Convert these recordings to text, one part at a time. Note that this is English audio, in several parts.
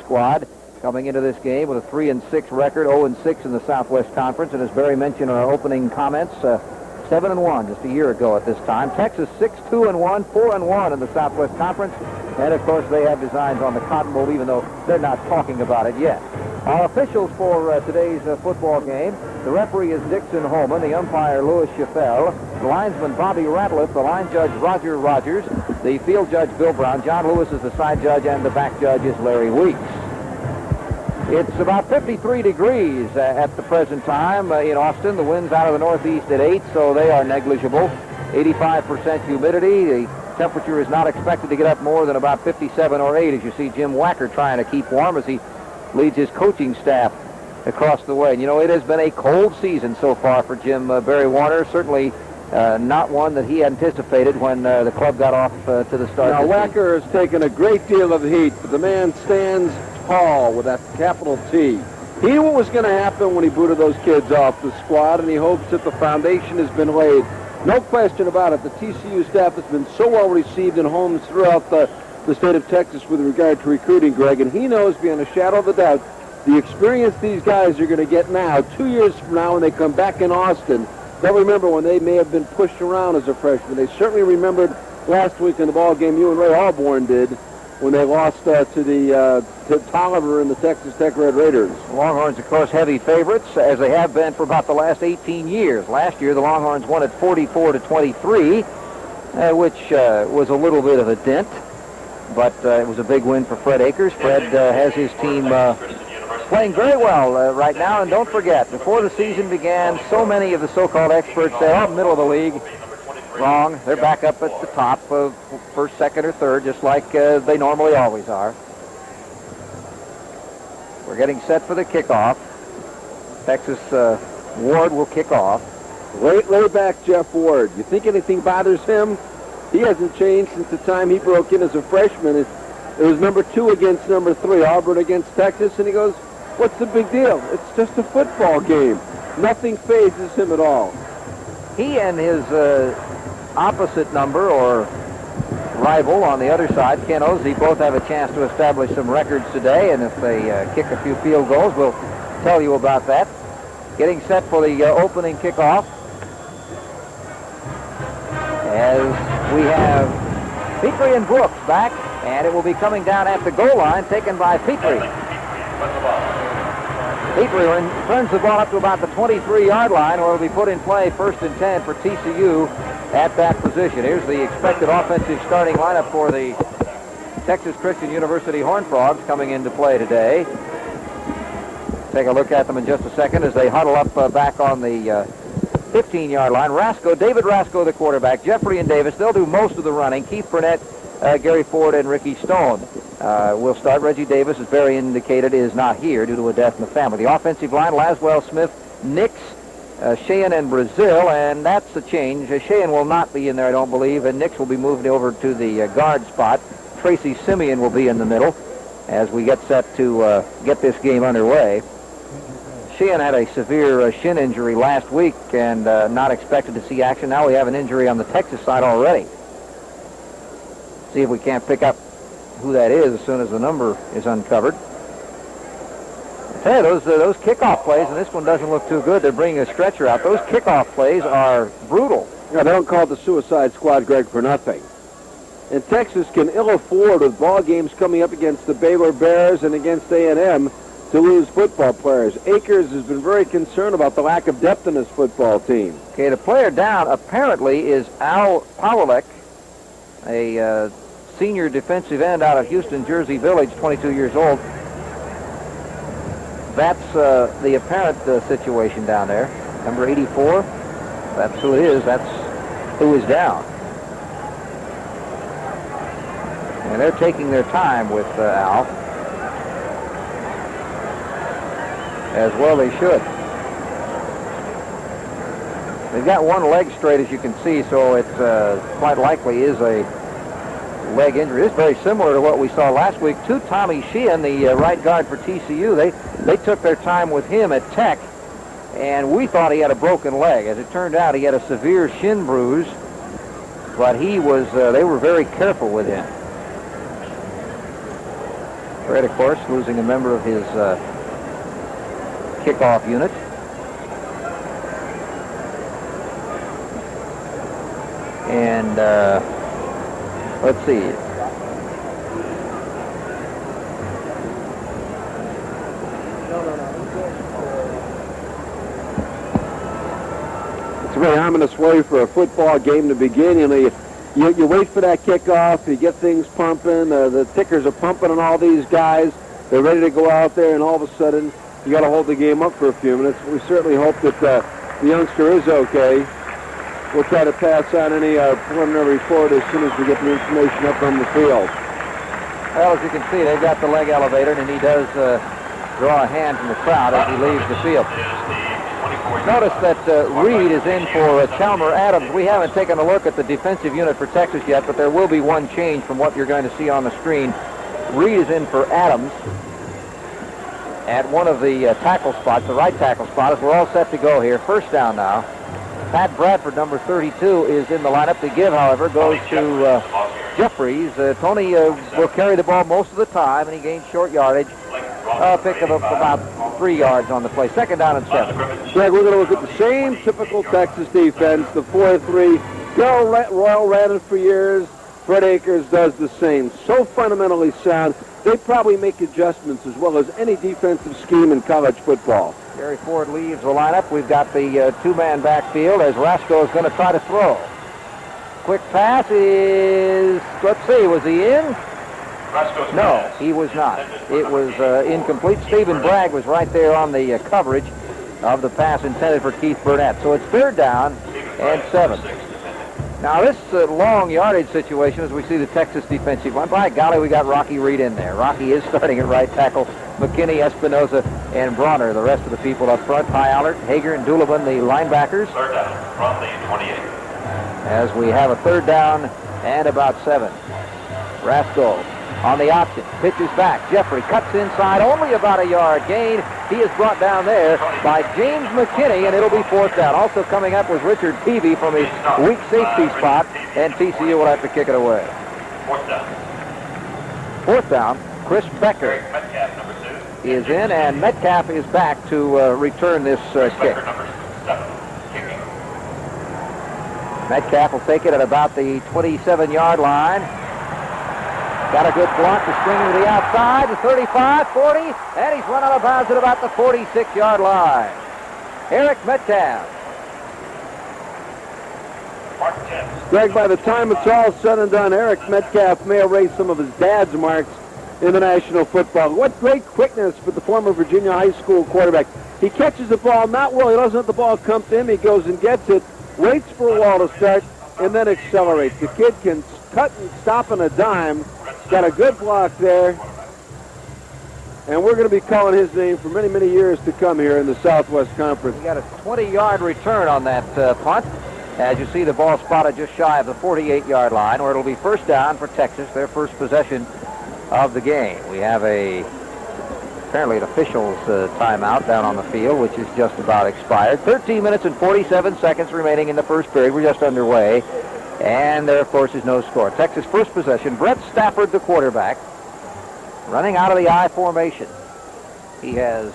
squad coming into this game with a 3-6 record, 0-6 in the Southwest Conference. And as Barry mentioned in our opening comments, 7-1 just a year ago at this time. Texas 6-2-1, 4-1 in the Southwest Conference. And, of course, they have designs on the Cotton Bowl, even though they're not talking about it yet. Our officials for today's football game: the referee is Dixon Holman, the umpire Louis Chaffel, the linesman Bobby Ratliff, the line judge Roger Rogers, the field judge Bill Brown, John Lewis is the side judge, and the back judge is Larry Weeks. It's about 53 degrees at the present time in Austin. The wind's out of the northeast at 8, so they are negligible. 85% humidity. The temperature is not expected to get up more than about 57 or 8, as you see Jim Wacker trying to keep warm as he leads his coaching staff across the way. And, you know, it has been a cold season so far for Jim Barry Warner. Certainly not one that he anticipated when the club got off to the start. Now, Wacker has taken a great deal of heat, but the man stands tall with that capital T. He knew what was going to happen when he booted those kids off the squad, and he hopes that the foundation has been laid. No question about it. The TCU staff has been so well received in homes throughout the state of Texas with regard to recruiting, Greg, and he knows beyond a shadow of a doubt the experience these guys are going to get now, 2 years from now when they come back in Austin. They'll remember when they may have been pushed around as a freshman. They certainly remembered last week in the ball game you and Ray Allborn did when they lost to Tolliver and the Texas Tech Red Raiders. The Longhorns, of course, heavy favorites, as they have been for about the last 18 years. Last year, the Longhorns won at 44-23, which was a little bit of a dent. But it was a big win for Fred Akers. Fred has his team playing very well right now. And don't forget, before the season began, so many of the so-called experts said, oh, middle of the league. Wrong. They're back up at the top of first, second, or third, just like they normally always are. We're getting set for the kickoff. Texas Ward will kick off. Lay back Jeff Ward. You think anything bothers him? He hasn't changed since the time he broke in as a freshman. It was number 2 against number 3, Auburn against Texas, and he goes, what's the big deal? It's just a football game. Nothing phases him at all. He and his opposite number or rival on the other side, Ken Ozzie, both have a chance to establish some records today, and if they kick a few field goals, we'll tell you about that. Getting set for the opening kickoff, as we have Petrie and Brooks back, and it will be coming down at the goal line, taken by Petrie. Petrie turns the ball up to about the 23-yard line, where it will be put in play 1st and 10 for TCU at that position. Here's the expected offensive starting lineup for the Texas Christian University Horned Frogs coming into play today. Take a look at them in just a second as they huddle up back on the 15-yard line. David Rasco, the quarterback. Jeffrey and Davis, they'll do most of the running. Keith Burnett, Gary Ford, and Ricky Stone will start. Reggie Davis, as Barry indicated, is not here due to a death in the family. The offensive line, Laswell Smith, Nix, Sheehan, and Brazil, and that's a change. Sheehan will not be in there, I don't believe, and Nix will be moved over to the guard spot. Tracy Simeon will be in the middle as we get set to get this game underway. Sheehan had a severe shin injury last week and not expected to see action. Now we have an injury on the Texas side already. See if we can't pick up who that is as soon as the number is uncovered. Hey, those kickoff plays, and this one doesn't look too good. They're bringing a stretcher out. Those kickoff plays are brutal. Yeah, they don't call it the Suicide Squad, Greg, for nothing. And Texas can ill afford, with ball games coming up against the Baylor Bears and against A&M, to lose football players. Akers has been very concerned about the lack of depth in his football team. Okay, the player down apparently is Al Pawlak, a senior defensive end out of Houston, Jersey Village, 22 years old. That's the apparent situation down there. Number 84, that's who it is. That's who is down. And they're taking their time with Al. As well they should. They've got one leg straight, as you can see, so it's quite likely is a leg injury. It's very similar to what we saw last week to Tommy Sheehan, the right guard for TCU. They took their time with him at Tech, and we thought he had a broken leg. As it turned out, he had a severe shin bruise, but he was. They were very careful with him. Fred, of course, losing a member of his kickoff unit. And let's see. It's a very ominous way for a football game to begin. You wait for that kickoff, you get things pumping, the tickers are pumping on all these guys. They're ready to go out there, and all of a sudden, you got to hold the game up for a few minutes. We certainly hope that the youngster is okay. We'll try to pass on any preliminary report as soon as we get the information up on the field. Well, as you can see, they've got the leg elevated, and he does draw a hand from the crowd as he leaves the field. Notice that Reed is in for Chalmer Adams. We haven't taken a look at the defensive unit for Texas yet, but there will be one change from what you're going to see on the screen. Reed is in for Adams at one of the tackle spots, the right tackle spot, as we're all set to go here. First down now. Pat Bradford, number 32, is in the lineup. The give, however, goes to Jeffries. Tony will carry the ball most of the time, and he gains short yardage. Pick of about 3 yards on the play. Second down and 7. Greg, we're going to look at the same typical Texas defense, the 4-3. Royal ran it for years. Fred Akers does the same. So fundamentally sound, they probably make adjustments as well as any defensive scheme in college football. Gary Ford leaves the lineup. We've got the two-man backfield as Rasco is going to try to throw. Quick pass is, let's see, was he in? No, he was not. It was incomplete. Stephen Bragg was right there on the coverage of the pass intended for Keith Burnett. So it's third down and 7. Now this long yardage situation, as we see the Texas defensive line, by golly, we got Rocky Reed in there. Rocky is starting at right tackle. McKinney, Espinoza, and Bronner, the rest of the people up front. High Allert, Hager, and Doulabin, the linebackers. Third down from the 28. As we have a third down and about 7. Rasco on the option, pitches back. Jeffrey cuts inside, only about a yard gain. He is brought down there by James McKinney, and it'll be fourth down. Also coming up was Richard Peavy from his weak safety spot, and TCU will have to kick it away. Fourth down, Chris Becker is in, and Metcalf is back to return this kick. Metcalf will take it at about the 27-yard line. Got a good block to spring to the outside, the 35, 40, and he's run out of bounds at about the 46-yard line. Eric Metcalf. Greg, by the time it's all said and done, Eric Metcalf may erase some of his dad's marks in the National Football. What great quickness for the former Virginia high school quarterback. He catches the ball not well. He doesn't let the ball come to him. He goes and gets it, waits for a wall to start, and then accelerates. The kid can cut and stop on a dime. Got a good block there. And we're going to be calling his name for many, many years to come here in the Southwest Conference. He got a 20-yard return on that punt. As you see, the ball spotted just shy of the 48-yard line, where it'll be first down for Texas, their first possession of the game. We have apparently an official's timeout down on the field, which is just about expired. 13 minutes and 47 seconds remaining in the first period. We're just underway. And there, of course, is no score. Texas first possession. Brett Stafford, the quarterback, running out of the I formation. He has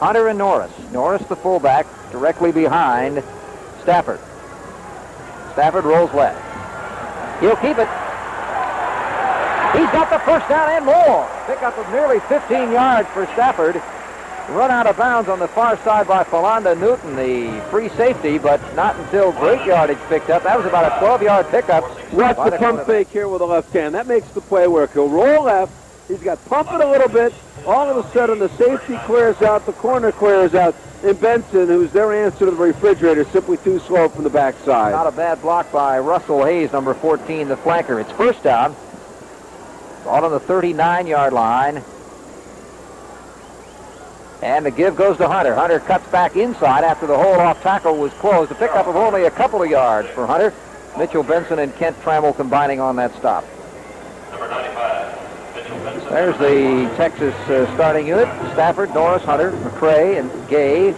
Hunter and Norris. Norris, the fullback, directly behind Stafford. Stafford rolls left. He'll keep it. He's got the first down and more. Pickup of nearly 15 yards for Stafford. Run out of bounds on the far side by Philonda Newton, the free safety, but not until great yardage picked up. That was about a 12-yard pickup. Watch the pump fake here with the left hand. That makes the play work. He'll roll left. He's got pump it a little bit. All of a sudden, the safety clears out, the corner clears out, and Benson, who's their answer to the refrigerator, simply too slow from the backside. Not a bad block by Russell Hayes, number 14, the flanker. It's first down. Ball on the 39-yard line. And the give goes to Hunter. Hunter cuts back inside after the hold-off tackle was closed. A pickup of only a couple of yards for Hunter. Mitchell Benson and Kent Trammell combining on that stop. Number 95, Mitchell Benson. There's the Texas starting unit. Stafford, Norris, Hunter, McCray, and Gay.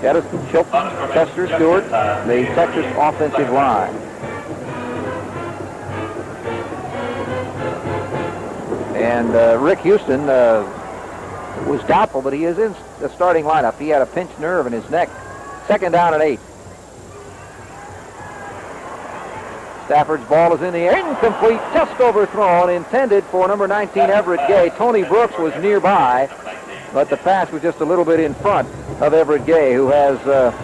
Edison, Chilton, Chester, Stewart, the Texas offensive line. And Rick Houston was doubtful, but he is in the starting lineup. He had a pinched nerve in his neck. Second down and 8. Stafford's ball is in the air. Incomplete, just overthrown, intended for number 19, Everett Gay. Tony Brooks was nearby, but the pass was just a little bit in front of Everett Gay, who has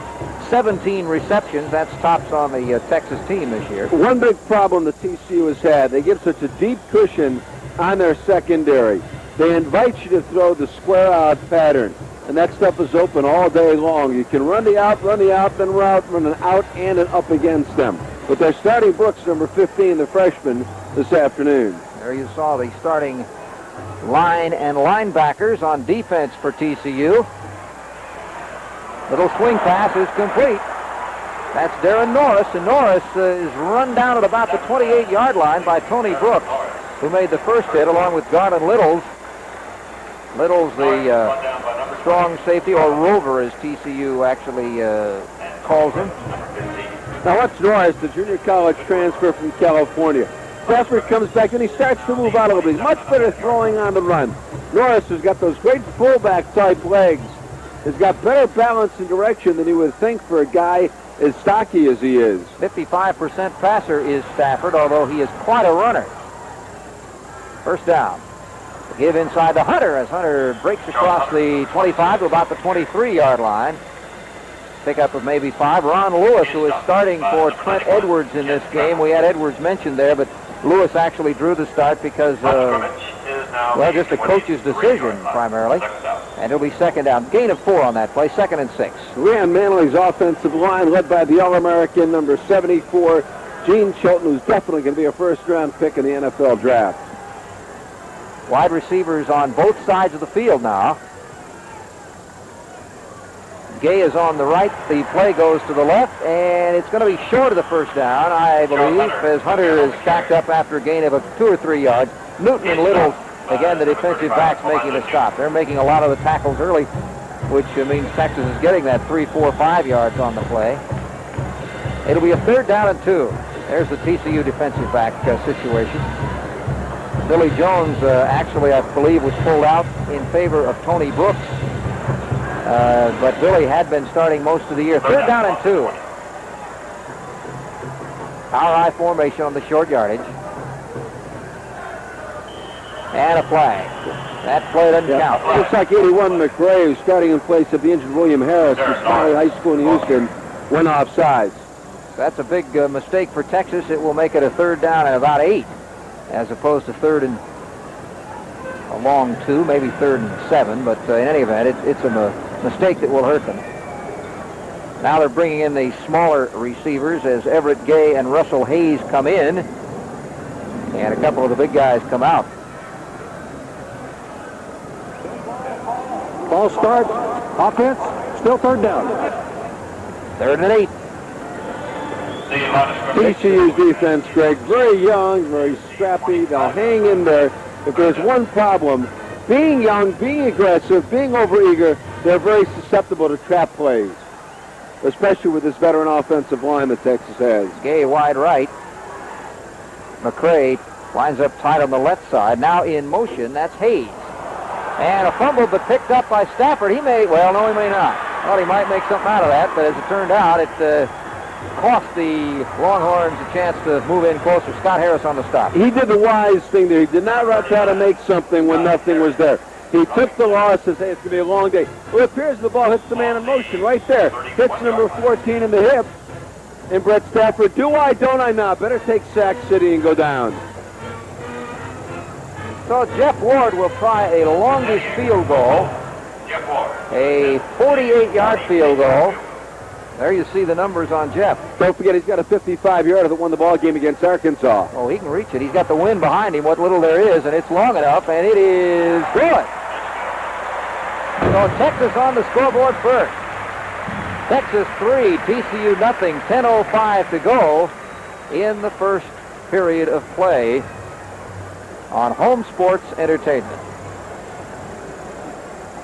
17 receptions. That's tops on the Texas team this year. One big problem the TCU has had, they give such a deep cushion on their secondary. They invite you to throw the square out pattern, and that stuff is open all day long. You can run the out, then run an out and an up against them. But they're starting Brooks, number 15, the freshman, this afternoon. There you saw the starting line and linebackers on defense for TCU. Little swing pass is complete. That's Darren Norris, and Norris is run down at about the 28-yard line by Tony Brooks, who made the first hit along with Garland Littles. Littles, the strong safety, or rover as TCU actually calls him. Now what's Norris, the junior college transfer from California? Stafford comes back and he starts to move out a little bit. He's much better throwing on the run. Norris has got those great fullback type legs. He's got better balance and direction than you would think for a guy as stocky as he is. 55% passer is Stafford, although he is quite a runner. First down. Give inside to Hunter as Hunter breaks across the 25 to about the 23-yard line. Pickup of maybe 5. Ron Lewis, who is starting for Trent Edwards in this game. We had Edwards mentioned there, but Lewis actually drew the start because, well, just a coach's decision primarily. And it'll be second down. Gain of 4 on that play, 2nd and 6. Rand Manley's offensive line led by the All-American number 74, Gene Chilton, who's definitely going to be a first-round pick in the NFL draft. Wide receivers on both sides of the field now. Gay is on the right. The play goes to the left, and it's going to be short of the first down, I believe, as Hunter is stacked up after a gain of 2 or 3 yards. Newton and Littles, again, the defensive backs making the stop. They're making a lot of the tackles early, which means Texas is getting that 3, 4, 5 yards on the play. It'll be a 3rd down and 2. There's the TCU defensive back situation. Billy Jones, actually, I believe, was pulled out in favor of Tony Brooks. But Billy had been starting most of the year. 3rd down and 2. Power I formation on the short yardage. And a flag. That play doesn't count. Looks like 81 McRae, who's starting in place of the injured William Harris from Smiley High School in Houston, went offsides. That's a big mistake for Texas. It will make it a 3rd down and about 8, as opposed to 3rd and a long 2, maybe 3rd and 7. But in any event, it's a mistake that will hurt them. Now they're bringing in the smaller receivers as Everett Gay and Russell Hayes come in, and a couple of the big guys come out. Ball start, offense, still 3rd down. 3rd and 8. TCU's defense, Greg, very young, very scrappy. They'll hang in there. If there's one problem, being young, being aggressive, being overeager, they're very susceptible to trap plays, especially with this veteran offensive line that Texas has. Gay wide right. McRae lines up tight on the left side. Now in motion, that's Hayes. And a fumble, but picked up by Stafford. He may, well, no, he may not. Well, he might make something out of that, but as it turned out, it cost the Longhorns a chance to move in closer. Scott Harris on the stop. He did the wise thing there. He did not try to make something when nothing was there. He took the loss to say it's going to be a long day. Well, it appears the ball hits the man in motion right there. Hits number 14 in the hip. And Brett Stafford, do I, don't I now? Better take Sac City and go down. So Jeff Ward will try a longish field goal. A 48-yard field goal. There you see the numbers on Jeff. Don't forget he's got a 55-yarder that won the ball game against Arkansas. Oh, he can reach it. He's got the wind behind him, what little there is, and it's long enough, and it is good. So Texas on the scoreboard first. Texas 3, TCU nothing, 10:05 to go in the first period of play on Home Sports Entertainment.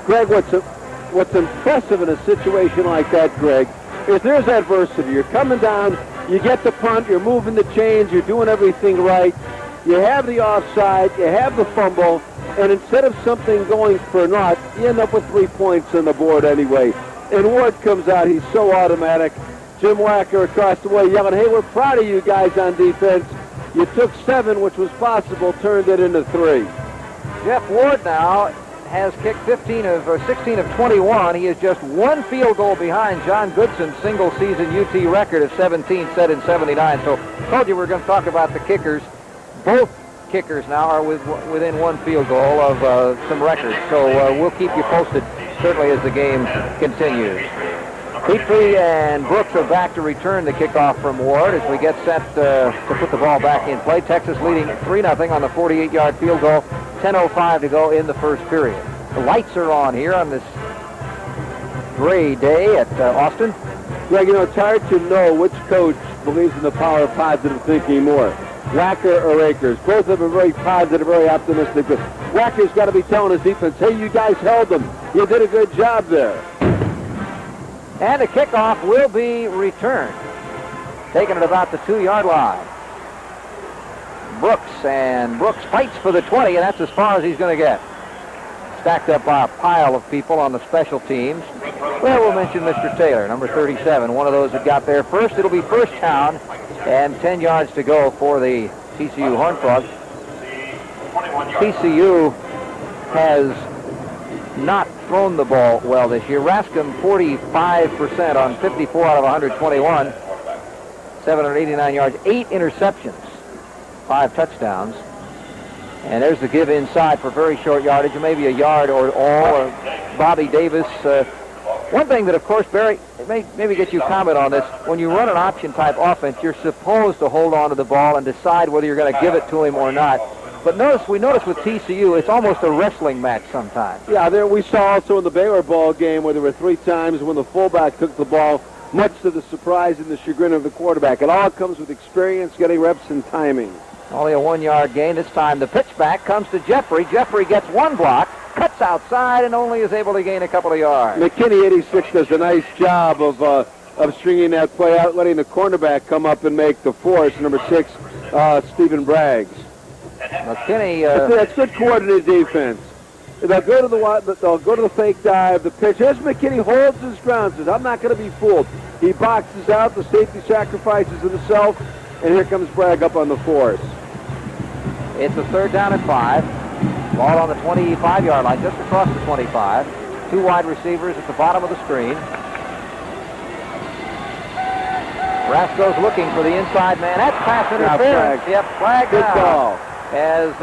Greg, what's impressive in a situation like that, Greg, is there's adversity. You're coming down, you get the punt, you're moving the chains, you're doing everything right, You have the offside, you have the fumble, and instead of something going for naught, you end up with 3 points on the board anyway. And Ward comes out, he's so automatic. Jim Wacker across the way yelling, hey, we're proud of you guys on defense. You took 7, which was possible, turned it into 3. Jeff Ward now has kicked 16 of 21. He is just 1 field goal behind John Goodson's single-season UT record of 17 set in 79. So I told you we were going to talk about the kickers. Both kickers now are within 1 field goal of some records. So we'll keep you posted, certainly, as the game continues. Petrie and Brooks are back to return the kickoff from Ward as we get set to put the ball back in play. Texas leading 3-0 on the 48-yard field goal. 10:05 to go in the first period. The lights are on here on this gray day at Austin. Greg, you know, it's hard to know which coach believes in the power of positive thinking more, Wacker or Akers. Both of them are very positive, very optimistic. But Wacker's got to be telling his defense, hey, you guys held them. You did a good job there. And the kickoff will be returned. Taken at about the 2-yard line. Brooks fights for the 20, and that's as far as he's going to get. Stacked up by a pile of people on the special teams. Well, we'll mention Mr. Taylor, number 37, one of those that got there first. It'll be first down and 10 yards to go for the TCU Horned Frogs. TCU has not thrown the ball well this year. Rascom 45% on 54 out of 121. 789 yards, 8 interceptions, 5 touchdowns. And there's the give inside for very short yardage, maybe a yard or all. Or Bobby Davis. One thing that, of course, Barry, maybe get you comment on this. When you run an option-type offense, you're supposed to hold on to the ball and decide whether you're going to give it to him or not. But we notice with TCU, it's almost a wrestling match sometimes. Yeah, there we saw also in the Baylor ball game where there were 3 times when the fullback took the ball, much to the surprise and the chagrin of the quarterback. It all comes with experience, getting reps, and timing. Only a 1-yard gain this time. The pitch back comes to Jeffrey. Jeffrey gets 1 block, cuts outside, and only is able to gain a couple of yards. McKinney, 86, does a nice job of stringing that play out, letting the cornerback come up and make the force. Number 6, Stephen Braggs. McKinney. That's good coordinated defense. They'll go to the fake dive, the pitch. Here's McKinney, holds his ground, says, I'm not going to be fooled. He boxes out, the safety sacrifices himself, and here comes Bragg up on the force. It's a 3rd down and 5. Ball on the 25-yard line, just across the 25. 2 wide receivers at the bottom of the screen. Rasco's looking for the inside man. That's pass interference. Yep, flag Good down. call. As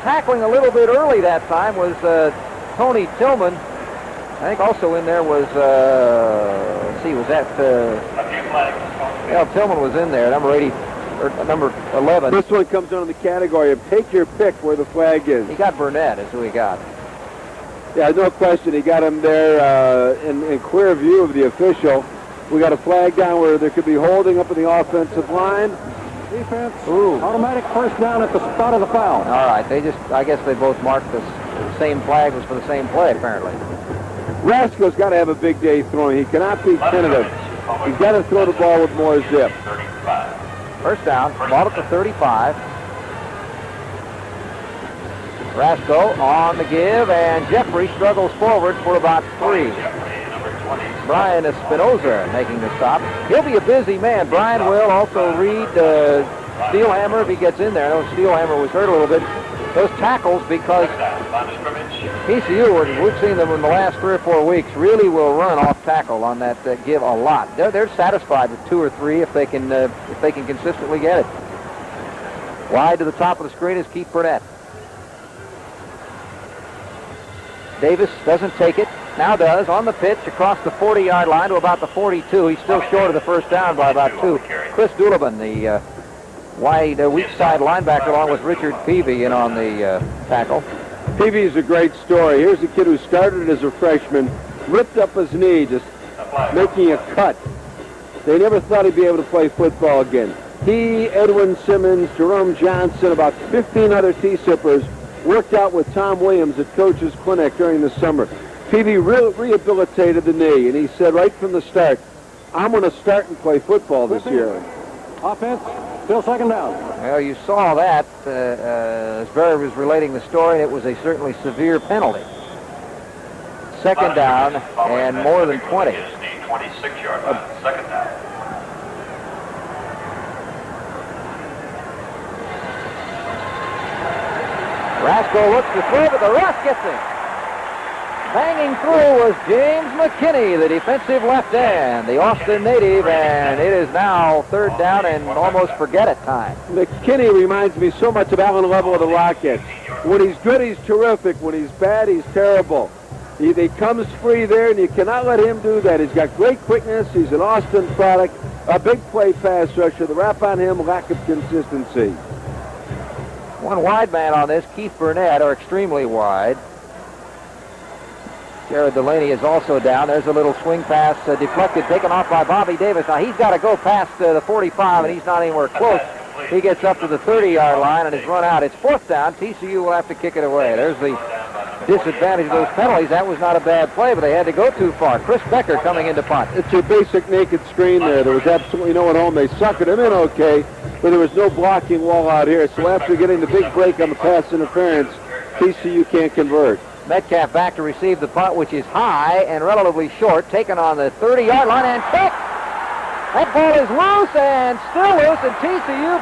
tackling a little bit early that time was Tony Tillman. I think also in there was, let's see, was that, Tillman was in there, number 80, or number 11. This one comes under the category of take your pick where the flag is. He got Burnett, is who he got. Yeah, no question. He got him there in clear view of the official. We got a flag down where there could be holding up in the offensive line. Defense, Ooh. automatic first down at the spot of the foul. All right, I guess they both marked the same flag was for the same play, apparently. Rasco's got to have a big day throwing. He cannot be tentative. He's got to throw the ball with more zip. First down, ball at the 35. Rasco on the give, and Jeffrey struggles forward for about 3. Brian Espinoza making the stop. He'll be a busy man. Brian will also read Steelhammer if he gets in there. I know Steelhammer was hurt a little bit. Those tackles, because TCU, we've seen them in the last 3 or 4 weeks, really will run off tackle on that give a lot. They're satisfied with 2 or 3 if they can consistently get it. Wide to the top of the screen is Keith Burnett. Davis doesn't take it. Now does, on the pitch, across the 40-yard line to about the 42. He's still short of the first down by about 2. Chris Doulabin, the weak side linebacker, along with Richard Peavy in on the tackle. Peavy is a great story. Here's a kid who started as a freshman, ripped up his knee, just making a cut. They never thought he'd be able to play football again. He, Edwin Simmons, Jerome Johnson, about 15 other T-sippers worked out with Tom Williams at Coach's Clinic during the summer. Peavy rehabilitated the knee, and he said right from the start, I'm going to start and play football this year. Offense, Still second down. Well, you saw that as Barry was relating the story, and it was a certainly severe penalty. Second down and more than 20. Is the 26-yard line. Second down. Rasco looks to throw, but the rush gets him. Banging through was James McKinney, the defensive left end, the Austin native, and it is now third down and almost forget it time. McKinney reminds me so much of Alan Level of the Rockets. When he's good, he's terrific. When he's bad, he's terrible. He comes free there, and you cannot let him do that. He's got great quickness. He's an Austin product, a big play pass rusher. The rap on him, lack of consistency. One wide man on this, Keith Burnett, are extremely wide. Jared Delaney is also down. There's a little swing pass deflected, taken off by Bobby Davis. Now he's got to go past the 45, and he's not anywhere close. He gets up to the 30-yard line and is run out. It's fourth down. TCU will have to kick it away. There's the disadvantage of those penalties. That was not a bad play, but they had to go too far. Chris Becker coming into punt. It's your basic naked screen there. There was absolutely no one home. They suckered him in okay, but there was no blocking wall out here. So after getting the big break on the pass interference, TCU can't convert. Metcalf back to receive the punt, which is high and relatively short, taken on the 30-yard line and kicked. That ball is loose and still loose, and TCU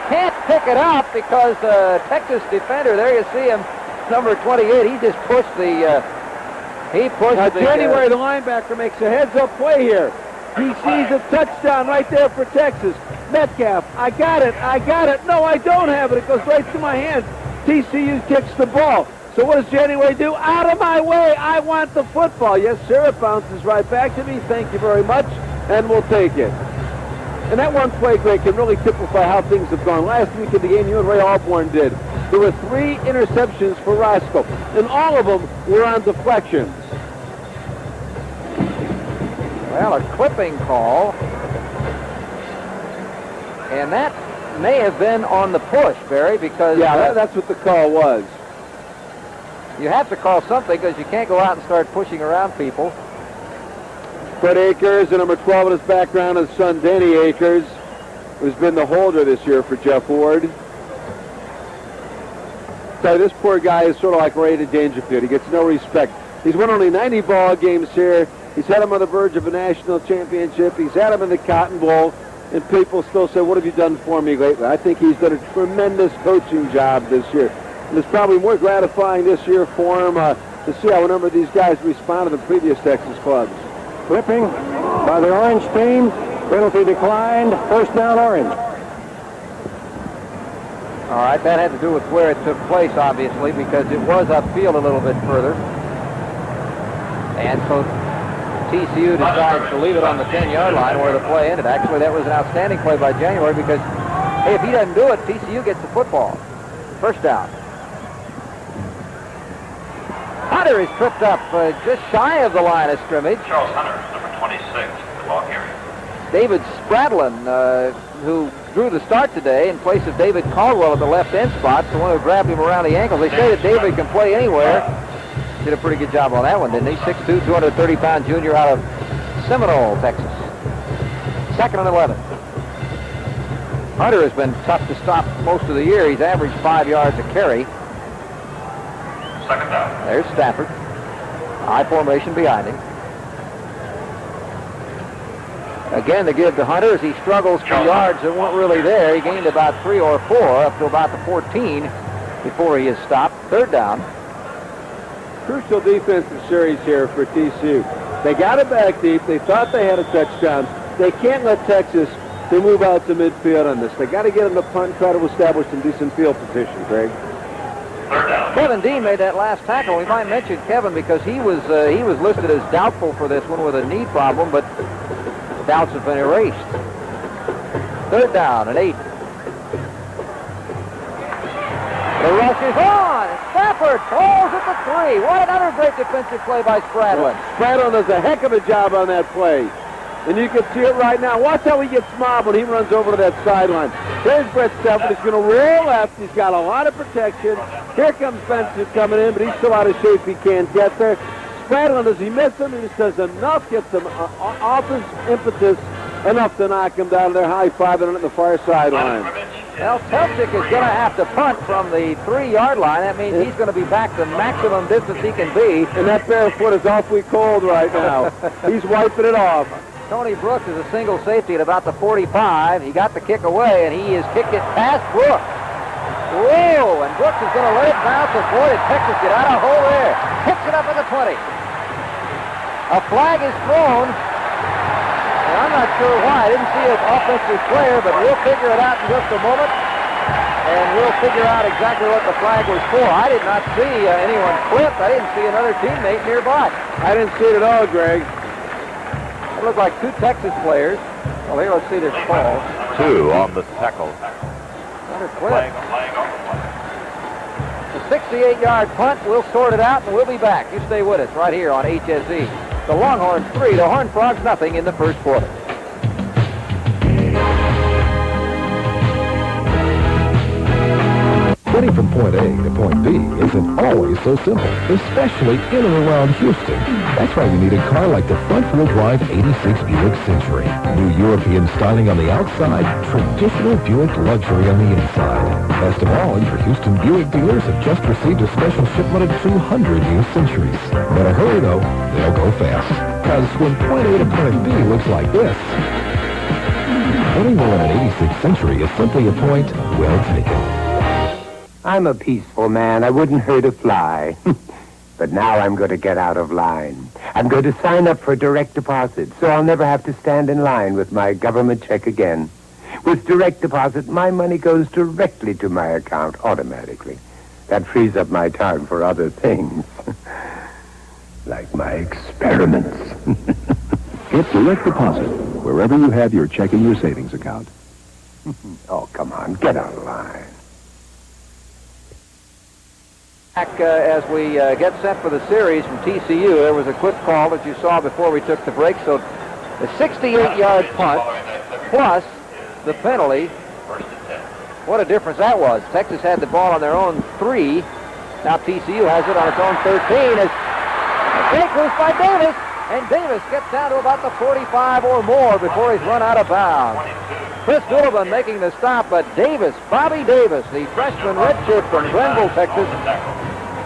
can't pick it up because Texas defender, there you see him, number 28, he just pushed the, Now, January, the linebacker makes a heads-up play here. He sees a touchdown right there for Texas. Metcalf, I got it. No, I don't have it. It goes right through my hands. TCU kicks the ball. So what does January do? Out of my way. I want the football. Yes, sir. It bounces right back to me. Thank you very much. And we'll take it. And that one play, Greg, can really typify how things have gone. Last week in the game, you and Ray Alborn did. There were 3 interceptions for Roscoe, and all of them were on deflections. Well, a clipping call. And that may have been on the push, Barry, because... Yeah, that's what the call was. You have to call something because you can't go out and start pushing around people. Fred Akers, and number 12 in his background, his son Danny Akers, who's been the holder this year for Jeff Ward. So this poor guy is sort of like Ray Dangerfield. He gets no respect. He's won only 90 ball games here. He's had him on the verge of a national championship. He's had him in the Cotton Bowl. And people still say, what have you done for me lately? I think he's done a tremendous coaching job this year. And it's probably more gratifying this year for him to see how a number of these guys responded to previous Texas clubs. Clipping by the Orange team. Penalty declined. First down, Orange. All right, that had to do with where it took place, obviously, because it was upfield a little bit further. And so TCU decides to leave it on the 10-yard line where the play ended. Actually, that was an outstanding play by January because, hey, if he doesn't do it, TCU gets the football. First down. Hunter is tripped up just shy of the line of scrimmage. Charles Hunter, number 26, the ball carrier. David Spradlin, who drew the start today in place of David Caldwell at the left end spot, the one who grabbed him around the ankle. They say that David can play anywhere. Did a pretty good job on that one, didn't he? 6'2", 230-pound junior out of Seminole, Texas. Second and 11. Hunter has been tough to stop most of the year. He's averaged 5 yards a carry. Second down. There's Stafford. High formation behind him. Again, to give to Hunter as he struggles for yards that weren't really there. He gained about 3 or 4 up to about the 14 before he is stopped. Third down. Crucial defensive series here for TCU. They got it back deep. They thought they had a touchdown. They can't let Texas to move out to midfield on this. They got to get them to punt, try to establish some decent field position, Greg. Third down. Kevin Dean made that last tackle. We might mention Kevin because he was listed as doubtful for this one with a knee problem, but doubts have been erased. Third down and 8. The rush is on. Stafford falls at the 3. What another great defensive play by Spradlin. Spradlin does a heck of a job on that play. And you can see it right now. Watch how he gets mobbed when he runs over to that sideline. There's Brett Stafford. He's going to roll left. He's got a lot of protection. Here comes Benson coming in, but he's so out of shape he can't get there. Spradlin, does he miss him? He just does enough, gets him off his impetus, enough to knock him down. They're high-fiving at the far sideline. Well, Telchik is going to have to punt from the 3-yard line. That means he's going to be back the maximum distance he can be. And that bare foot is awfully cold right now. He's wiping it off. Tony Brooks is a single safety at about the 45. He got the kick away, and he has kicked it past Brooks. Whoa, and Brooks is going to let it bounce, and boy, did Texas get out of the hole there. Picks it up at the 20. A flag is thrown, and I'm not sure why. I didn't see an offensive player, but we'll figure it out in just a moment, and we'll figure out exactly what the flag was for. I did not see anyone clipped. I didn't see another teammate nearby. I didn't see it at all, Greg. It looked like 2 Texas players. Well, here, let's see this call. 2 on the tackle. Another clip. Flag on the play. The 68-yard punt. We'll sort it out, and we'll be back. You stay with us right here on HSE. The Longhorns 3, the Horned Frogs nothing in the first quarter. Getting from point A to point B isn't always so simple, especially in and around Houston. That's why you need a car like the front-wheel drive 86 Buick Century. New European styling on the outside, traditional Buick luxury on the inside. Best of all, your Houston Buick dealers have just received a special shipment of 200 new Centuries. Better hurry though, they'll go fast. Because when point A to point B looks like this, anywhere in an 86 Century is simply a point well taken. I'm a peaceful man. I wouldn't hurt a fly. But now I'm going to get out of line. I'm going to sign up for direct deposit, so I'll never have to stand in line with my government check again. With direct deposit, my money goes directly to my account automatically. That frees up my time for other things. Like my experiments. Get direct deposit wherever you have your checking or savings account. Oh, come on. Get out of line. Back as we get set for the series from TCU. There was a quick call that you saw before we took the break. So the 68-yard punt plus the penalty. What a difference that was. Texas had the ball on their own 3. Now TCU has it on its own 13. As a take loose by Davis. And Davis gets down to about the 45 or more before he's run out of bounds. Chris Dullivan making the stop, but Davis, Bobby Davis, the freshman redshirt from Glenville, Texas,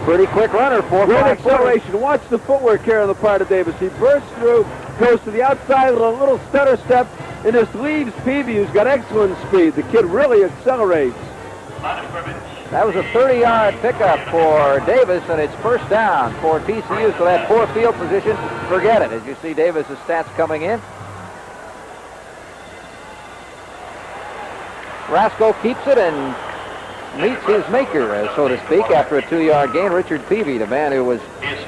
pretty quick runner, 4.5. Great acceleration. Watch the footwork here on the part of Davis. He bursts through, goes to the outside with a little stutter step, and just leaves Peavy, who's got excellent speed. The kid really accelerates. That was a 30-yard pickup for Davis, and it's first down for TCU, so that poor field position, forget it, as you see Davis' stats coming in. Rasco keeps it and meets his maker, so to speak, after a 2-yard gain. Richard Peavy, the man who was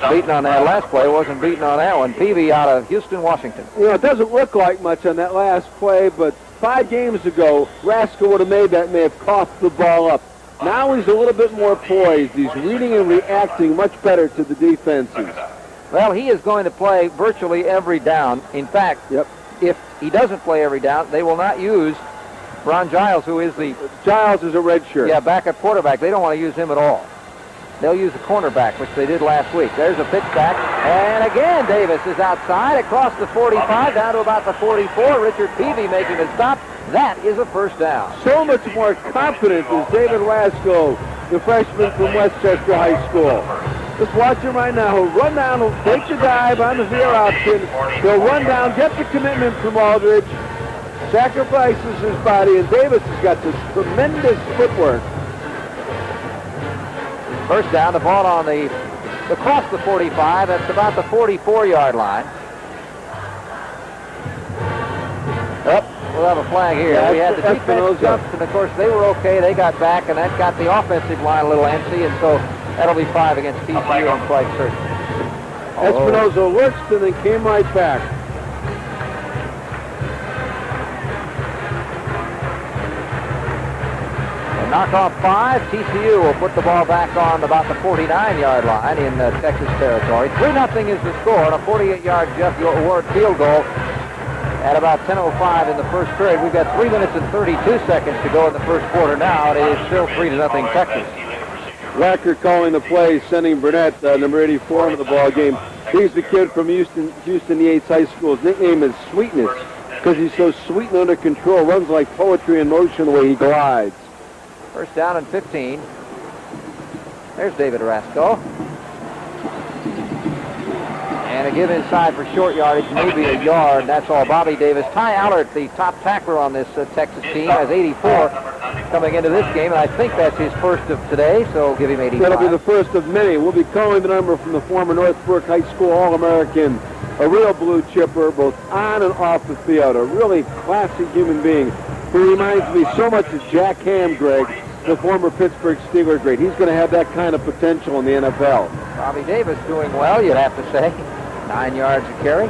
beaten on that last play, wasn't beaten on that one. Peavy out of Houston, Washington. You know, it doesn't look like much on that last play, but 5 games ago, Rasco would have made that, may have coughed the ball up. Now he's a little bit more poised. He's reading and reacting much better to the defenses. Well, he is going to play virtually every down. In fact, if he doesn't play every down, they will not use Ron Giles, who is the... Giles is a redshirt. Yeah, backup quarterback. They don't want to use him at all. They'll use the cornerback, which they did last week. There's a pitch back. And again, Davis is outside across the 45 down to about the 44. Richard Peavy making the stop. That is a first down. So much more confident is David Rasco, the freshman from Westchester High School. Just watch him right now. He'll run down, he'll take the dive on the veer option. He'll run down, get the commitment from Aldridge, sacrifices his body, and Davis has got this tremendous footwork. First down, the ball on the across the 45. That's about the 44-yard line. We'll have a flag here. Yeah, we had the defense jumped, and of course they were okay. They got back, and that got the offensive line a little antsy, and so that'll be 5 against TCU. I'm quite certain. Espinoza lurched and then came right back. And knock off 5. TCU will put the ball back on about the 49-yard line in Texas territory. 3-0 is the score on a 48-yard Jeff Ward field goal. At about 10:05 in the first period. We've got 3 minutes and 32 seconds to go in the first quarter now. It is still 3-0 Texas. Lacker calling the play, sending Burnett, number 84, into the ball game. He's the kid from Houston Yates High School. His nickname is Sweetness. because he's so sweet and under control. Runs like poetry in motion the way he glides. First down and 15. There's David Rasco. And a give inside for short yardage, maybe a yard. That's all. Bobby Davis. Ty Allert, the top tackler on this Texas team, has 84 coming into this game, and I think that's his first of today, so give him 85. That'll be the first of many. We'll be calling the number from the former Northbrook High School All-American, a real blue chipper, both on and off the field, a really classy human being who reminds me so much of Jack Ham, Greg, the former Pittsburgh Steeler great. He's going to have that kind of potential in the NFL. Bobby Davis doing well, you'd have to say. 9 yards of carry.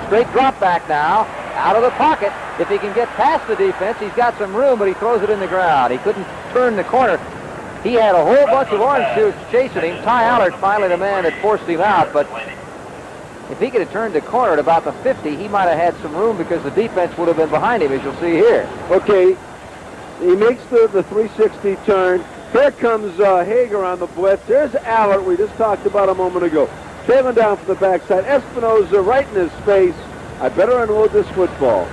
Straight drop back now, out of the pocket. If he can get past the defense, he's got some room, but he throws it in the ground. He couldn't turn the corner. He had a whole bunch of orange shoots chasing him. Ty Allard finally the man that forced him out, but if he could have turned the corner at about the 50, he might have had some room because the defense would have been behind him, as you'll see here. Okay, he makes the 360 turn. Here comes Hager on the blitz. There's Allard we just talked about a moment ago. Trailing down from the backside. Espinoza right in his face. I better unload this football.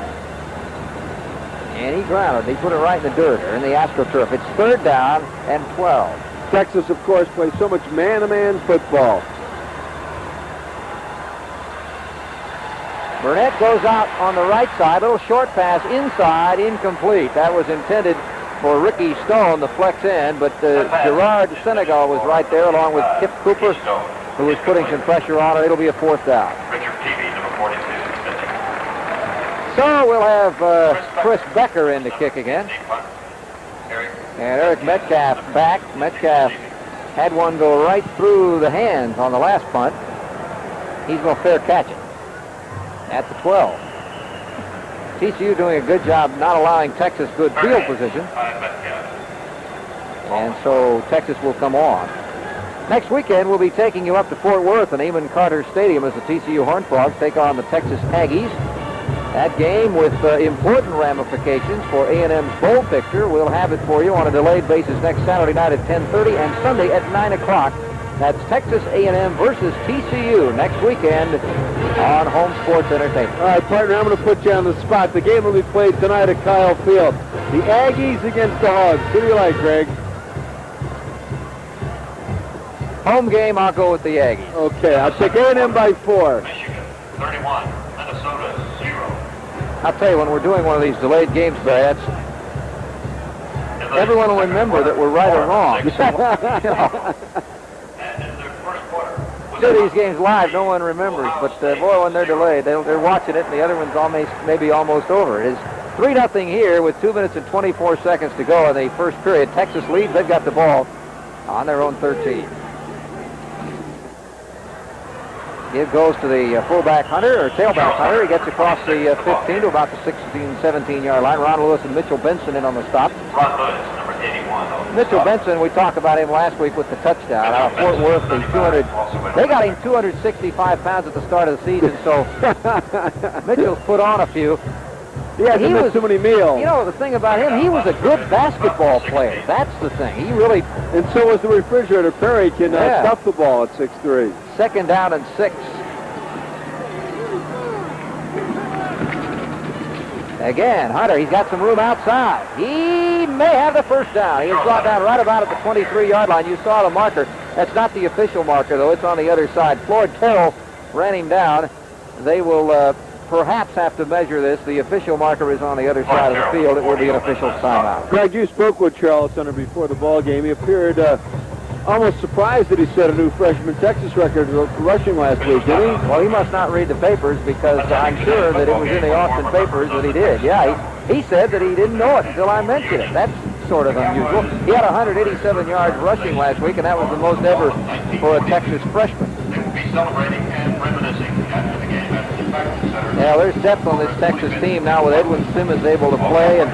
And he grounded. He put it right in the dirt, or in the AstroTurf. It's third down and 12. Texas, of course, plays so much man-to-man football. Burnett goes out on the right side. Little short pass inside, incomplete. That was intended for Ricky Stone, the flex end, but Gerard Senegal was right there along with Kip Cooper, who was putting some pressure on it. It'll be a fourth down. Richard Peavy, number 42, expecting. So we'll have Chris Becker in to kick again. And Eric Metcalf back. Metcalf had one go right through the hands on the last punt. He's going to fair catch it at the 12. TCU doing a good job not allowing Texas good field position. And so Texas will come on. Next weekend, we'll be taking you up to Fort Worth and Eamon Carter Stadium as the TCU Horned Frogs take on the Texas Aggies. That game with important ramifications for A&M's bowl picture. We'll have it for you on a delayed basis next Saturday night at 10:30 and Sunday at 9 o'clock. That's Texas A&M versus TCU next weekend on Home Sports Entertainment. All right, partner, I'm going to put you on the spot. The game will be played tonight at Kyle Field. The Aggies against the Hogs. Who do you like, Greg? Home game, I'll go with the Aggies. Okay, I'll take A&M by 4. Michigan, 31. Minnesota, 0. I'll tell you, when we're doing one of these delayed games, Brad, everyone will remember that we're right or wrong. You know. Do these games live, no one remembers, but boy, when they're delayed, they're watching it, and the other one's maybe almost over. It is 3-0 here with 2 minutes and 24 seconds to go in the first period. Texas leads. They've got the ball on their own 13. Give goes to the fullback Hunter, or tailback Hunter. He gets across the 15 to about the 16, 17-yard line. Ron Lewis and Mitchell Benson in on the stop. Ron Lewis, number 81. Mitchell Benson, we talked about him last week with the touchdown. Out of Fort Worth, they got him 265 pounds at the start of the season, so Mitchell's put on a few. Yeah, he was too many meals. You know, the thing about him, he was a good basketball player. That's the thing. He really... And so was the refrigerator. Perry can stuff the ball at 6'3". Second down and 6. Again, Hunter, he's got some room outside. He may have the first down. He is brought down right about at the 23-yard line. You saw the marker. That's not the official marker, though. It's on the other side. Floyd Terrell ran him down. They will perhaps have to measure this. The official marker is on the other side of the field. It will be an official timeout. Greg, you spoke with Charles Hunter before the ball game. He appeared almost surprised that he set a new freshman Texas record for rushing last week, did he? Well, he must not read the papers because I'm sure that it was in the Austin papers that he did. Yeah, he said that he didn't know it until I mentioned it. That's sort of unusual. He had 187 yards rushing last week, and that was the most ever for a Texas freshman. Be celebrating and reminiscing after the game at the practice center. Yeah, there's depth on this Texas team now with Edwin Simmons able to play and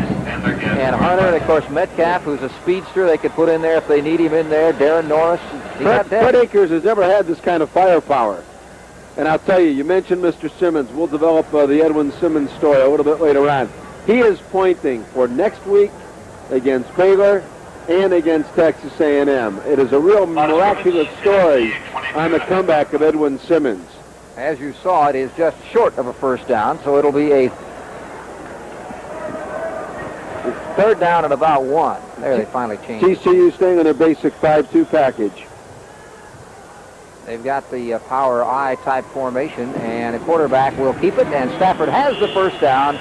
Hunter, and of course Metcalf, who's a speedster they could put in there if they need him in there. Darren Norris. Fred Akers has never had this kind of firepower. And I'll tell you, you mentioned Mr. Simmons. We'll develop the Edwin Simmons story a little bit later on. He is pointing for next week against Baylor and against Texas A&M. It is a real miraculous story on the comeback of Edwin Simmons. As you saw, it is just short of a first down, so it'll be a third down and about 1. There, they finally changed it. TCU staying on their basic 5-2 package. They've got the power I type formation, and the quarterback will keep it, and Stafford has the first down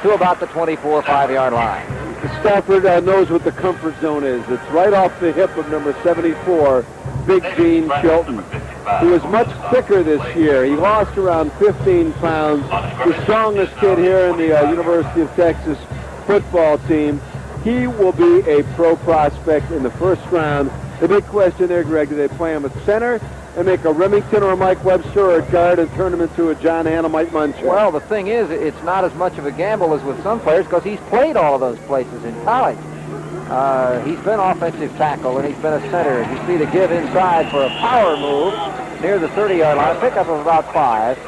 to about the 24 5-yard line. Stafford knows what the comfort zone is. It's right off the hip of number 74, Big Gene Shelton. He was much thicker this year. He lost around 15 pounds. The strongest kid here in the University of Texas football team. He will be a pro prospect in the first round. The big question there, Greg, do they play him at center and make a Remington or a Mike Webster or a guard and turn him into a John Hanna, Mike Muncher? Well, the thing is, it's not as much of a gamble as with some players because he's played all of those places in college. He's been offensive tackle, and he's been a center. You see the give inside for a power move near the 30-yard line. Pickup of about 5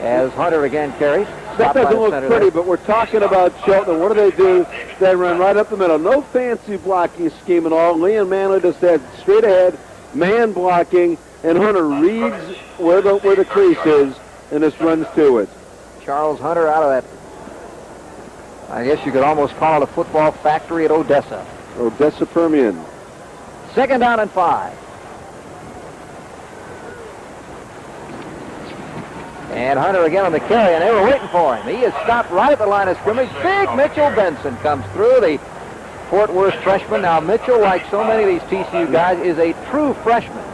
as Hunter again carries. That doesn't look pretty, but we're talking about Shelton. What do? They run right up the middle. No fancy blocking scheme at all. Lee and Manley just had straight ahead, man blocking, and Hunter reads where the crease is and just runs to it. Charles Hunter out of that, I guess you could almost call it a football factory at Odessa. Odessa Permian. Second down and 5. And Hunter again on the carry, and they were waiting for him. He is stopped right at the line of scrimmage. Big Mitchell Benson comes through, the Fort Worth freshman. Now, Mitchell, like so many of these TCU guys, is a true freshman.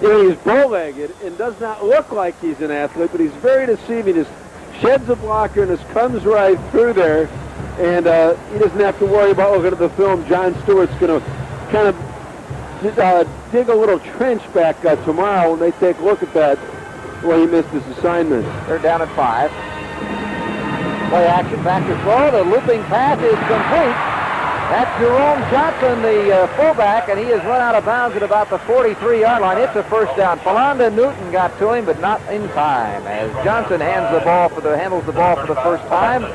You know, he's bow-legged and does not look like he's an athlete, but he's very deceiving. He just sheds a blocker and just comes right through there, and he doesn't have to worry about looking at the film. John Stewart's going to kind of dig a little trench back tomorrow when they take a look at that. Well, he missed his assignment. They're down at 5. Play action, back to throw. The looping pass is complete. That's Jerome Johnson, the fullback, and he has run out of bounds at about the 43-yard line. It's a first down. Philonda Newton got to him, but not in time, as Johnson handles the ball for the first time.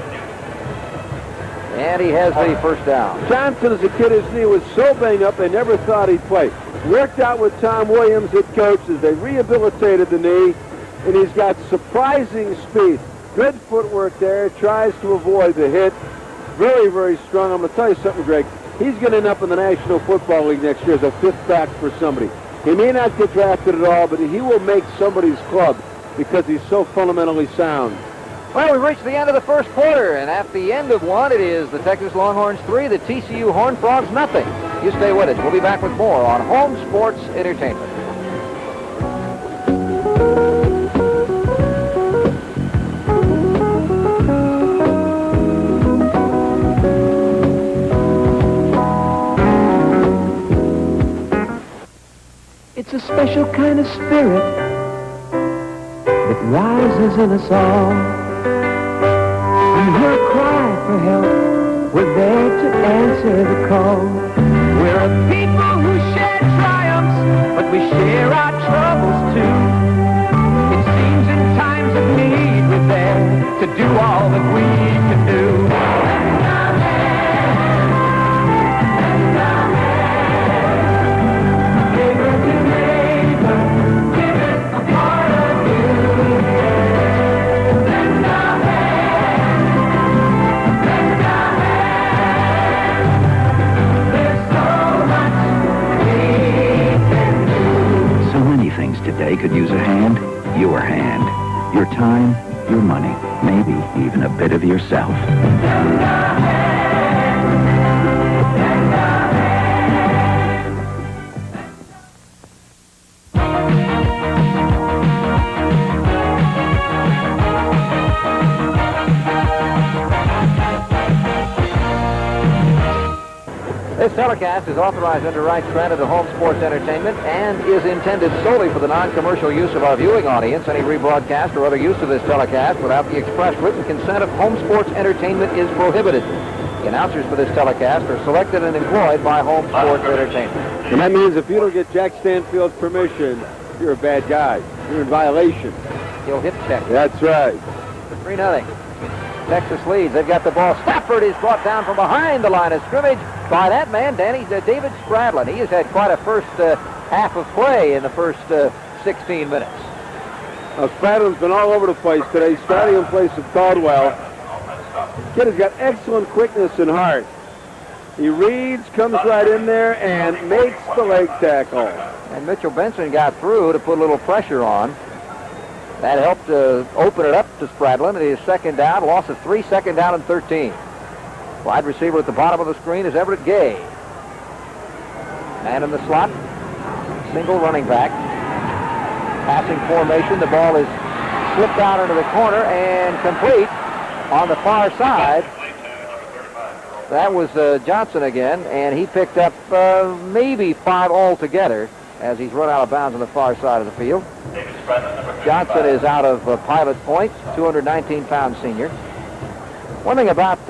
And he has the first down. Johnson, as a kid, his knee was so banged up they never thought he'd play. Worked out with Tom Williams, head coach, as they rehabilitated the knee, and he's got surprising speed. Good footwork there, tries to avoid the hit. Very, very strong. I'm going to tell you something, Greg. He's going to end up in the National Football League next year as a fifth back for somebody. He may not get drafted at all, but he will make somebody's club because he's so fundamentally sound. Well, we've reached the end of the first quarter, and at the end of one, it is the Texas Longhorns 3, the TCU Horned Frogs nothing. You stay with us. We'll be back with more on Home Sports Entertainment. It's a special kind of spirit that rises in us all. We hear a cry for help. We're there to answer the call. We're a people who share triumphs, but we share our troubles too. It seems in times of need we're there to do all that we can do. Today could use a hand, your hand, your time, your money, maybe even a bit of yourself. This telecast is authorized under rights granted to Home Sports Entertainment and is intended solely for the non-commercial use of our viewing audience. Any rebroadcast or other use of this telecast without the express written consent of Home Sports Entertainment is prohibited. The announcers for this telecast are selected and employed by Home Sports Entertainment. And that means if you don't get Jack Stanfield's permission, you're a bad guy. You're in violation. He'll hip check. That's right. 3-0. Texas leads. They've got the ball. Stafford is brought down from behind the line of scrimmage by that man, David Spradlin. He has had quite a first half of play in the first 16 minutes. Spradlin's been all over the place today, starting in place of Caldwell. Kid has got excellent quickness and heart. He reads, comes right in there, and makes the leg tackle. And Mitchell Benson got through to put a little pressure on. That helped to open it up to Spradlin. It is second down, loss of 3, second down and 13. Wide receiver at the bottom of the screen is Everett Gay. Man in the slot, single running back. Passing formation, the ball is slipped out into the corner and complete on the far side. That was Johnson again, and he picked up maybe 5 altogether as he's run out of bounds on the far side of the field. Johnson is out of Pilot Point, 219-pound senior. One thing about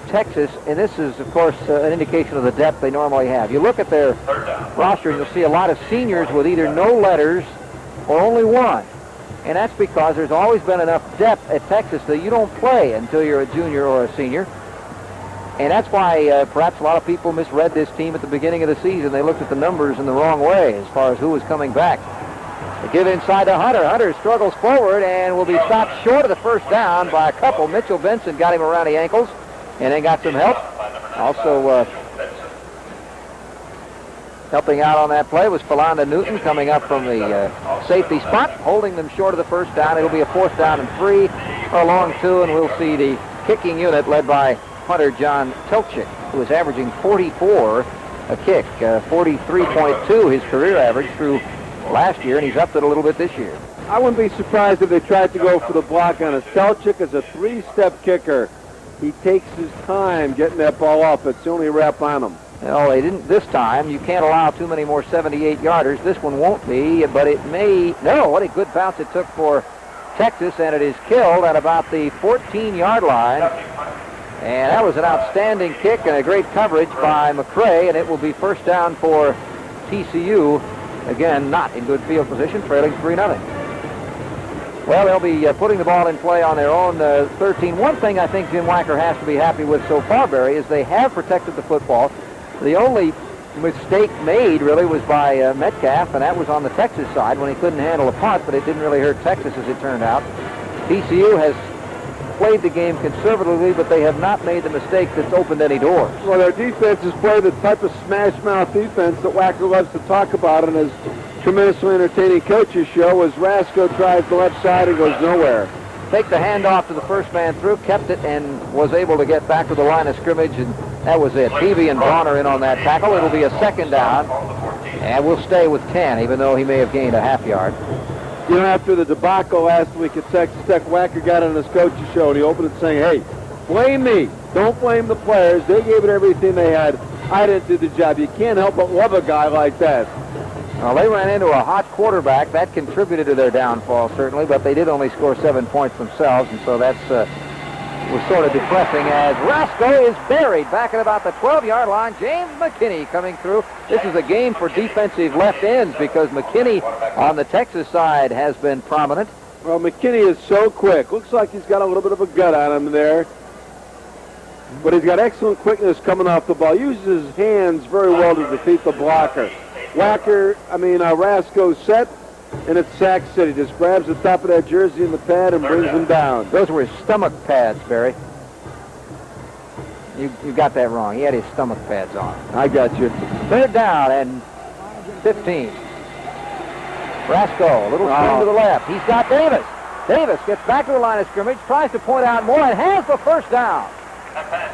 Texas, and this is, of course, an indication of the depth they normally have. You look at their roster, and you'll see a lot of seniors with either no letters or only one. And that's because there's always been enough depth at Texas that you don't play until you're a junior or a senior. And that's why perhaps a lot of people misread this team at the beginning of the season. They looked at the numbers in the wrong way as far as who was coming back. They give inside to Hunter. Hunter struggles forward and will be stopped short of the first down by a couple. Mitchell Benson got him around the ankles and then got some help. Also helping out on that play was Philanda Newton coming up from the safety spot, holding them short of the first down. It'll be a 4th down and 3, or a long 2, and we'll see the kicking unit led by Hunter John Telchik, who is averaging 44 a kick, 43.2 his career average through last year, and he's upped it a little bit this year. I wouldn't be surprised if they tried to go for the block on us. Telchik is a 3-step kicker. He takes his time getting that ball off. It's the only rep on him. No, they didn't this time. You can't allow too many more 78-yarders. This one won't be, but it may. No, what a good bounce it took for Texas, and it is killed at about the 14-yard line. And that was an outstanding kick and a great coverage by McCray, and it will be first down for TCU. Again, not in good field position, trailing 3-0. Well, they'll be putting the ball in play on their own 13. One thing I think Jim Wacker has to be happy with so far, Barry, is they have protected the football. The only mistake made, really, was by Metcalf, and that was on the Texas side when he couldn't handle a punt, but it didn't really hurt Texas, as it turned out. TCU has played the game conservatively, but they have not made the mistake that's opened any doors. Well, their defense has played the type of smash-mouth defense that Wacker loves to talk about in his tremendously entertaining coaches show, as Rasco drives the left side and goes nowhere. Take the handoff to the first man through, kept it, and was able to get back to the line of scrimmage, and that was it. Peavy and Bronner in on that tackle. It'll be a second down, and we'll stay with 10, even though he may have gained a half yard. You know, after the debacle last week at Texas Tech, Wacker got on his coach's show, and he opened it saying, hey, blame me. Don't blame the players. They gave it everything they had. I didn't do the job. You can't help but love a guy like that. Well, they ran into a hot quarterback. That contributed to their downfall, certainly, but they did only score 7 points themselves, and so that's was sort of depressing as Rasco is buried back at about the 12-yard line. James McKinney coming through. This is a game for defensive left ends because McKinney on the Texas side has been prominent. Well, McKinney is so quick. Looks like he's got a little bit of a gut on him there. But he's got excellent quickness coming off the ball. Uses his hands very well to defeat the blocker. Rasco set, and it's Sack City. Just grabs the top of that jersey in the pad and brings him down. Those were his stomach pads, Barry. You got that wrong. He had his stomach pads on. I got you. Third down and 15. Rasco, a little swing to the left. He's got Davis. Davis gets back to the line of scrimmage, tries to point out more, and has the first down.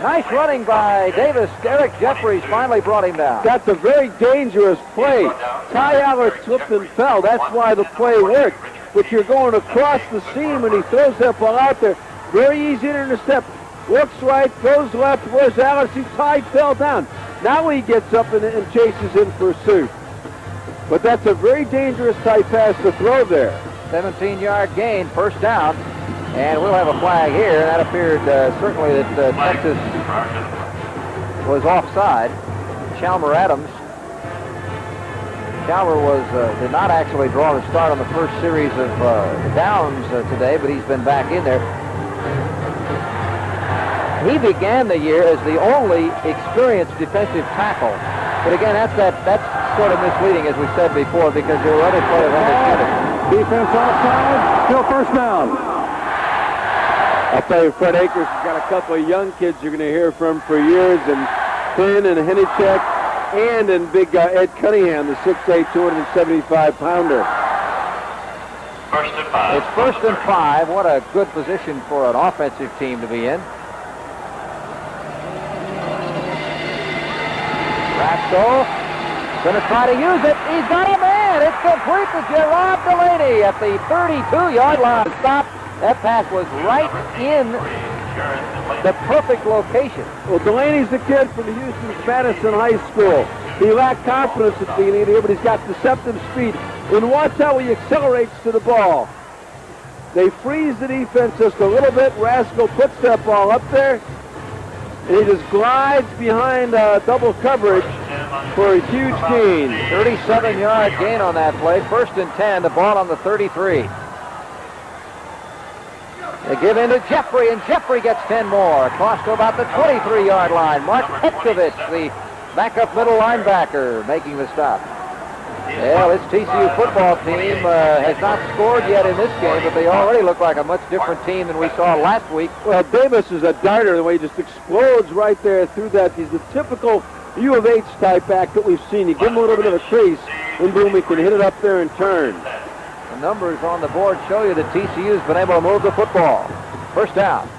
Nice running by Davis. Derek Jeffries finally brought him down. That's a very dangerous play. Ty Allard slipped and fell. That's why the play worked. But you're going across the seam, and he throws that ball out there. Very easy to intercept. Looks right, goes left. Where's Allard? See, Ty fell down. Now he gets up and chases in pursuit. But that's a very dangerous type pass to throw there. 17-yard gain, first down. And we'll have a flag here. That appeared certainly that Texas was offside. Chalmer Adams. Chalmer did not actually draw the start on the first series of downs today, but he's been back in there. He began the year as the only experienced defensive tackle. But again, that's sort of misleading, as we said before, because there were other players on the team. Defense offside, still first down. I'll tell you, Fred Akers has got a couple of young kids you're going to hear from for years, and Finn and Hennichek, and in big Ed Cunningham, the 6'8", 275-pounder. First and 5. It's first and 5. What a good position for an offensive team to be in. Rasko going to try to use it. He's got a man. It's complete to Gerard Delaney at the 32-yard line. Stop. That pass was right in the perfect location. Well, Delaney's the kid from the Houston's Madison High School. He lacked confidence at the beginning of the year, but he's got deceptive speed. And watch how he accelerates to the ball. They freeze the defense just a little bit. Rasko puts that ball up there, and he just glides behind double coverage for a huge gain. 37-yard gain on that play. First and 10, the ball on the 33. They give in to Jeffrey, and Jeffrey gets 10 more. Across to about the 23-yard line. Mark Petkovich, the backup middle linebacker, making the stop. Well, this TCU football team has not scored yet in this game, but they already look like a much different team than we saw last week. Well, Davis is a darter, the way he just explodes right there through that. He's the typical U of H type back that we've seen. You give him a little bit of a crease, and boom, he can hit it up there and turn. The numbers on the board show you that TCU's been able to move the football. First down.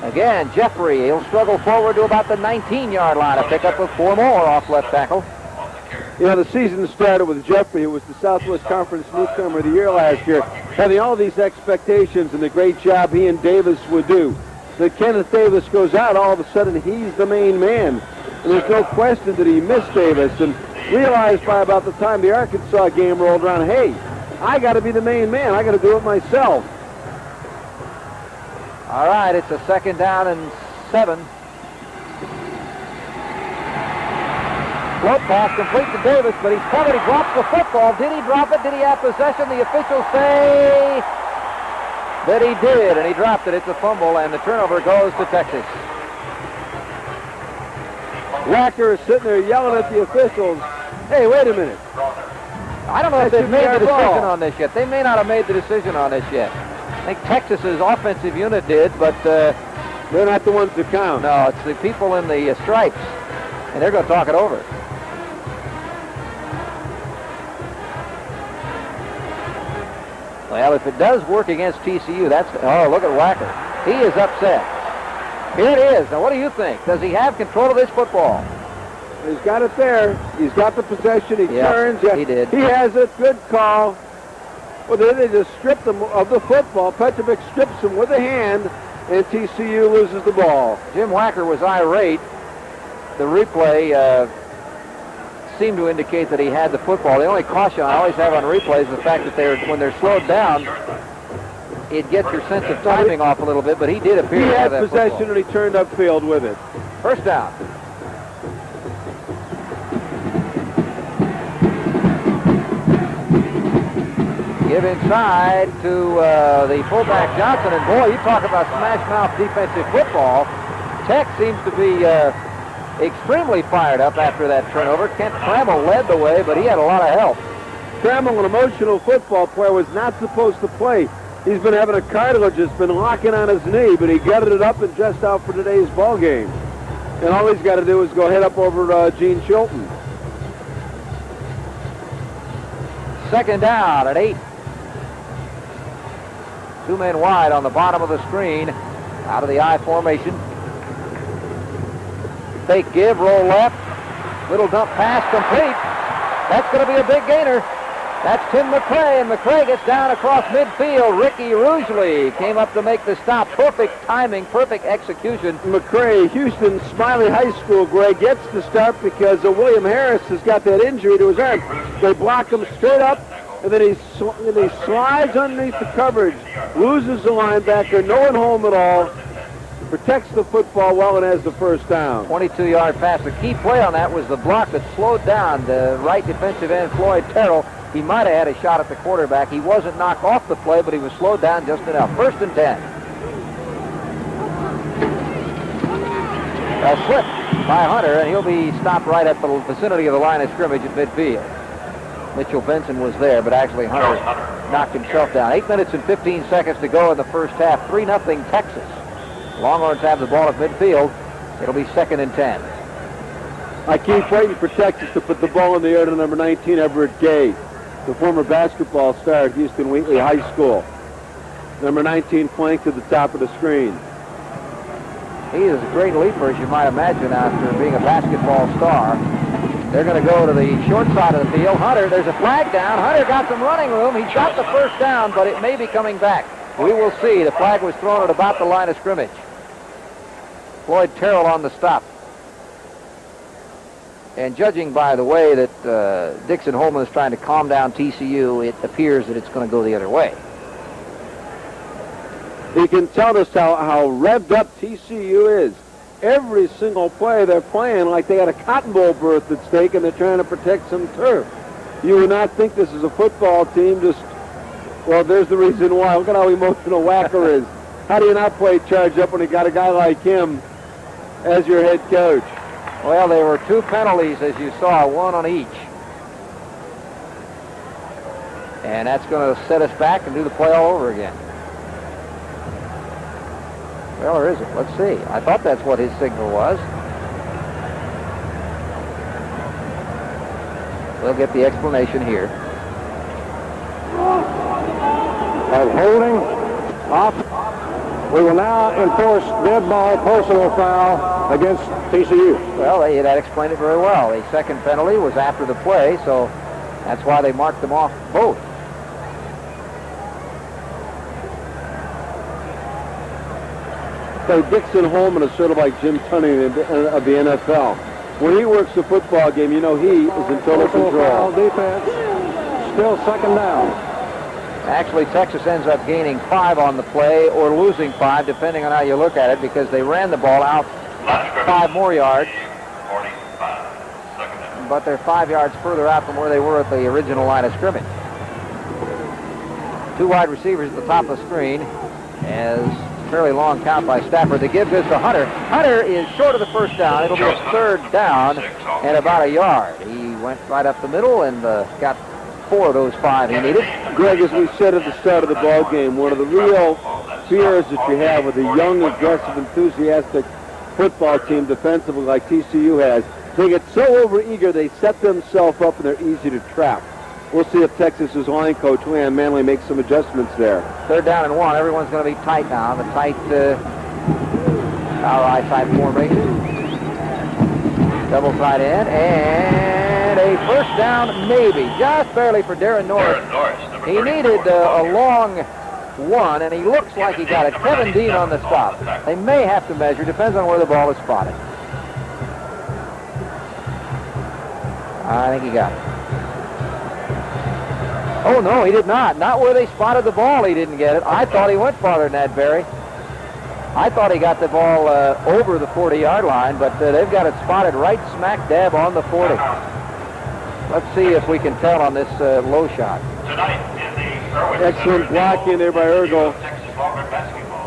Again, Jeffrey, he'll struggle forward to about the 19-yard line. A pickup of 4 more off left tackle. You know, the season started with Jeffrey, who was the Southwest Conference Newcomer of the Year last year, having all these expectations and the great job he and Davis would do. Then Kenneth Davis goes out, all of a sudden he's the main man. And there's no question that he missed Davis, and realized by about the time the Arkansas game rolled around, hey, I got to be the main man. I got to do it myself. All right, it's a second down and 7. Float pass complete to Davis, but he's covered. He drops the football. Did he drop it? Did he have possession? The officials say that he did, and he dropped it. It's a fumble, and the turnover goes to Texas. Wacker is sitting there yelling at the officials, hey, wait a minute. I don't know if they've made the decision on this yet. They may not have made the decision on this yet. I think Texas's offensive unit did, but they're not the ones that count. No, it's the people in the stripes, and they're going to talk it over. Well, if it does work against TCU, that's... Oh, look at Wacker. He is upset. Here it is. Now, what do you think? Does he have control of this football? He's got it there. He's got the possession. He turns. He did. He has it. Good call. Well, then they just stripped him of the football. Petrovic strips him with a hand, and TCU loses the ball. Jim Wacker was irate. The replay seemed to indicate that he had the football. The only caution I always have on replays is the fact that when they're slowed down, it gets your sense of timing off a little bit, but he did appear to have that possession football. And he turned upfield with it. First down. Give inside to the fullback Johnson, and boy, you talk about smash-mouth defensive football. Tech seems to be extremely fired up after that turnover. Kent Trammell led the way, but he had a lot of help. Trammell, an emotional football player, was not supposed to play. He's been having a cartilage that's been locking on his knee, but he gutted it up and just out for today's ball game. And all he's got to do is go head up over Gene Chilton. Second down at 8. 2 men wide on the bottom of the screen. Out of the I formation. Fake give, roll left. Little dump pass complete. That's going to be a big gainer. That's Tim McCray, and McCray gets down across midfield. Ricky Rugeley came up to make the stop. Perfect timing, perfect execution. McCray, Houston Smiley High School, Greg, gets the start because William Harris has got that injury to his arm. They block him straight up, and then he slides underneath the coverage, loses the linebacker, no one home at all, protects the football well, and has the first down. 22-yard pass. The key play on that was the block that slowed down the right defensive end, Floyd Terrell. He might have had a shot at the quarterback. He wasn't knocked off the play, but he was slowed down just enough. First and 10. A slip by Hunter, and he'll be stopped right at the vicinity of the line of scrimmage at midfield. Mitchell Benson was there, but actually Hunter knocked himself down. 8 minutes and 15 seconds to go in the first half. 3-0 Texas. Longhorns have the ball at midfield. It'll be 2nd and 10. I keep waiting for Texas to put the ball in the air to number 19, Everett Gay, the former basketball star at Houston Wheatley High School. Number 19 flanked at the top of the screen. He is a great leaper, as you might imagine, after being a basketball star. They're going to go to the short side of the field. Hunter, there's a flag down. Hunter got some running room. He shot the first down, but it may be coming back. We will see. The flag was thrown at about the line of scrimmage. Floyd Terrell on the stop. And judging by the way that Dixon Holman is trying to calm down TCU, it appears that it's going to go the other way. He can tell us how revved up TCU is. Every single play they're playing like they got a Cotton Bowl berth at stake and they're trying to protect some turf. You would not think this is a football team just, well, there's the reason why. Look at how emotional Wacker is. How do you not play charge up when you got a guy like him as your head coach? Well, there were 2 penalties, as you saw, 1 on each. And that's going to set us back and do the play all over again. Well, or is it? Let's see. I thought that's what his signal was. We'll get the explanation here. And holding off. We will now enforce dead ball personal foul against TCU. Well, that explained it very well. The second penalty was after the play, so that's why they marked them off both. So Dixon Holman is sort of like Jim Tunney of the NFL. When he works the football game, you know he is in total Personal control. foul defense. Still 2nd down. Actually, Texas ends up gaining 5 on the play or losing 5, depending on how you look at it, because they ran the ball out 5 more yards. But they're 5 yards further out from where they were at the original line of scrimmage. 2 wide receivers at the top of the screen as fairly long count by Stafford. The give is to Hunter. Hunter is short of the first down. It'll be a 3rd down and about a yard. He went right up the middle and got 4 of those 5 he needed. Greg, as we said at the start of the ball game, one of the real fears that you have with a young, aggressive, enthusiastic football team defensively like TCU has, they get so overeager they set themselves up and they're easy to trap. We'll see if Texas's line coach, Leon Manley, makes some adjustments there. 3rd down and 1. Everyone's going to be tight now. The tight, our tight formation. Double tight end. And a first down, maybe. Just barely for Darren Norris. He needed a long one, and he looks like he got it. Kevin Dean on the stop. They may have to measure. Depends on where the ball is spotted. I think he got it. Oh, no, he did not. Not where they spotted the ball, he didn't get it. I thought he went farther than that, Barry. I thought he got the ball over the 40-yard line, but they've got it spotted right smack dab on the 40. Let's see if we can tell on this low shot. Excellent blocking there by Ergel.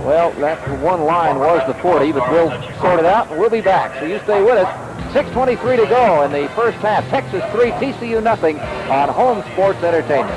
Well, that one line was the 40, but we'll sort it out, and we'll be back. So you stay with us. 6:23 to go in the first half. Texas 3, TCU nothing on Home Sports Entertainment.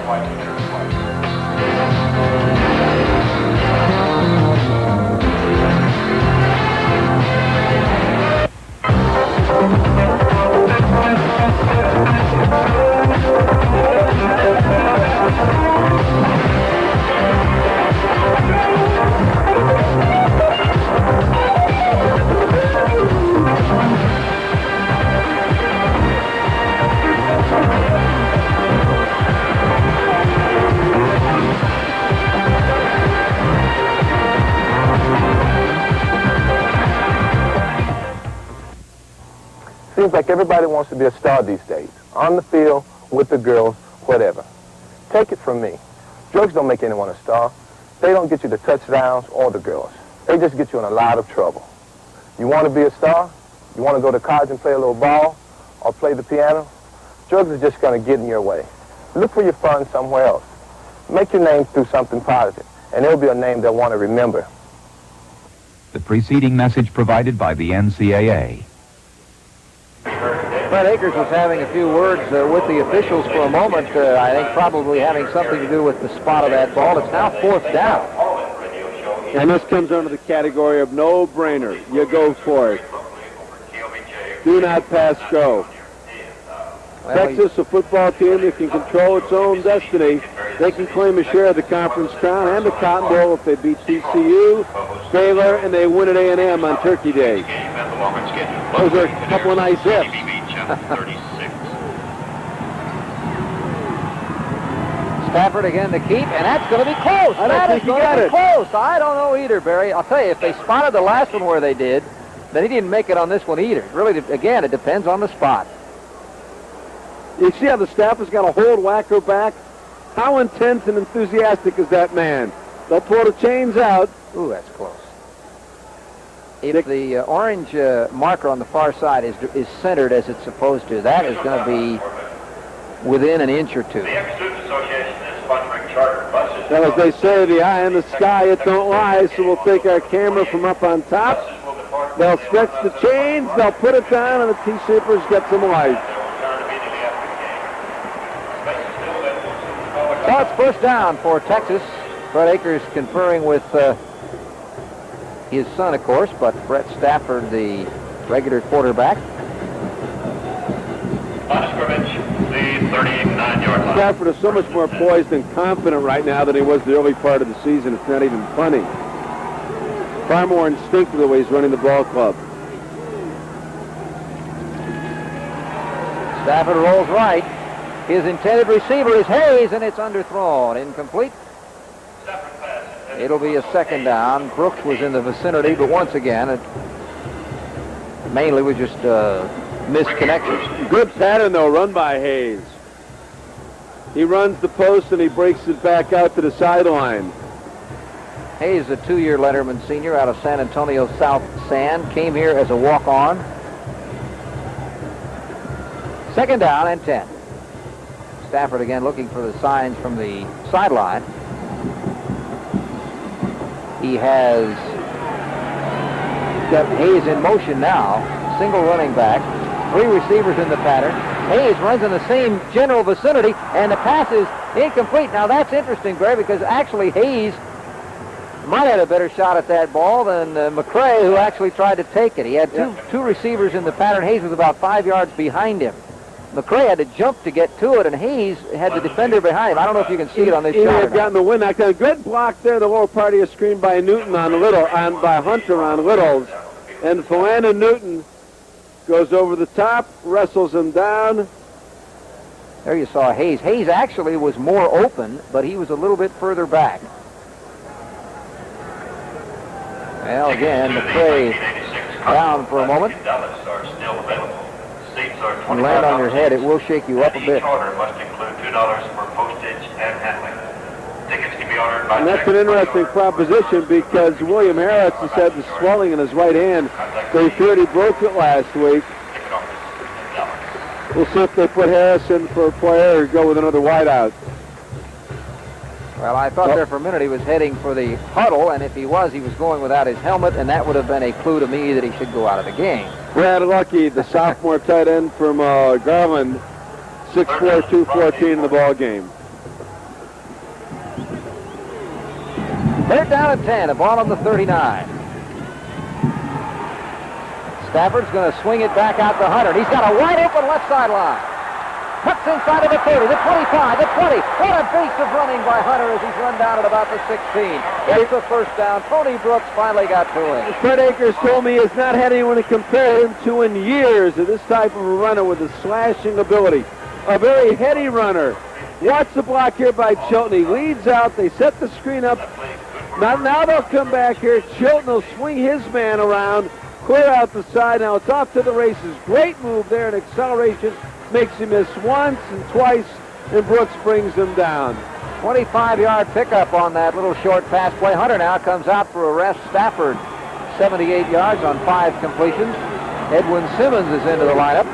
Seems like everybody wants to be a star these days. On the field, with the girls, whatever. Take it from me. Drugs don't make anyone a star. They don't get you the touchdowns or the girls. They just get you in a lot of trouble. You want to be a star? You want to go to college and play a little ball or play the piano? Drugs are just going to get in your way. Look for your fun somewhere else. Make your name through something positive, and it'll be a name they'll want to remember. The preceding message provided by the NCAA. Fred Akers was having a few words with the officials for a moment. I think probably having something to do with the spot of that ball. It's now 4th down. And this comes under the category of no-brainer. You go for it. Do not pass go. Well, Texas, a football team that can control its own destiny. They can claim a share of the conference crown and the Cotton Bowl if they beat TCU, Baylor, and they win at A&M on Turkey Day. Those are a couple of nice hits. Stafford again to keep, and that's going to be close. I don't think he got it. Close. I don't know either, Barry. I'll tell you, if they spotted the last one where they did, then he didn't make it on this one either. Really, again, it depends on the spot. You see how the staff has got to hold Wacker back? How intense and enthusiastic is that man? They'll pull the chains out. Ooh, that's close. If the orange marker on the far side is centered as it's supposed to, that is going to be within an inch or two. The Ex-Student Association is sponsoring charter buses. Well, as they say, the eye in the sky, it don't lie, so we'll take our camera from up on top. They'll stretch the chains, they'll put it down, and the T-Shapers get some life. So it's first down for Texas. Fred Akers conferring with his son, of course, but Brett Stafford, the regular quarterback. On scrimmage, the 39-yard line. Stafford is so much more poised and confident right now than he was the early part of the season. It's not even funny. Far more instinctive the way he's running the ball club. Stafford rolls right. His intended receiver is Hayes, and it's underthrown. Incomplete. It'll be a second down. Brooks was in the vicinity, but once again, it mainly was just misconnections. Good pattern, though, run by Hayes. He runs the post, and he breaks it back out to the sideline. Hayes, a 2-year Letterman senior out of San Antonio South San, came here as a walk-on. Second down and 10. Stafford again looking for the signs from the sideline. He has got Hayes in motion now. Single running back. 3 receivers in the pattern. Hayes runs in the same general vicinity, and the pass is incomplete. Now that's interesting, Barry, because actually Hayes might have a better shot at that ball than McCray, who actually tried to take it. He had two receivers in the pattern. Hayes was about 5 yards behind him. McCray had to jump to get to it, and Hayes had the defender behind him. I don't know if you can see it on this He shot. may have gotten the wind. A good block there. The lower part of your screen by Newton on by Hunter on Littles. And Philan Newton goes over the top, wrestles him down. There you saw Hayes. Hayes actually was more open, but he was a little bit further back. Well, again, McCray down for a moment. And land on your head, it will shake you up a bit. Each order must include $2 for postage and handling. Tickets can be ordered by... And that's an interesting proposition because William Harris has had the swelling in his right hand. They feared he broke it last week. We'll see if they put Harris in for a player or go with another wideout. Well, I thought there for a minute he was heading for the huddle, and if he was going without his helmet, and that would have been a clue to me that he should go out of the game. Brad Lucky, the sophomore tight end from Garland, 6'4", 214 in the ball game. Third down and 10, a ball on the 39. Stafford's going to swing it back out to Hunter. He's got a wide open left sideline. Cuts inside of the 30, the 25, the 20. What a beast of running by Hunter as he's run down at about the 16. Gets the first down. Tony Brooks finally got to him. Fred Akers told me he has not had anyone to compare him to in years of this type of a runner with a slashing ability. A very heady runner. Watch the block here by Chilton. He leads out. They set the screen up. Now they'll come back here. Chilton will swing his man around, clear out the side. Now it's off to the races. Great move there in acceleration. Makes him miss once and twice, and Brooks brings him down. 25-yard pickup on that little short pass play. Hunter now comes out for a rest. Stafford, 78 yards on 5 completions. Edwin Simmons is into the lineup.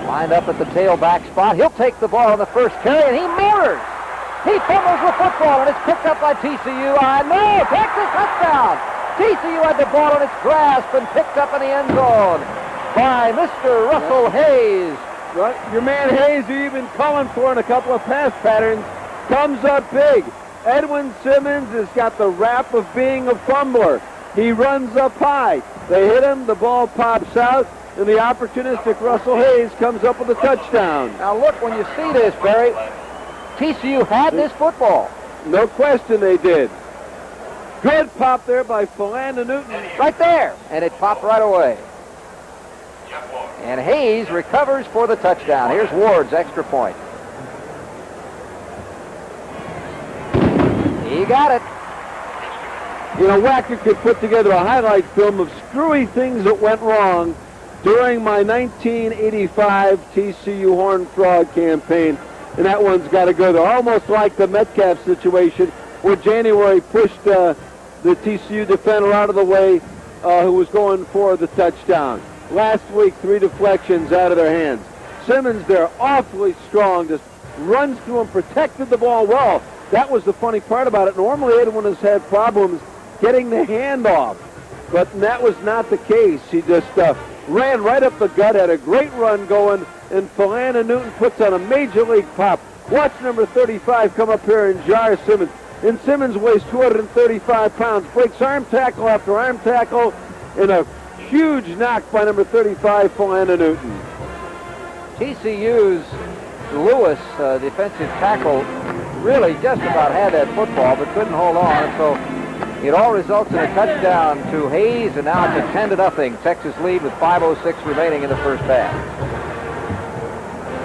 Lined up at the tailback spot. He'll take the ball on the first carry, and he mirrors. He fumbles the football, and it's picked up by TCU. No, Texas touchdown. TCU had the ball in its grasp and picked up in the end zone. by Mr. Russell Hayes. Right. Your man Hayes, who you've been calling for in a couple of pass patterns, comes up big. Edwin Simmons has got the rap of being a fumbler. He runs up high. They hit him, the ball pops out, and the opportunistic Russell Hayes comes up with a touchdown. Now look, when you see this, Barry, TCU had this football. No question they did. Good pop there by Philanda Newton. Right there. And it popped right away. And Hayes recovers for the touchdown. Here's Ward's extra point. He got it. You know, Wacker could put together a highlight film of screwy things that went wrong during my 1985 TCU Horned Frog campaign, and that one's got to go there. Almost like the Metcalf situation where January pushed the TCU defender out of the way who was going for the touchdown. Last week, 3 deflections out of their hands. Simmons there, awfully strong, just runs through him, protected the ball well. That was the funny part about it. Normally, Edwin has had problems getting the handoff, but that was not the case. He just ran right up the gut, had a great run going, and Philanda Newton puts on a major league pop. Watch number 35 come up here and jar Simmons. And Simmons weighs 235 pounds, breaks arm tackle after arm tackle, and a huge knock by number 35, Philanda Newton. TCU's Lewis, defensive tackle, really just about had that football, but couldn't hold on. And so it all results in a touchdown to Hayes, and now it's a 10-0 Texas lead with 5:06 remaining in the first half.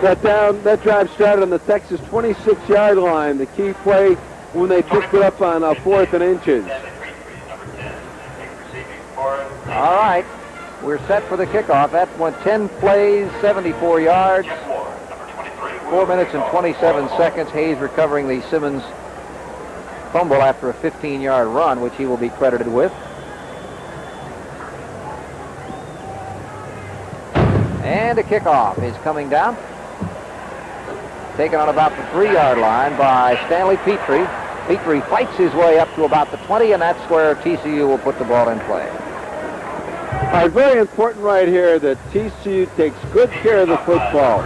That drive started on the Texas 26-yard line. The key play when they picked it up on 4th and inches. All right, we're set for the kickoff. That went 10 plays, 74 yards, 4 minutes and 27 seconds. Hayes recovering the Simmons fumble after a 15-yard run, which he will be credited with. And a kickoff is coming down. Taken on about the 3-yard line by Stanley Petrie. Petrie fights his way up to about the 20, and that's where TCU will put the ball in play. Very important right here that TCU takes good care of the football.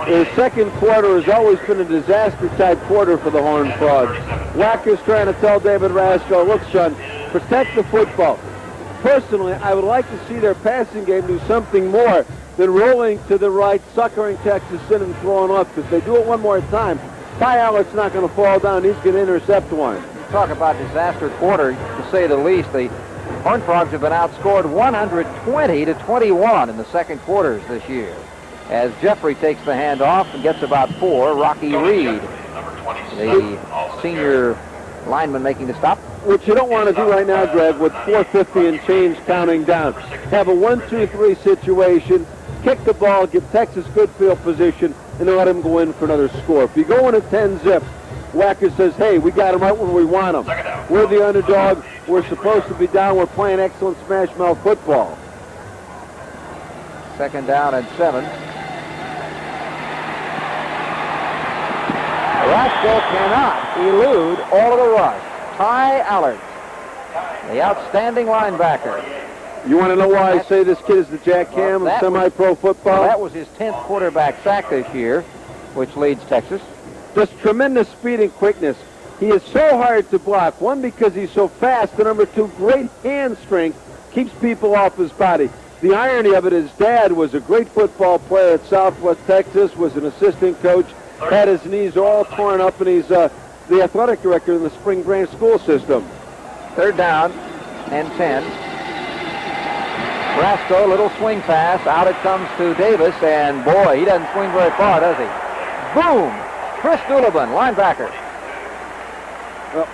The second quarter has always been a disaster-type quarter for the Horned Frogs. Wacker's trying to tell David Rasko, look, son, protect the football. Personally, I would like to see their passing game do something more than rolling to the right, suckering Texas in and throwing up. If they do it one more time, Ty Allen's not going to fall down. He's going to intercept one. Talk about disaster quarter, to say the least. The Horned Frogs have been outscored 120-21 in the second quarters this year. As Jeffrey takes the handoff and gets about 4, Rocky Reed, the senior lineman, making the stop. What you don't want to do right now, Greg, with 4:50 and change counting down, have a 1-2-3 situation, kick the ball, give Texas good field position, and then let him go in for another score. If you go in a 10-zip, Wacker says, hey, we got him right when we want him. We're the underdog. We're supposed to be down. We're playing excellent smash mouth football. 2nd down and 7. Rasko cannot elude all of the rush. Ty Allard, the outstanding linebacker. You want to know why I say this kid is the Jack Ham of semi-pro football? Well, that was his 10th quarterback sack this year, which leads Texas. Just tremendous speed and quickness. He is so hard to block. One, because he's so fast, and number 2, great hand strength, keeps people off his body. The irony of it, his dad was a great football player at Southwest Texas, was an assistant coach, had his knees all torn up, and he's the athletic director in the Spring Branch school system. 3rd down and 10. Rasko, little swing pass. Out it comes to Davis, and boy, he doesn't swing very far, does he? Boom! Chris Douleben, linebacker. Well,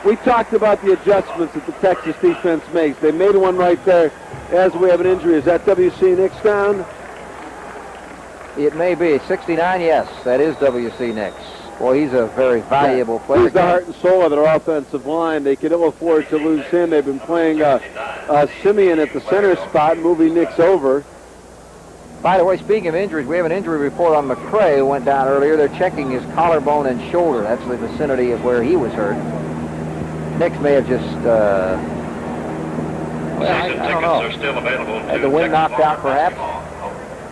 we talked about the adjustments that the Texas defense makes. They made one right there as we have an injury. Is that W.C. Nix down? It may be. 69, yes. That is W.C. Nix. Boy, he's a very valuable player. He's the heart and soul of their offensive line. They could ill afford to lose him. They've been playing Simeon at the center spot, moving Nix over. By the way, speaking of injuries, we have an injury report on McCray, who went down earlier. They're checking his collarbone and shoulder. That's the vicinity of where he was hurt. Nix may have just, I don't know, Are still available had the wind knocked out, perhaps.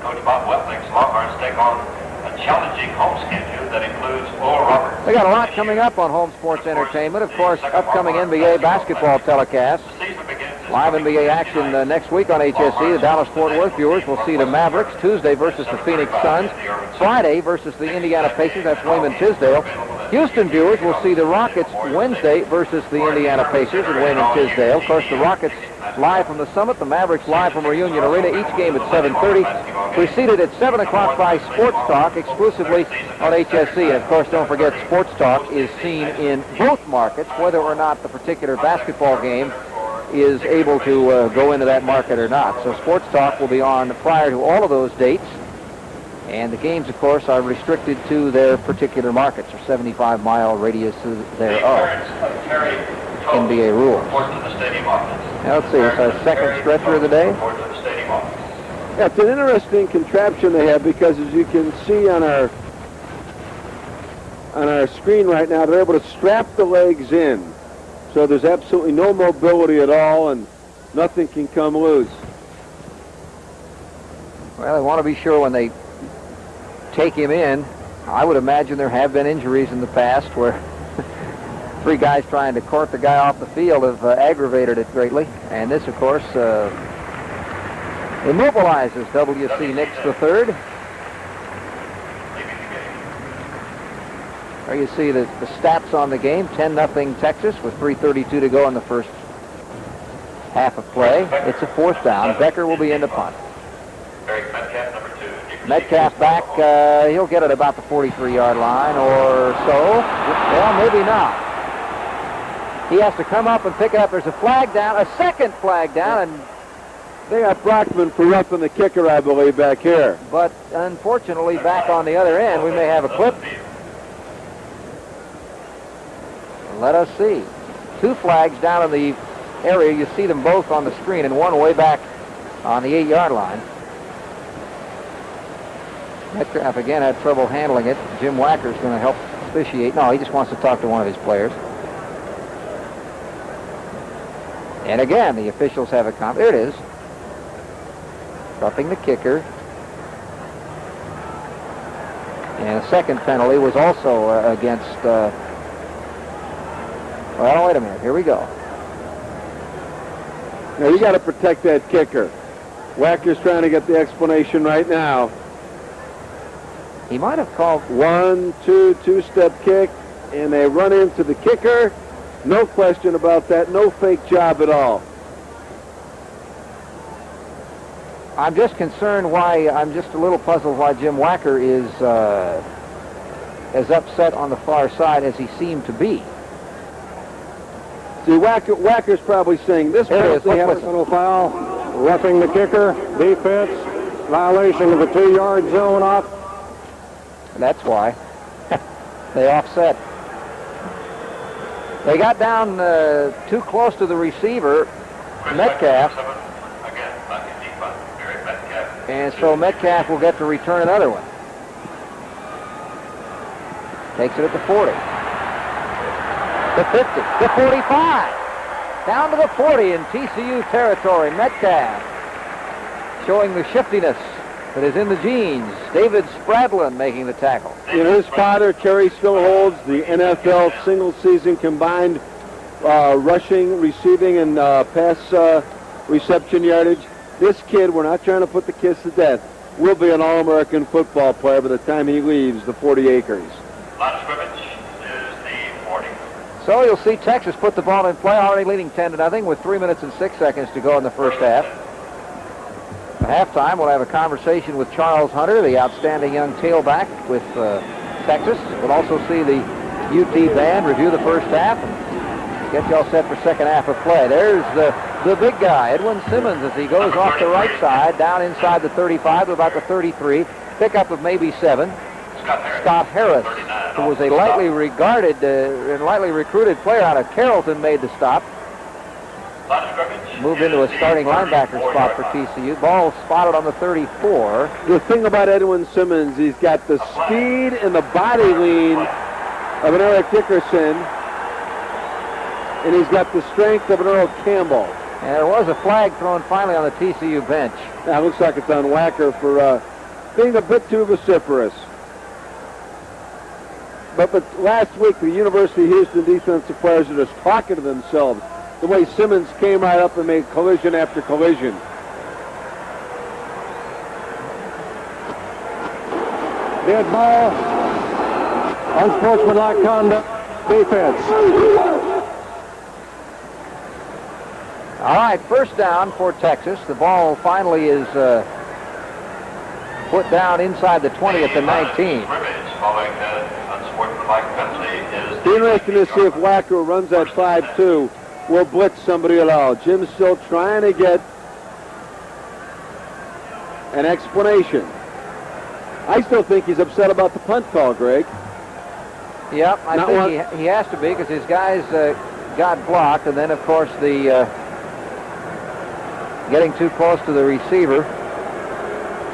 Coach Bob Wetlick's Longhorns take on a challenging home schedule that includes Oral Roberts. We got a lot coming up on Home Sports Entertainment. Of course, upcoming NBA basketball telecasts. The season begins this Live coming NBA action next week on HSE. The Dallas-Fort Worth viewers will see the Mavericks Tuesday versus the Phoenix Suns. Friday versus the Indiana Pacers. That's Wayman Tisdale. Houston viewers will see the Rockets Wednesday versus the Indiana Pacers in Wayman Tisdale. Of course, the Rockets live from the Summit. The Mavericks live from Reunion Arena. Each game at 7:30. Preceded at 7 o'clock by Sports Talk exclusively on HSE. And, of course, don't forget Sports Talk is seen in both markets, whether or not the particular basketball game is able to go into that market or not. So Sports Talk will be on prior to all of those dates. And the games, of course, are restricted to their particular markets, or 75-mile radiuses thereof. NBA rules. Report to the stadium office. Now, let's see, it's our second stretcher of the day. Report to the stadium office. Yeah, it's an interesting contraption they have because, as you can see on our screen right now, they're able to strap the legs in. So there's absolutely no mobility at all, and nothing can come loose. Well, they want to be sure when they take him in. I would imagine there have been injuries in the past where three guys trying to court the guy off the field have aggravated it greatly. And this, of course, immobilizes WC Nix III. There you see the stats on the game. 10-0 Texas with 3:32 to go in the first half of play. It's a fourth down. Becker will be in to punt. Eric Metcalf, number 2. Metcalf back. He'll get it about the 43-yard line or so. Well, maybe not. He has to come up and pick it up. There's a flag down, a second flag down, and They got Brockman for roughing the kicker, I believe, back here. but unfortunately, back on the other end, we may have a clip. Let us see. Two flags down in the area. You see them both on the screen, and one way back on the 8-yard line. Metcalf again had trouble handling it. Jim Wacker's going to help officiate. No, he just wants to talk to one of his players. And again, the officials have a comment. There it is. Roughing the kicker. And a second penalty was also against... well, wait a minute. Here we go. Now, you got to protect that kicker. Wacker's trying to get the explanation right now. He might have called... 1-2, two-step kick, and they run into the kicker. No question about that. No fake job at all. I'm just concerned why... I'm just a little puzzled why Jim Wacker is as upset on the far side as he seemed to be. See, Wacker's probably saying this penalty happens. Personal foul, roughing the kicker, defense, violation of the 2-yard zone off. That's why. They offset. They got down too close to the receiver, Metcalf, Again, back in deep punt. Eric Metcalf. and so Metcalf will get to return another one. Takes it at the 40. The 50, the 45. Down to the 40 in TCU territory. Metcalf showing the shiftiness that is in the genes. David Spradlin making the tackle. You know, his father, Kerry, still holds the NFL single-season combined rushing, receiving, and pass reception yardage. This kid, we're not trying to put the kids to death, will be an All-American football player by the time he leaves the 40 acres. Line of scrimmage is the 40. So you'll see Texas put the ball in play, already leading 10-0 with 3 minutes and 6 seconds to go in the first half. At halftime, we'll have a conversation with Charles Hunter, the outstanding young tailback with Texas. We'll also see the UT band review the first half and get you all set for second half of play. There's the big guy, Edwin Simmons, as he goes off the right side, down inside the 35 to about the 33. Pickup of maybe 7. Scott Harris, who was a lightly regarded and lightly recruited player out of Carrollton, made the stop. Moved into a starting linebacker spot for TCU. Ball spotted on the 34. The thing about Edwin Simmons, he's got the speed and the body lean of an Eric Dickerson, and he's got the strength of an Earl Campbell. And there was a flag thrown finally on the TCU bench. Now, it looks like it's on Wacker for being a bit too vociferous. But last week, the University of Houston defensive players are just talking to themselves. The way Simmons came right up and made collision after collision. Dead ball. Unsportsmanlike conduct. Defense. All right, first down for Texas. The ball finally is put down inside the 20 at the 19. Following unsportsmanlike penalty is Be interesting to see if Wacker runs that 5-2. Will blitz somebody at all. Jim's still trying to get an explanation. I still think he's upset about the punt call, Greg. Yep, I think he has to be because his guys got blocked, and then, of course, the getting too close to the receiver,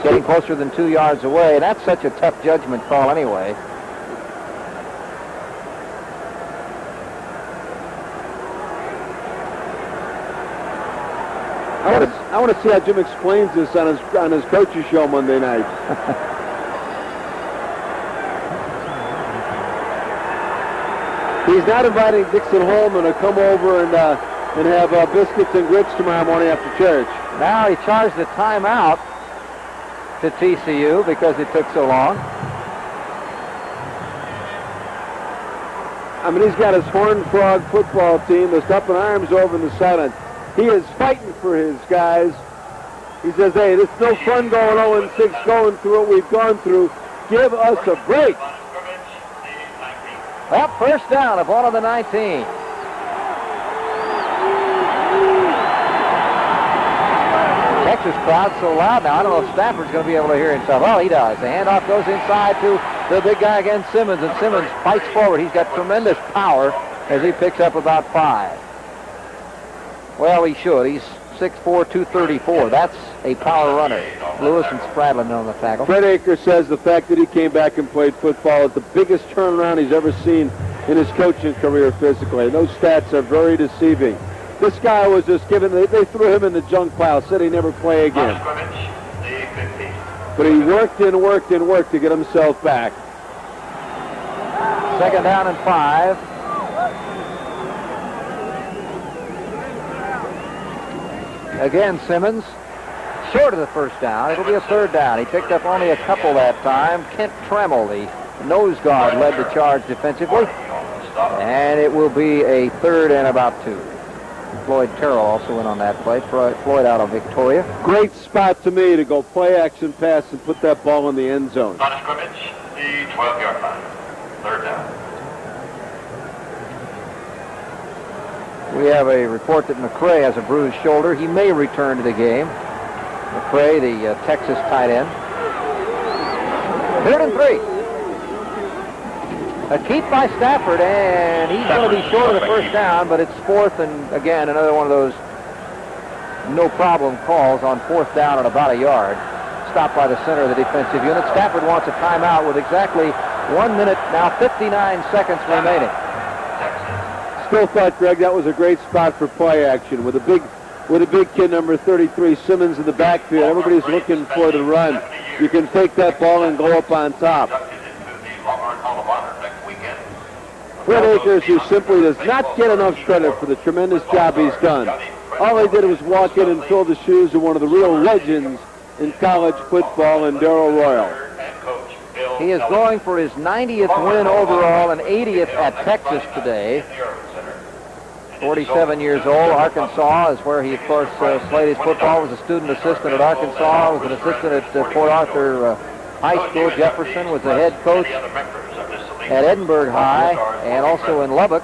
getting closer than 2 yards away. That's such a tough judgment call anyway. I want to see how Jim explains this on his coach's show Monday night. He's not inviting Dixon Holman to come over and have biscuits and grits tomorrow morning after church. Now he charged a timeout to TCU because it took so long. I mean, he's got his Horned Frog football team that's up in arms over in the sideline. He is fighting for his guys. He says, hey, it's no fun going 0-6, going through what we've gone through. Give us a break. Well, first down, a ball on the 19. Texas crowd so loud now, I don't know if Stafford's going to be able to hear himself. Oh, he does. The handoff goes inside to the big guy against Simmons, and Simmons fights forward. He's got tremendous power as he picks up about 5. Well, he should. He's 6'4", 234. That's a power runner. Lewis and Spradlin on the tackle. Fred Akers says the fact that he came back and played football is the biggest turnaround he's ever seen in his coaching career physically. Those stats are very deceiving. This guy was just given, they threw him in the junk pile, said he'd never play again. But he worked and worked and worked to get himself back. Second down and 5. Again, Simmons, short of the first down. It'll be a third down. He picked up only a couple that time. Kent Tremmel, the nose guard, led the charge defensively. And it will be a third and about 2. Floyd Terrell also in on that play. Floyd out of Victoria. Great spot to me to go play action pass and put that ball in the end zone. On scrimmage, the 12-yard line. Third down. We have a report that McCray has a bruised shoulder. He may return to the game. McCray, the Texas tight end. 3rd and 3. A keep by Stafford, and he's going to be short of the first down, but it's 4th and, again, another one of those no-problem calls on 4th down at about a yard. Stopped by the center of the defensive unit. Stafford wants a timeout with exactly 1 minute, now 59 seconds remaining. Still thought, Greg, that was a great spot for play action with a big kid number 33, Simmons, in the backfield. Everybody's looking for the run. You can take that ball and go up on top. Fred Akers, who simply does not get enough credit for the tremendous job he's done. All he did was walk in and fill the shoes of one of the real legends in college football, in Darrell Royal. He is going for his 90th win overall and 80th at Texas today. 47 years old. Arkansas is where he, of course, played his football. Was a student assistant at Arkansas. Was an assistant at Port Arthur High School. Jefferson was the head coach at Edinburgh High and also in Lubbock.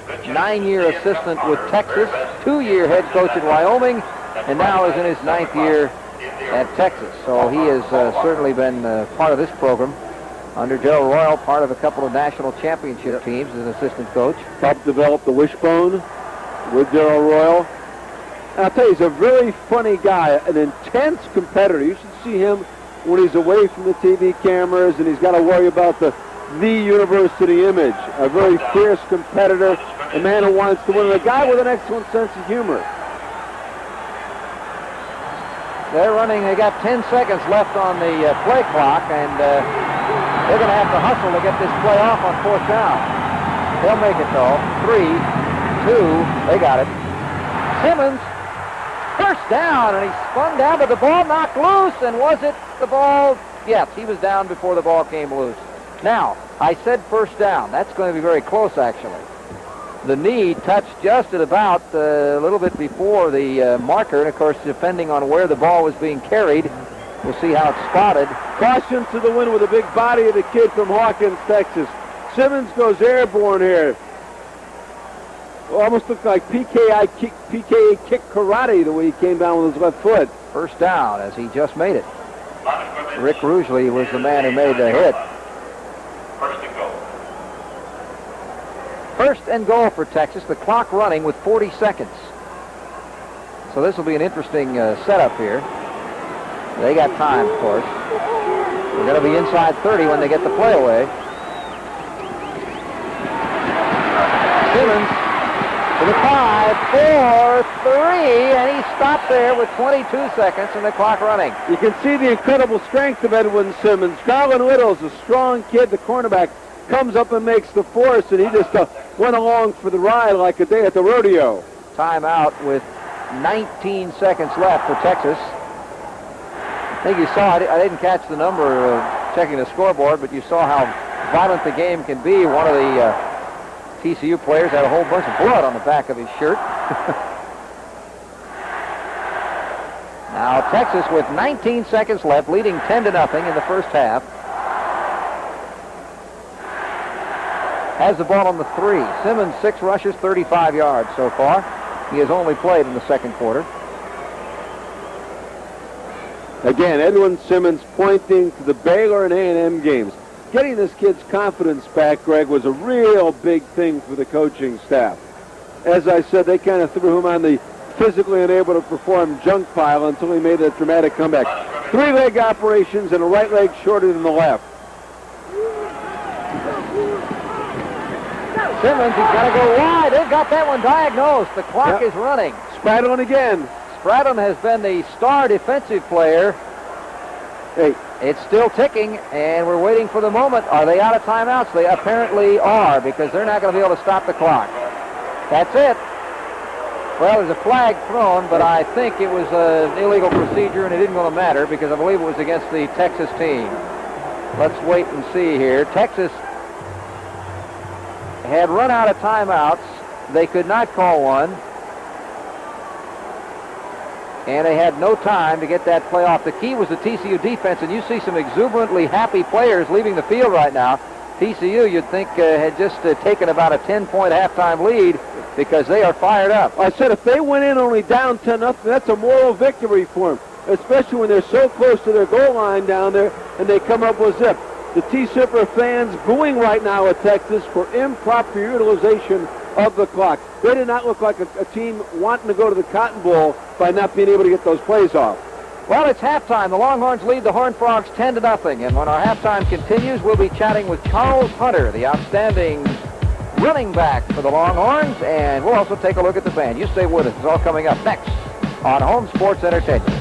9-year assistant with Texas. 2-year head coach at Wyoming, and now is in his 9th year at Texas. So he has certainly been part of this program under Darrell Royal, part of a couple of national championship teams as an assistant coach. Helped develop the wishbone with Darrell Royal. And I'll tell you, he's a really funny guy, an intense competitor. You should see him when he's away from the TV cameras and he's got to worry about the university image. A very fierce competitor, a man who wants to win, a guy with an excellent sense of humor. They're running. They got 10 seconds left on the play clock, and they're going to have to hustle to get this play off on 4th down. They'll make it, though. 3, 2, they got it. Simmons, first down, and he spun down, but the ball knocked loose, and was it the ball? Yes, he was down before the ball came loose. Now, I said first down. That's going to be very close, actually. The knee touched just at about a little bit before the marker, and of course, depending on where the ball was being carried, we'll see how it's spotted. Caution to the wind with the big body of the kid from Hawkins, Texas. Simmons goes airborne here. Almost looked like PKA kick karate the way he came down with his left foot. First down as he just made it. Rick Rugeley was the man who made the hit. First and goal. First and goal for Texas. The clock running with 40 seconds. So this will be an interesting setup here. They got time, of course. They're going to be inside 30 when they get the play away. Simmons to the 5, 4, 3, and he stopped there with 22 seconds and the clock running. You can see the incredible strength of Edwin Simmons. Garland Little's a strong kid. The cornerback comes up and makes the force, and he just went along for the ride like a day at the rodeo. Timeout with 19 seconds left for Texas. I think you saw, I didn't catch the number checking the scoreboard, but you saw how violent the game can be. One of the TCU players had a whole bunch of blood on the back of his shirt. Now Texas with 19 seconds left, leading 10-0 in the first half. Has the ball on the 3. Simmons, 6 rushes, 35 yards so far. He has only played in the second quarter. Again, Edwin Simmons pointing to the Baylor and A&M games. Getting this kid's confidence back, Greg, was a real big thing for the coaching staff. As I said, they kind of threw him on the physically unable to perform junk pile until he made that dramatic comeback. 3-leg operations and a right leg shorter than the left. Simmons, he's got to go wide. They've got that one diagnosed. The clock is running. Spradlin again. Spradlin has been the star defensive player. Hey. It's still ticking, and we're waiting for the moment. Are they out of timeouts? They apparently are, because they're not going to be able to stop the clock. That's it. Well, there's a flag thrown, but I think it was an illegal procedure, and it isn't going to matter, because I believe it was against the Texas team. Let's wait and see here. Texas had run out of timeouts. They could not call one. And they had no time to get that play off. The key was the TCU defense, and you see some exuberantly happy players leaving the field right now. TCU, you'd think, had just taken about a 10-point halftime lead because they are fired up. I said if they went in only down 10-0, that's a moral victory for them, especially when they're so close to their goal line down there and they come up with zip. The T-Zipper fans booing right now at Texas for improper utilization of the clock. They did not look like a team wanting to go to the Cotton Bowl by not being able to get those plays off. Well, it's halftime. The Longhorns lead the Horned Frogs 10-0. And when our halftime continues, we'll be chatting with Charles Hunter, the outstanding running back for the Longhorns. And we'll also take a look at the band. You stay with us. It's all coming up next on Home Sports Entertainment.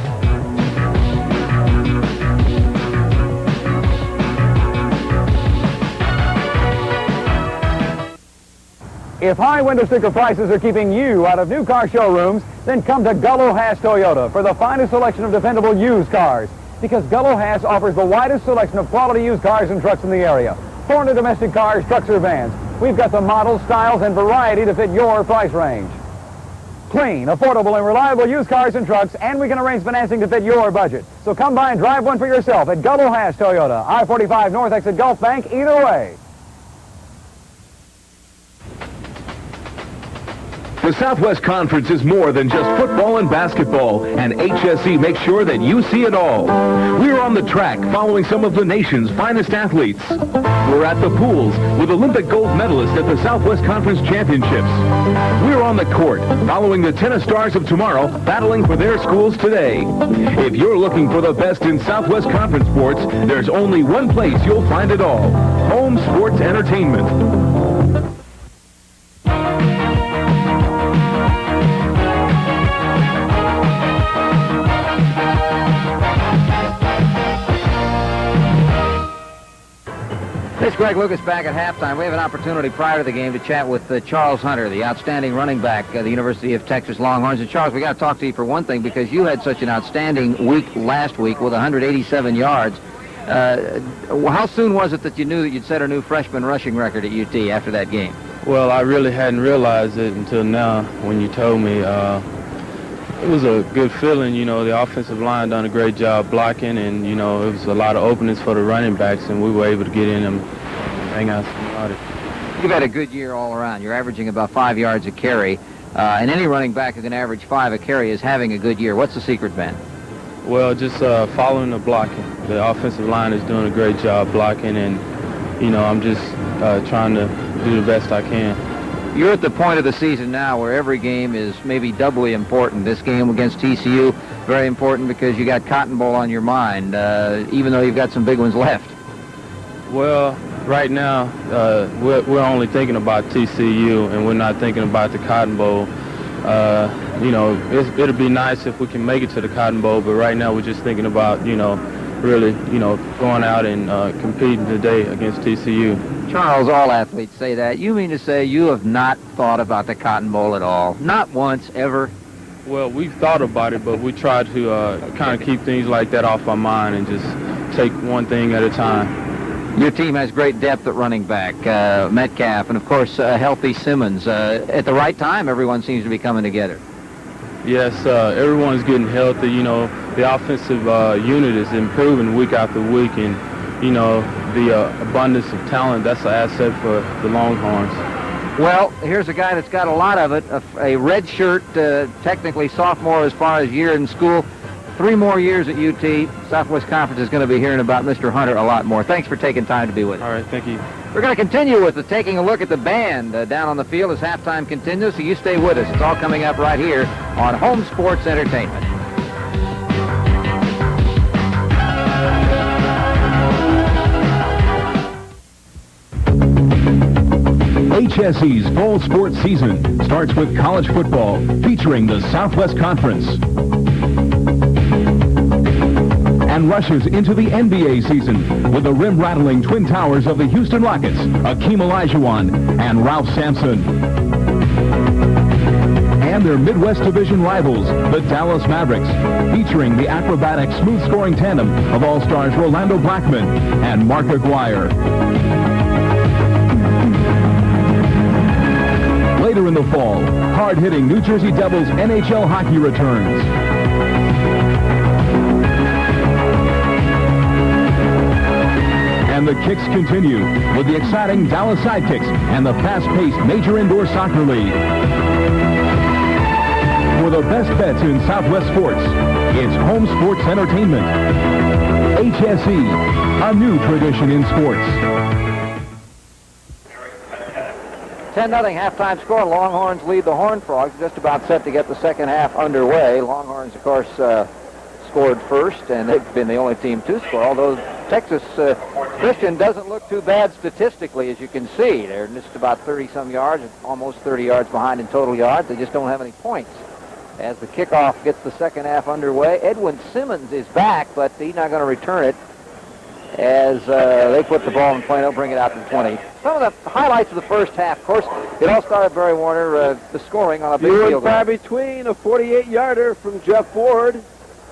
If high window sticker prices are keeping you out of new car showrooms, then come to Gullo Haas Toyota for the finest selection of dependable used cars. Because Gullo Haas offers the widest selection of quality used cars and trucks in the area. Foreign and domestic cars, trucks, or vans. We've got the models, styles, and variety to fit your price range. Clean, affordable, and reliable used cars and trucks, and we can arrange financing to fit your budget. So come by and drive one for yourself at Gullo Haas Toyota, I-45 North exit Gulf Bank, either way. The Southwest Conference is more than just football and basketball, and HSE makes sure that you see it all. We're on the track following some of the nation's finest athletes. We're at the pools with Olympic gold medalists at the Southwest Conference Championships. We're on the court following the tennis stars of tomorrow battling for their schools today. If you're looking for the best in Southwest Conference sports, there's only one place you'll find it all. Home Sports Entertainment. Greg Lucas back at halftime. We have an opportunity prior to the game to chat with Charles Hunter, the outstanding running back at the University of Texas Longhorns. And Charles, we got to talk to you for one thing because you had such an outstanding week last week with 187 yards. How soon was it that you knew that you'd set a new freshman rushing record at UT after that game? Well, I really hadn't realized it until now when you told me. It was a good feeling, you know. The offensive line done a great job blocking, and, you know, it was a lot of openings for the running backs, and we were able to get in them and hang out some yards. You've had a good year all around. You're averaging about 5 yards a carry, and any running back who can average 5 a carry is having a good year. What's the secret, Ben? Well, just following the blocking. The offensive line is doing a great job blocking, and, you know, I'm just trying to do the best I can. You're at the point of the season now where every game is maybe doubly important. This game against TCU, very important because you got Cotton Bowl on your mind, even though you've got some big ones left. Well, right now, we're only thinking about TCU, and we're not thinking about the Cotton Bowl. You know, it'll be nice if we can make it to the Cotton Bowl, but right now we're just thinking about, you know, really, you know, going out and competing today against TCU. Charles, all athletes say that. You mean to say you have not thought about the Cotton Bowl at all? Not once, ever? Well, we've thought about it, but we try to kind of keep things like that off our mind and just take one thing at a time. Your team has great depth at running back, Metcalf, and, of course, healthy Simmons. At the right time, everyone seems to be coming together. Yes, everyone's getting healthy. You know, the offensive unit is improving week after week, and, you know, the abundance of talent, that's an asset for the Longhorns. Well, here's a guy that's got a lot of it, a red shirt, technically sophomore as far as year in school. 3 more years at UT. Southwest Conference is going to be hearing about Mr. Hunter a lot more. Thanks for taking time to be with us. All right, thank you. We're going to continue with taking a look at the band down on the field as halftime continues, so you stay with us. It's all coming up right here on Home Sports Entertainment. HSE's fall sports season starts with college football featuring the Southwest Conference and rushes into the NBA season with the rim-rattling Twin Towers of the Houston Rockets, Akeem Olajuwon and Ralph Sampson. And their Midwest Division rivals, the Dallas Mavericks, featuring the acrobatic, smooth-scoring tandem of All-Stars Rolando Blackman and Mark Aguirre. Later in the fall, hard-hitting New Jersey Devils NHL hockey returns. And the kicks continue with the exciting Dallas Sidekicks and the fast-paced Major Indoor Soccer League. For the best bets in Southwest sports, it's Home Sports Entertainment. HSE, a new tradition in sports. 10-0 halftime score. Longhorns lead the Horned Frogs. Just about set to get the second half underway. Longhorns, of course, scored first, and they've been the only team to score, although Texas Christian doesn't look too bad statistically, as you can see. They're just about 30-some yards, almost 30 yards behind in total yards. They just don't have any points. As the kickoff gets the second half underway, Edwin Simmons is back, but he's not going to return it as they put the ball in play. They'll bring it out to 20. Some of the highlights of the first half, of course, it all started, Barry Warner, the scoring on a big field goal. Far between, a 48-yarder from Jeff Ward,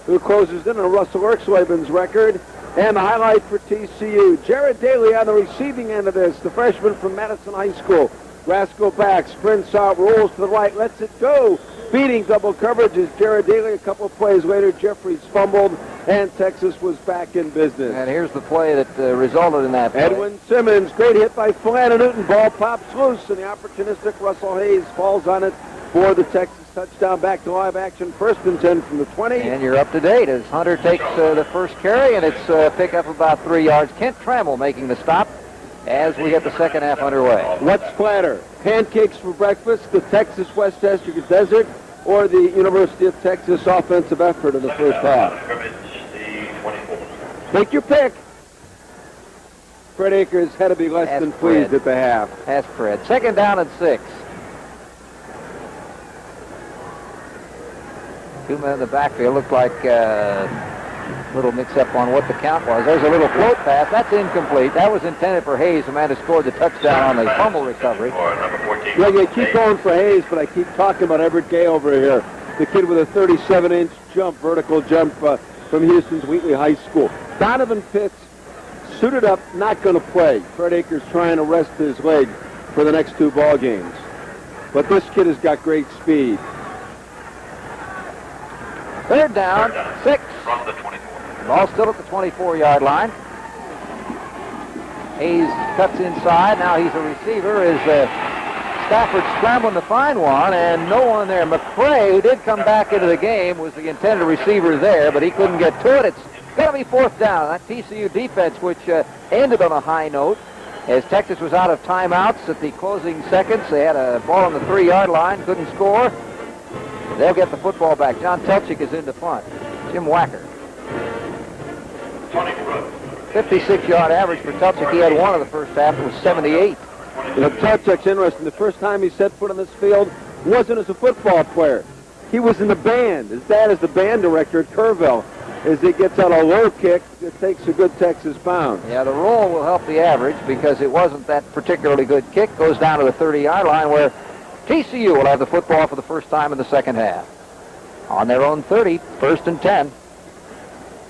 who closes in on Russell Erxleben's record. And the highlight for TCU, Jared Daly on the receiving end of this, the freshman from Madison High School. Rascal back, sprints out, rolls to the right, lets it go. Beating double coverage is Jared Daly. A couple of plays later, Jeffries fumbled, and Texas was back in business. And here's the play that resulted in that play. Edwin Simmons, great hit by Philander Newton. Ball pops loose, and the opportunistic Russell Hayes falls on it for the Texas touchdown. Back to live action, 1st and 10 from the 20. And you're up to date as Hunter takes the first carry, and it's pick up about 3 yards. Kent Trammell making the stop as we get the second half underway. What's flatter? Pancakes for breakfast, the Texas West Africa Desert, or the University of Texas offensive effort of the first half? Take your pick. Fred Akers had to be less than pleased at the half. That's Fred. 2nd down and 6. 2 men in the backfield. Looked like Little mix-up on what the count was. There's a little float pass. That's incomplete. That was intended for Hayes, the man who scored the touchdown on the fumble recovery. Yeah, you keep going for Hayes, but I keep talking about Everett Gay over here. The kid with a 37-inch jump, vertical jump from Houston's Wheatley High School. Donovan Pitts, suited up, not going to play. Fred Akers trying to rest his leg for the next 2 ball games. But this kid has got great speed. Third down, 6. From the 24. Ball still at the 24-yard line. Hayes cuts inside. Now he's a receiver. Stafford scrambling to find one, and no one there. McCray, who did come back into the game, was the intended receiver there, but he couldn't get to it. It's got to be 4th down. That TCU defense, which ended on a high note, as Texas was out of timeouts at the closing seconds. They had a ball on the 3-yard line, couldn't score. They'll get the football back. John Telchik is in the punt. Jim Wacker. 56-yard average for Telchik. He had one in the first half. It was 78. You know, Telchik's interesting. The first time he set foot on this field wasn't as a football player. He was in the band. His dad is the band director at Kerrville. As he gets out a low kick, it takes a good Texas pound. Yeah, the roll will help the average because it wasn't that particularly good kick. Goes down to the 30-yard line where TCU will have the football for the first time in the second half. On their own 30, 1st and 10.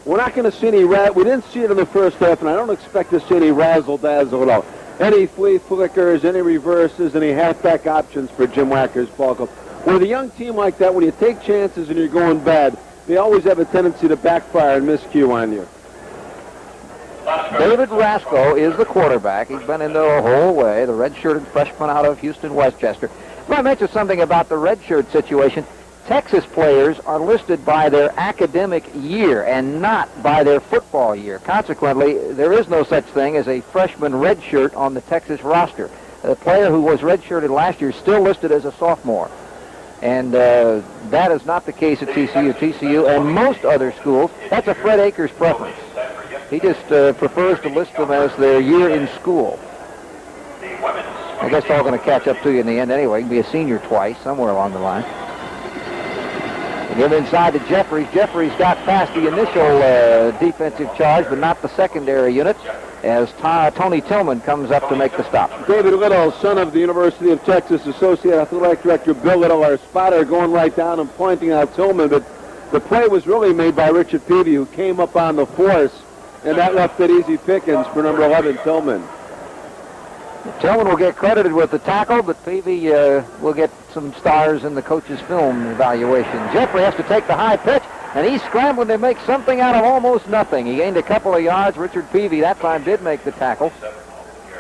We're not going to see any we didn't see it in the first half, and I don't expect to see any razzle-dazzle at all. Any flea flickers, any reverses, any halfback options for Jim Wacker's ball club. With a young team like that, when you take chances and you're going bad, they always have a tendency to backfire and miscue on you. David Rasco is the quarterback. He's been in there the whole way, the red-shirted freshman out of Houston Westchester. I mentioned something about the redshirt situation. Texas players are listed by their academic year and not by their football year. Consequently, there is no such thing as a freshman redshirt on the Texas roster. The player who was redshirted last year is still listed as a sophomore. And that is not the case at TCU. TCU and most other schools, that's a Fred Akers preference. He just prefers to list them as their year in school. I guess it's all going to catch up to you in the end anyway. You can be a senior twice, somewhere along the line. Give inside to Jeffries. Jeffries got past the initial defensive charge, but not the secondary unit, as Tony Tillman comes up to make the stop. David Little, son of the University of Texas Associate Athletic Director Bill Little, our spotter, going right down and pointing out Tillman, but the play was really made by Richard Peavy, who came up on the force, and that left it easy pickings for number 11, Tillman. Tillman will get credited with the tackle, but Peavy will get some stars in the coach's film evaluation. Jeffrey has to take the high pitch, and he's scrambling to make something out of almost nothing. He gained a couple of yards. Richard Peavy that time did make the tackle.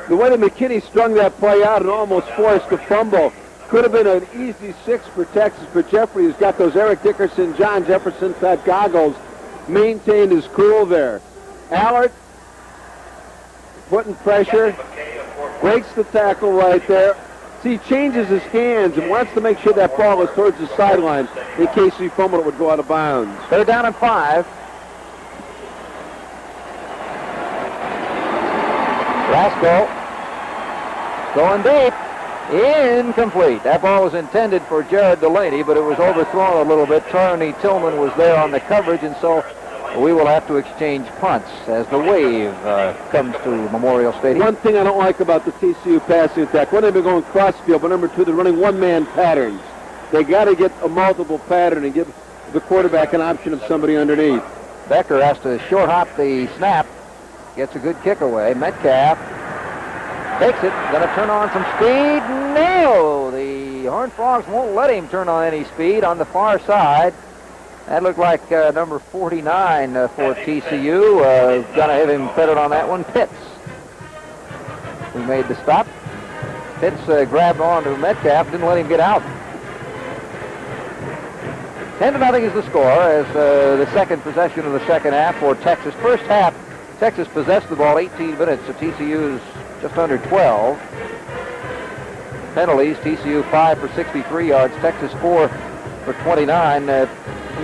The way that McKinney strung that play out and almost forced a fumble could have been an easy 6 for Texas, but Jeffrey has got those Eric Dickerson, John Jefferson-type goggles, maintained his cool there. Allard putting pressure. Breaks the tackle right there. See, he changes his hands and wants to make sure that ball is towards the sideline in case he fumbled it would go out of bounds. 3rd down and 5. Rasco going deep. Incomplete. That ball was intended for Jared Delaney, but it was overthrown a little bit. Tony Tillman was there on the coverage, and so we will have to exchange punts as the wave comes to Memorial Stadium. One thing I don't like about the TCU passing attack, one, they've been going cross-field, but number 2, they're running one-man patterns. They got to get a multiple pattern and give the quarterback an option of somebody underneath. Becker has to short hop the snap. Gets a good kick away. Metcalf takes it. Going to turn on some speed. No! The Horned Frogs won't let him turn on any speed on the far side. That looked like number 49 for TCU. Going to have him credit on that one. Pitts, who made the stop. Pitts grabbed on to Metcalf, didn't let him get out. 10-0 is the score as the second possession of the second half for Texas. First half, Texas possessed the ball 18 minutes to TCU's just under 12. Penalties, TCU 5 for 63 yards, Texas 4 for 29.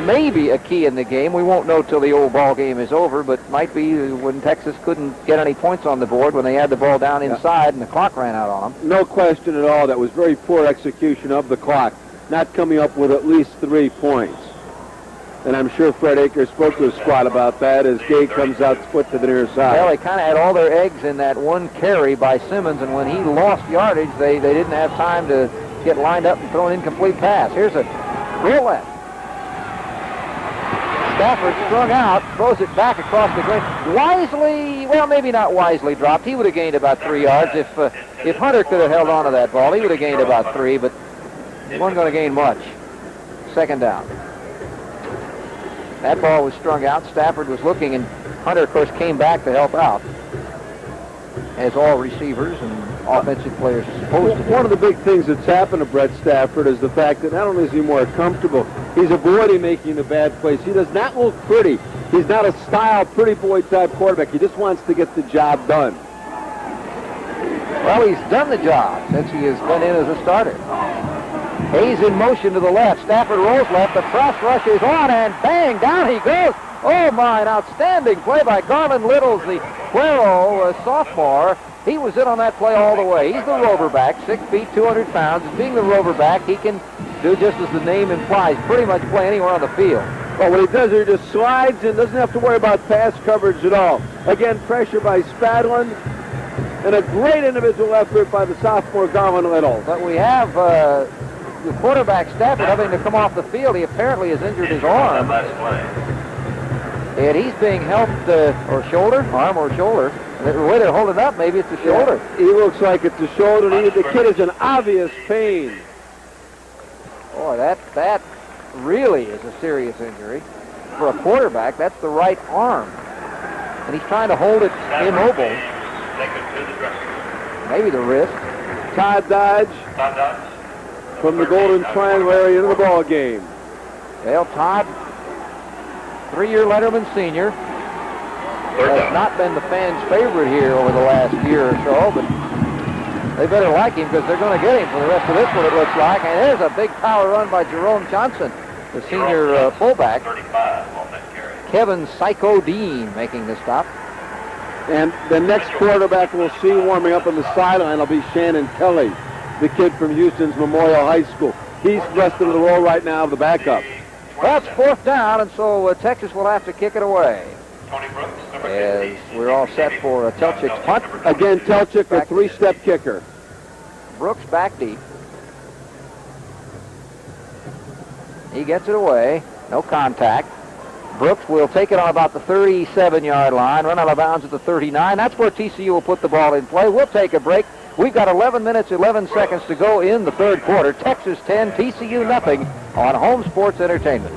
Maybe a key in the game. We won't know till the old ball game is over, but might be when Texas couldn't get any points on the board when they had the ball down inside and the clock ran out on them. No question at all. That was very poor execution of the clock, not coming up with at least 3 points. And I'm sure Fred Akers spoke to his squad about that as Gay comes out split to the near side. Well, they kind of had all their eggs in that one carry by Simmons, and when he lost yardage, they didn't have time to get lined up and throw an incomplete pass. Here's a real left. Stafford strung out, throws it back across the green. Wisely, well, maybe not wisely dropped. He would have gained about 3 yards. If Hunter could have held on to that ball, he would have gained about 3, but he wasn't going to gain much. Second down. That ball was strung out. Stafford was looking, and Hunter, of course, came back to help out, as all receivers and offensive players are supposed to do. One of the big things that's happened to Brett Stafford is the fact that not only is he more comfortable, he's avoiding making the bad plays. He does not look pretty. He's not a style, pretty boy type quarterback. He just wants to get the job done. Well, he's done the job since he has been in as a starter. Hayes in motion to the left. Stafford rolls left. The press rush is on, and bang, down he goes. Oh, my, an outstanding play by Garland Littles, the Cuero sophomore. He was in on that play all the way. He's the rover back, 6 feet, 200 pounds. Being the rover back, he can do just as the name implies, pretty much play anywhere on the field. Well, what he does, he just slides and doesn't have to worry about pass coverage at all. Again, pressure by Spadlin, and a great individual effort by the sophomore Garland Littles. But we have the quarterback Stafford having to come off the field. He apparently has injured his arm. And he's being helped, arm or shoulder. The way they're holding up, maybe it's the shoulder. Yeah, he looks like it's the shoulder. The kid is in obvious pain. Boy, that really is a serious injury. For a quarterback, that's the right arm. And he's trying to hold it immobile. Maybe the wrist. Todd Dodge from the Golden Triangle area into the ball game. Well, Todd, 3-year Letterman senior, has not been the fans' favorite here over the last year or so, but they better like him because they're going to get him for the rest of this one, it looks like. And there's a big power run by Jerome Johnson, the senior fullback. Kevin Psycho Dean making the stop. And the next quarterback we'll see warming up on the sideline will be Shannon Kelly, the kid from Houston's Memorial High School. He's thrust into the role right now of the backup. Well, it's 4th down, and so Texas will have to kick it away. As we're all set for Telchik's punt. Again, Telchik, a 3-step kicker. Brooks back deep. He gets it away. No contact. Brooks will take it on about the 37-yard line, run out of bounds at the 39. That's where TCU will put the ball in play. We'll take a break. We've got 11 minutes, 11 seconds to go in the third quarter. Texas 10, TCU nothing on Home Sports Entertainment.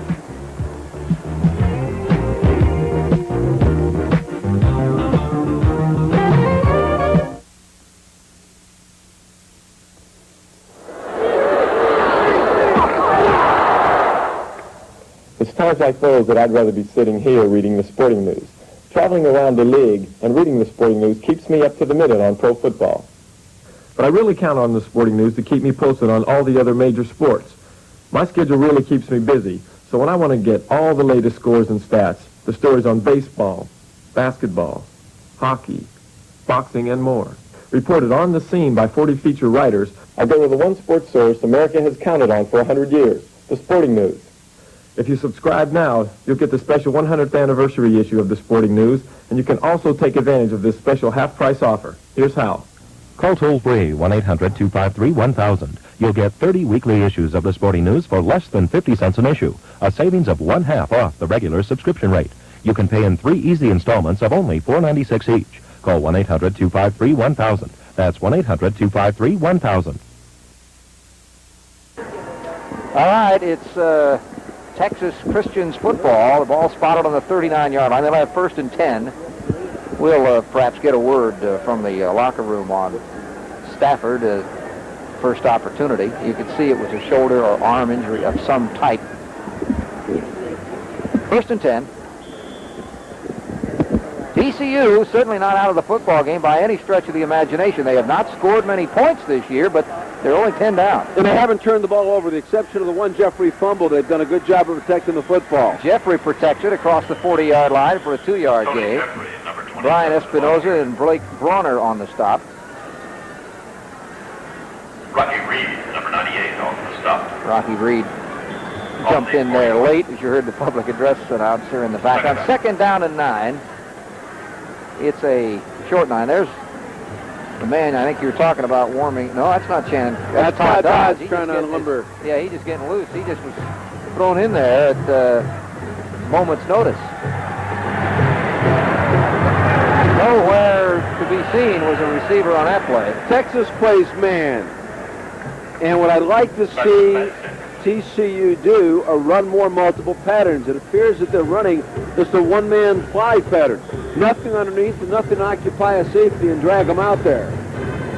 It's times like those that I'd rather be sitting here reading the sporting news. Traveling around the league and reading the sporting news keeps me up to the minute on pro football. But I really count on the sporting news to keep me posted on all the other major sports. My schedule really keeps me busy, so when I want to get all the latest scores and stats, the stories on baseball, basketball, hockey, boxing, and more, reported on the scene by 40 feature writers, I go with the one sports source America has counted on for 100 years, the sporting news. If you subscribe now, you'll get the special 100th anniversary issue of the sporting news, and you can also take advantage of this special half-price offer. Here's how. Call toll-free 1-800-253-1000. You'll get 30 weekly issues of the sporting news for less than 50 cents an issue, a savings of 1/2 off the regular subscription rate. You can pay in 3 easy installments of only $4.96 each. Call 1-800-253-1000. That's 1-800-253-1000. All right, it's Texas Christians football. The ball spotted on the 39-yard line. They'll have 1st and 10. We'll perhaps get a word from the locker room on Stafford. First opportunity. You can see it was a shoulder or arm injury of some type. 1st and 10. TCU certainly not out of the football game by any stretch of the imagination. They have not scored many points this year, but they're only 10 down. And they haven't turned the ball over, with the exception of the one Jeffrey fumble. They've done a good job of protecting the football. Jeffrey protects it across the 40-yard line for a 2-yard gain. Brian Espinoza and Blake Bronner on the stop. Rocky Reed, number 98, on the stop. Rocky Reed jumped in there late, as you heard the public address announcer in the back. On 2nd down and 9, it's a short 9. There's the man I think you're talking about warming. No, that's not Shannon. That's Todd Dodge. Dodge trying to unlimber. Yeah, he's just getting loose. He just was thrown in there at moment's notice. Nowhere to be seen was a receiver on that play. Texas plays man. And what I'd like to see TCU do are run more multiple patterns. It appears that they're running just a one-man fly pattern. Nothing underneath and nothing to occupy a safety and drag them out there.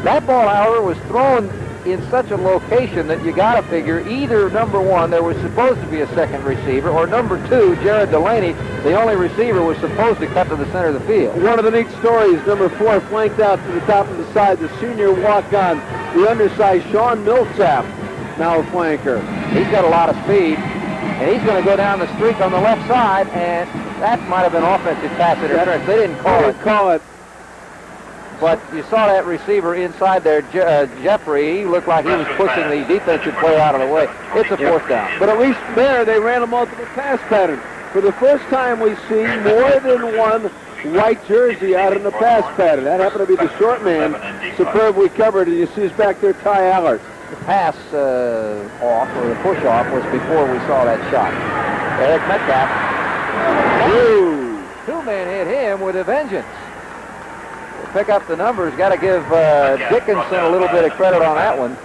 That ball, however, was thrown in such a location that you got to figure either, number one, there was supposed to be a second receiver, or number two, Jared Delaney, the only receiver, was supposed to cut to the center of the field. One of the neat stories, number 4, flanked out to the top of the side, the senior walk-on, the undersized Sean Millsap, now a flanker. He's got a lot of speed, and he's going to go down the streak on the left side, and that might have been offensive pass interference. They didn't call it. But you saw that receiver inside there, Jeffrey. He looked like he was pushing the defensive player out of the way. It's a 4th down. But at least there, they ran a multiple pass pattern. For the first time, we see more than one white jersey out in the pass pattern. That happened to be the short man, superbly covered, and you see he's back there, Ty Allard. The pass off, or the push off, was before we saw that shot. Eric Metcalf. Ooh. Two-man hit him with a vengeance. To pick up the numbers, got to give Dickinson a little bit of credit on that one.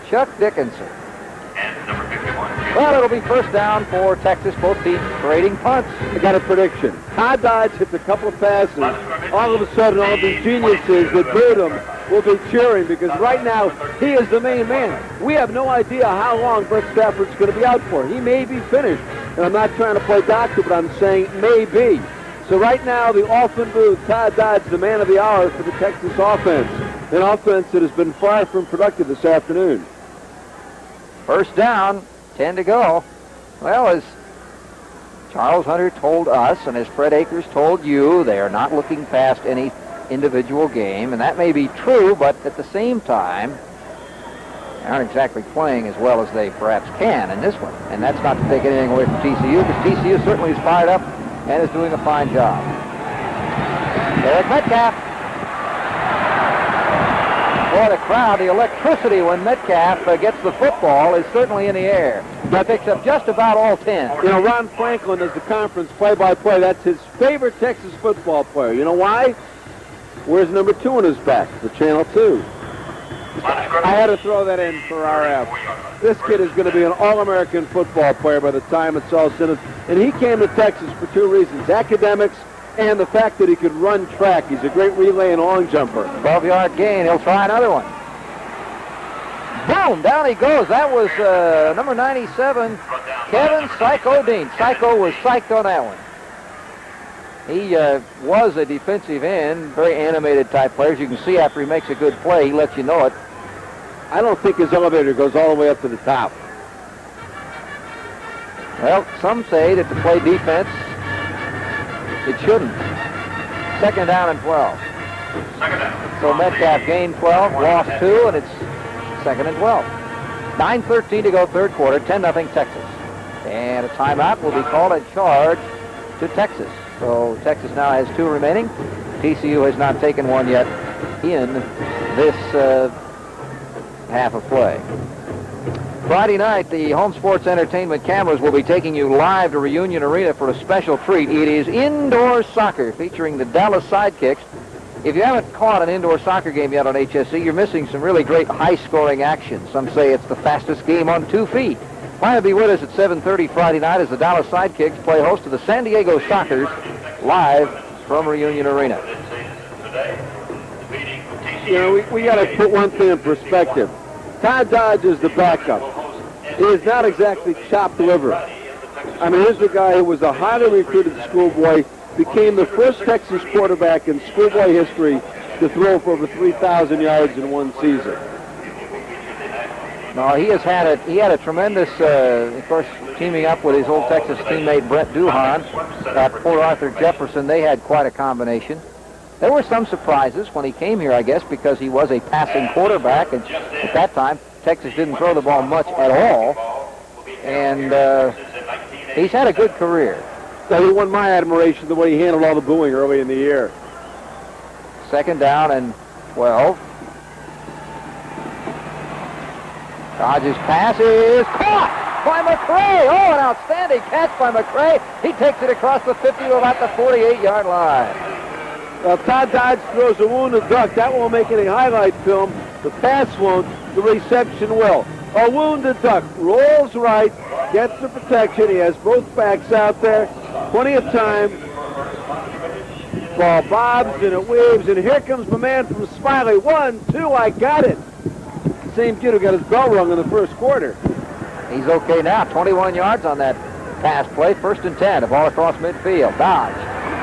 Chuck Dickinson. And number 51. Well, it'll be 1st down for Texas, both teams trading punts. I got a prediction. Todd Dodge hits a couple of passes. All of a sudden, all the geniuses that booed him will be cheering because right now, he is the main man. We have no idea how long Brett Stafford's going to be out for. He may be finished. And I'm not trying to play doctor, but I'm saying maybe. So right now, the often booed Todd Dodge, the man of the hour for the Texas offense. An offense that has been far from productive this afternoon. 1st down, 10 to go. Well, as Charles Hunter told us, and as Fred Akers told you, they are not looking past any individual game, and that may be true, but at the same time, they aren't exactly playing as well as they perhaps can in this one. And that's not to take anything away from TCU, because TCU certainly is fired up and is doing a fine job. Eric Metcalf. Boy, the crowd, the electricity when Metcalf gets the football is certainly in the air. That picks up just about all 10. You know, Ron Franklin is the conference play-by-play. That's his favorite Texas football player. You know why? Wears number 2 on his back for Channel 2. I had to throw that in for RF. This kid is going to be an All-American football player by the time it's all said. And he came to Texas for 2 reasons: academics and the fact that he could run track. He's a great relay and long jumper. 12-yard gain. He'll try another one. Boom! Down he goes. That was number 97, Kevin Psycho Dean. Psycho was psyched on that one. He was a defensive end, very animated type player. As you can see, after he makes a good play, he lets you know it. I don't think his elevator goes all the way up to the top. Well, some say that to play defense, it shouldn't. 2nd down and 12. So Metcalf gained 12, lost 2, and it's 2nd and 12. 9:13 to go, 3rd quarter, 10-0 Texas. And a timeout will be called at charge to Texas. So Texas now has 2 remaining. TCU has not taken one yet in this half of play. Friday night, the Home Sports Entertainment cameras will be taking you live to Reunion Arena for a special treat. It is indoor soccer featuring the Dallas Sidekicks. If you haven't caught an indoor soccer game yet on HSC, you're missing some really great high-scoring action. Some say it's the fastest game on 2 feet. Plan to be with us at 7:30 Friday night as the Dallas Sidekicks play host to the San Diego Shockers live from Reunion Arena. You know, we got to put one thing in perspective. Todd Dodge is the backup. He is not exactly chopped liver. I mean, here's a guy who was a highly recruited schoolboy, became the first Texas quarterback in schoolboy history to throw for over 3,000 yards in one season. No, he had a tremendous, of course, teaming up with his old Texas teammate Brett Duhan at Port Arthur Jefferson. They had quite a combination. There were some surprises when he came here, I guess, because he was a passing quarterback, and at that time, Texas didn't throw the ball much at all. and he's had a good career. So he won my admiration the way he handled all the booing early in the year. Second down and 12. Dodge's pass is caught by McRae. Oh, an outstanding catch by McRae. He takes it across the 50 to about the 48-yard line. Well, Todd Dodge throws a wounded duck. That won't make any highlight film. The pass won't. The reception will. A wounded duck rolls right, gets the protection. He has both backs out there. Plenty of time. Ball bobs and it waves, and here comes my man from Smiley. 1, 2, I got it. Same kid who got his bell rung in the first quarter. He's okay now. 21 yards on that pass play. First and 10. The ball across midfield. Dodge.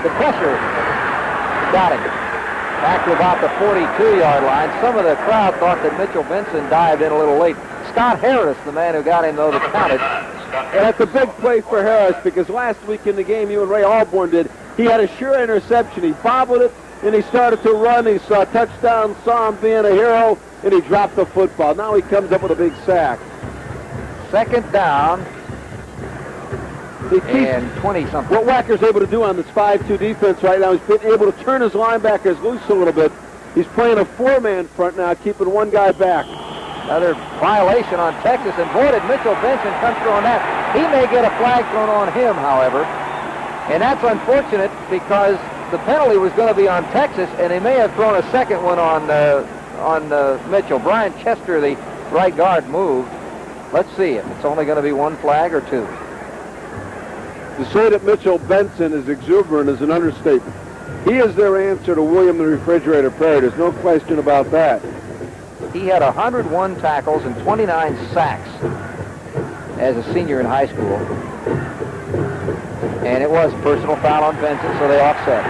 The pressure. Got him. Back to about the 42-yard line. Some of the crowd thought that Mitchell Benson dived in a little late. Scott Harris, the man who got him, though, that counted. And that's a big play for Harris because last week in the game you and Ray Alborn did, he had a sure interception. He bobbled it, and he started to run. He saw a touchdown, saw him being a hero, and he dropped the football. Now he comes up with a big sack. Second down and 20-something. What Wacker's able to do on this 5-2 defense right now, he's been able to turn his linebackers loose a little bit. He's playing a four-man front now, keeping one guy back. Another violation on Texas, and boy, did Mitchell Benson come through on that. He may get a flag thrown on him, however, and that's unfortunate because the penalty was going to be on Texas, and they may have thrown a second one on Mitchell. Brian Chester, the right guard, moved. Let's see if it's only going to be one flag or two. To say that Mitchell Benson is exuberant is an understatement. He is their answer to William the Refrigerator Perry. There's no question about that. He had 101 tackles and 29 sacks as a senior in high school. And it was a personal foul on Benson, so they offset.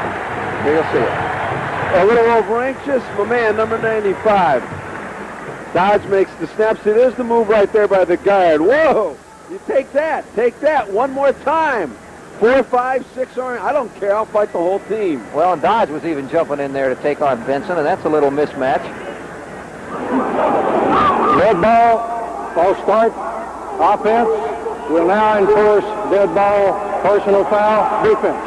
Here you'll see it. A little over-anxious, my man, number 95. Dodge makes the snap. See, there's the move right there by the guard. Whoa! You take that. One more time. 4, 5, 6, orange. I don't care. I'll fight the whole team. Well, and Dodge was even jumping in there to take on Benson, and that's a little mismatch. Red ball, false start, offense. Will now enforce dead ball, personal foul, defense.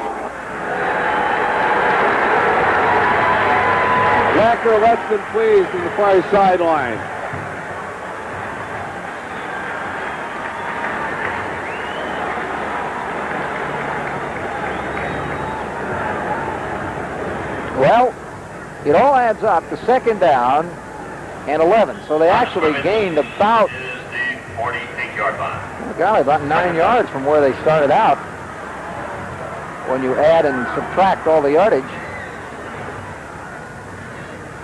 Wacker less than pleased in the far sideline. Well, it all adds up to second down and 11. So they actually gained about, 48-yard line. golly, about 9 yards from where they started out when you add and subtract all the yardage.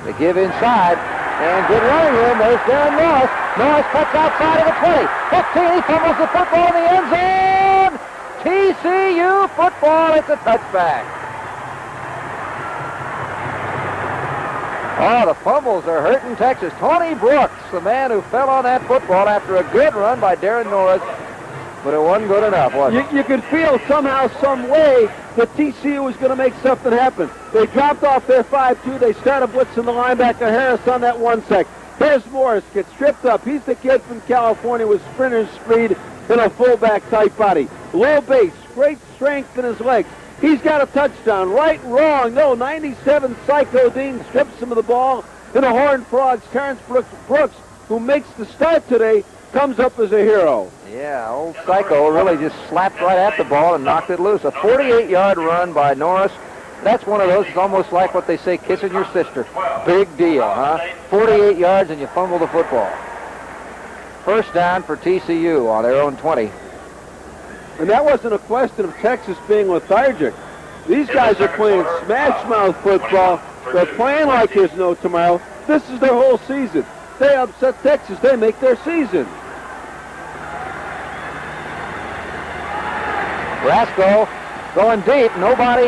They give inside, and good running room. There's Darren Norris. Norris cuts outside of the 20. 15, he fumbles the football in the end zone. TCU football, it's a touchback. Oh, the fumbles are hurting Texas. Tony Brooks, the man who fell on that football after a good run by Darren Norris, but it wasn't good enough, was it? You could feel somehow, some way, that TCU was going to make something happen. They dropped off their 5-2. They started blitzing the linebacker Harris on that 1 sec. Here's Morris, gets tripped up. He's the kid from California with sprinter's speed and a fullback type body. Low base, great strength in his legs. He's got a touchdown. Right, wrong, no. 97 Psycho Dean strips him of the ball. And the Horned Frogs, Terrence Brooks, who makes the start today, comes up as a hero. Yeah, old Psycho really just slapped right at the ball and knocked it loose. A 48-yard run by Norris. That's one of those, it's almost like what they say, kissing your sister. Big deal, huh? 48 yards and you fumble the football. First down for TCU on their own 20. And that wasn't a question of Texas being lethargic. These guys are playing smash-mouth football. They're playing like there's no tomorrow. This is their whole season. They upset Texas. They make their season. Brasco going deep. Nobody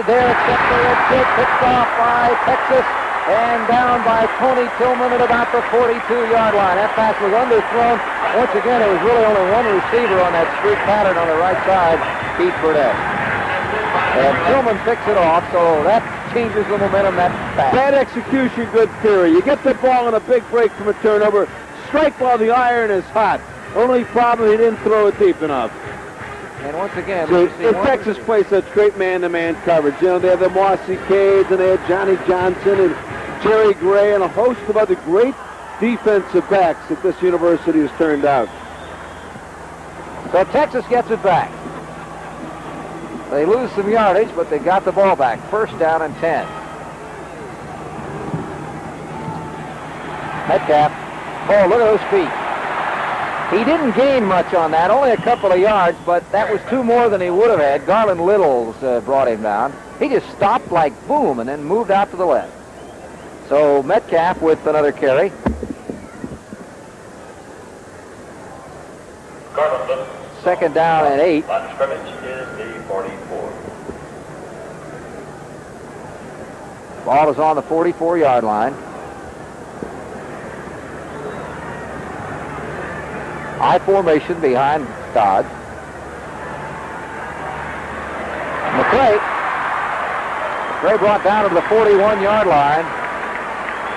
there except for a kid picked off by Texas and down by Tony Tillman at about the 42-yard line. That pass was underthrown. Once again, there was really only one receiver on that streak pattern on the right side, Keith Burdett. And Tillman picks it off, so that changes the momentum that fast. Bad execution, good theory. You get the ball on a big break from a turnover, strike while the iron is hot. Only problem, he didn't throw it deep enough. And once again, So, we see and one Texas plays such great man-to-man coverage. You know, they have the Mossy Cades, and they had Johnny Johnson and Jerry Gray and a host of other great defensive backs that this university has turned out. So Texas gets it back. They lose some yardage, but they got the ball back. First down and 10. Metcalf. Oh, look at those feet. He didn't gain much on that, only a couple of yards, but that was two more than he would have had. Garland Littles brought him down. He just stopped like boom and then moved out to the left. So Metcalf with another carry. Garland Littles. Second down and 8. Line of scrimmage is the 44. Ball is on the 44-yard line. High formation behind Dodge. McCray brought down to the 41-yard line.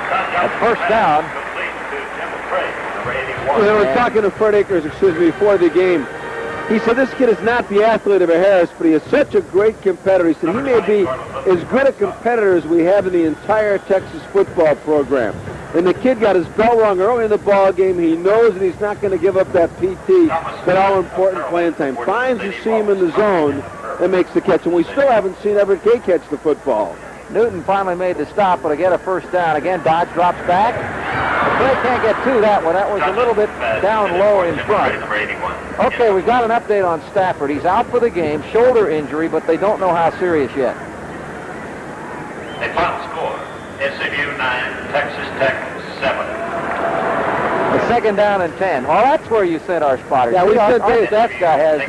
At first down. Complete to Jim McCray, number 81. They were talking to Fred Akers, before the game. He said this kid is not the athlete of a Harris, but he is such a great competitor. He said he may be as good a competitor as we have in the entire Texas football program. And the kid got his bell rung early in the ball game. He knows that he's not going to give up that PT, that all-important playing time. Finds the seam in the zone and makes the catch. And we still haven't seen Everett Gay catch the football. Newton finally made the stop, but again a first down. Again, Dodge drops back. McCray can't get to that one. That was a little bit down low in front. Okay, we've got an update on Stafford. He's out for the game, shoulder injury, but they don't know how serious yet. The final score, SMU 9, Texas Tech 7. A second down and 10. Well, that's where you sent our spotters. Yeah, we sent our Dave. stats guy has.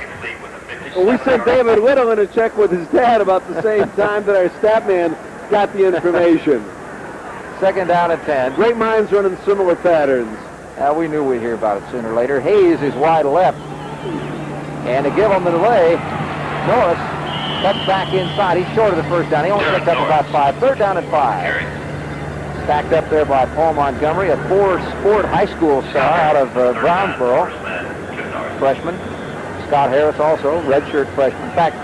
Well, we sent David Whittle in to check with his dad about the same time that our stat man got the information. Second down and 10. Great minds running similar patterns. We knew we'd hear about it sooner or later. Hayes is wide left. And to give him the delay, Norris cuts back inside. He's short of the first down. He only picked up about 5. Third down and 5. Stacked up there by Paul Montgomery, a four-sport high school star out of Brownsboro. Freshman. Scott Harris also, redshirt freshman. In fact,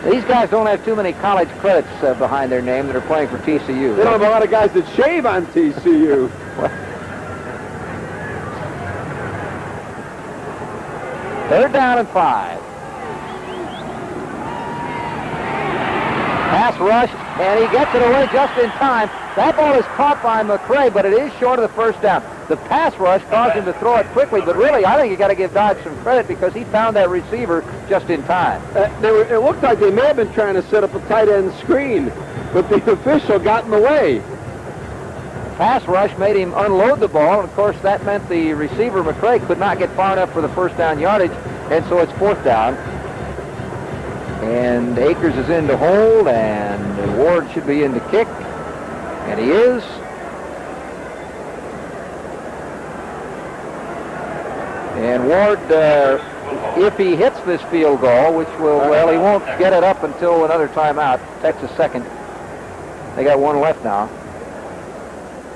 these guys don't have too many college credits behind their name that are playing for TCU. They don't have a lot of guys that shave on TCU. Third down and 5. Pass rush, and he gets it away just in time. That ball is caught by McCray, but it is short of the first down. The pass rush caused him to throw it quickly, but really, I think you got to give Dodge some credit because he found that receiver just in time. It looked like they may have been trying to set up a tight end screen, but the official got in the way. Pass rush made him unload the ball, and of course that meant the receiver, McCray, could not get far enough for the first down yardage, and so it's fourth down. And Akers is in to hold, and Ward should be in to kick, and he is. And Ward, if he hits this field goal, which will, well, he won't get it up until another timeout. Texas second. They got one left now.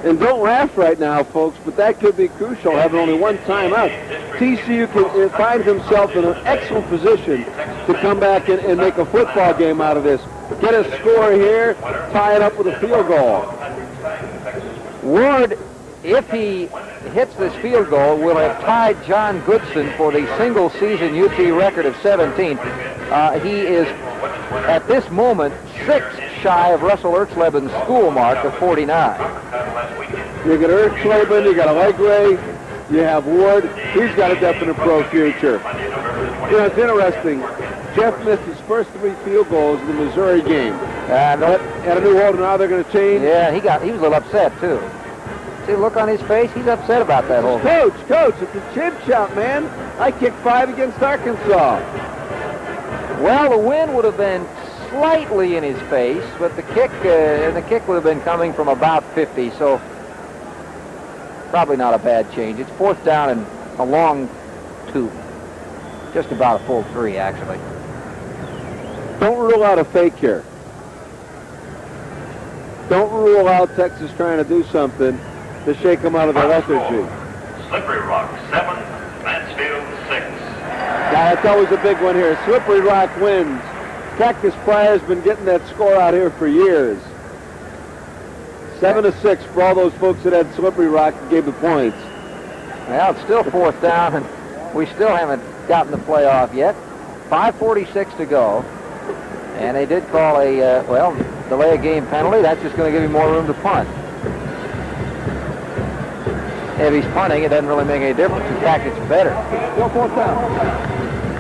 And don't laugh right now, folks, but that could be crucial, having only one timeout. TCU can find himself in an excellent position to come back and make a football game out of this. Get a score here, tie it up with a field goal. Ward, if he hits this field goal, will have tied John Goodson for the single-season UT record of 17. He is, at this moment, 6 shy of Russell Ertzleben's school mark of 49. You got Ertzleben, you got Allegre, you have Ward. He's got a definite pro future. You know, it's interesting. Jeff missed his first 3 field goals in the Missouri game. At a new holder, now they're going to change. Yeah, he was a little upset, too. See the look on his face? He's upset about that whole thing. Coach, it's a chip shot, man. I kicked 5 against Arkansas. Well, the wind would have been slightly in his face, but the kick would have been coming from about 50, so probably not a bad change. It's fourth down and a long 2. Just about a full 3, actually. Don't rule out a fake here. Don't rule out Texas trying to do something to shake them out of their lethargy. Slippery Rock 7, Mansfield 6. Yeah, that's always a big one here. Slippery Rock wins. Cactus Pryor's been getting that score out here for years. 7-6 for all those folks that had Slippery Rock and gave the points. Well, it's still fourth down, and we still haven't gotten the playoff yet. 5:46 to go. And they did call a, delay a game penalty. That's just going to give him more room to punt. If he's punting, it doesn't really make any difference. In fact, it's better. Still fourth down.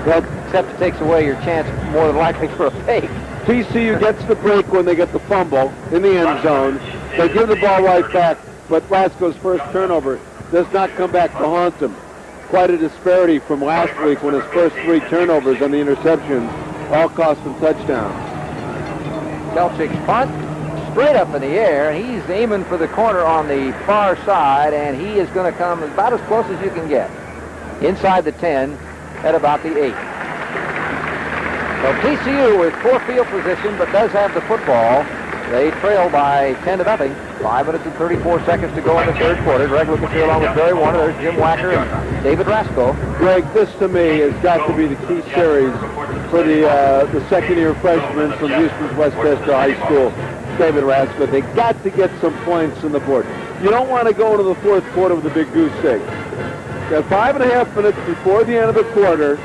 Well, except it takes away your chance more than likely for a fake. TCU gets the break when they get the fumble in the end zone. They give the ball right back, but Lasco's first turnover does not come back to haunt them. Quite a disparity from last week when his first 3 turnovers on the interceptions all cost him touchdowns. Kelchik's punt, straight up in the air, and he's aiming for the corner on the far side, and he is going to come about as close as you can get. Inside the 10 at about the 8. So TCU with poor field position, but does have the football. They trail by 10-0. 5 minutes and 34 seconds to go in the third quarter. Greg Lucas here along with Barry Warner. There's Jim Wacker and David Rasco. Greg, this to me has got to be the key series for the second-year freshman from Houston's Westchester High School, David Rasco. They got to get some points on the board. You don't want to go into the fourth quarter with a big goose egg. Got 5.5 minutes before the end of the quarter.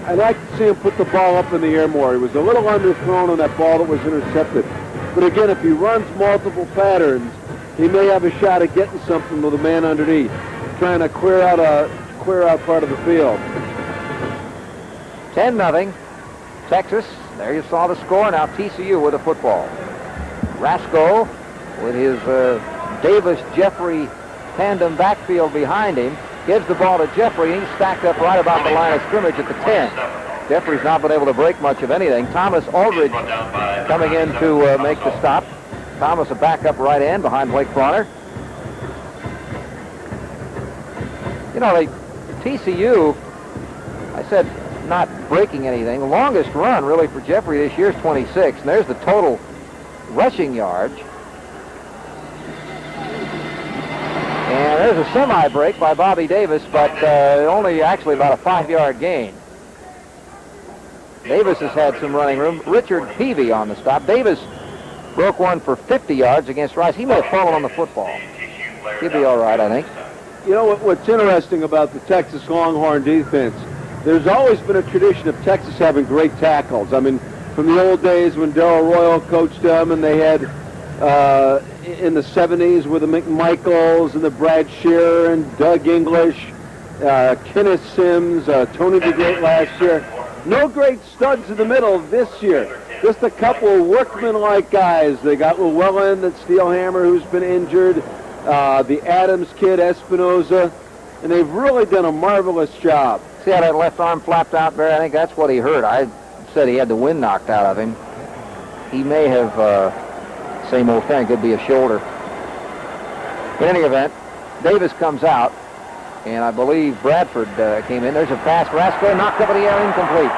I'd like to see him put the ball up in the air more. He was a little underthrown on that ball that was intercepted. But again, if he runs multiple patterns, he may have a shot at getting something with a man underneath, trying to clear out part of the field. 10-0. Texas. There you saw the score. Now TCU with the football. Rasco with his Davis-Jeffrey tandem backfield behind him. Gives the ball to Jeffrey, and he's stacked up right about the line of scrimmage at the 10. Jeffrey's not been able to break much of anything. Thomas Aldridge coming in to make the stop. Thomas a backup right end behind Blake Bronner. You know, TCU, I said not breaking anything. The longest run really for Jeffrey this year is 26, and there's the total rushing yards. And there's a semi-break by Bobby Davis, but only actually about a 5-yard gain. Davis has had some running room. Richard Peavy on the stop. Davis broke one for 50 yards against Rice. He may have fallen on the football. He'll be all right, I think. You know what's interesting about the Texas Longhorn defense? There's always been a tradition of Texas having great tackles. I mean, from the old days when Darrell Royal coached them, and they had in the 70s with the McMichaels and the Brad Shearer and Doug English, Kenneth Sims, Tony DeGreat last year. No great studs in the middle this year. Just a couple of workman-like guys. They got Llewellyn, that Steelhammer, who's been injured, the Adams kid, Espinoza, and they've really done a marvelous job. See how that left arm flapped out there? I think that's what he hurt. I said he had the wind knocked out of him. He may have, same old thing, could be a shoulder. In any event, Davis comes out, and I believe Bradford came in. There's a pass. Rasco knocked up in the air, incomplete.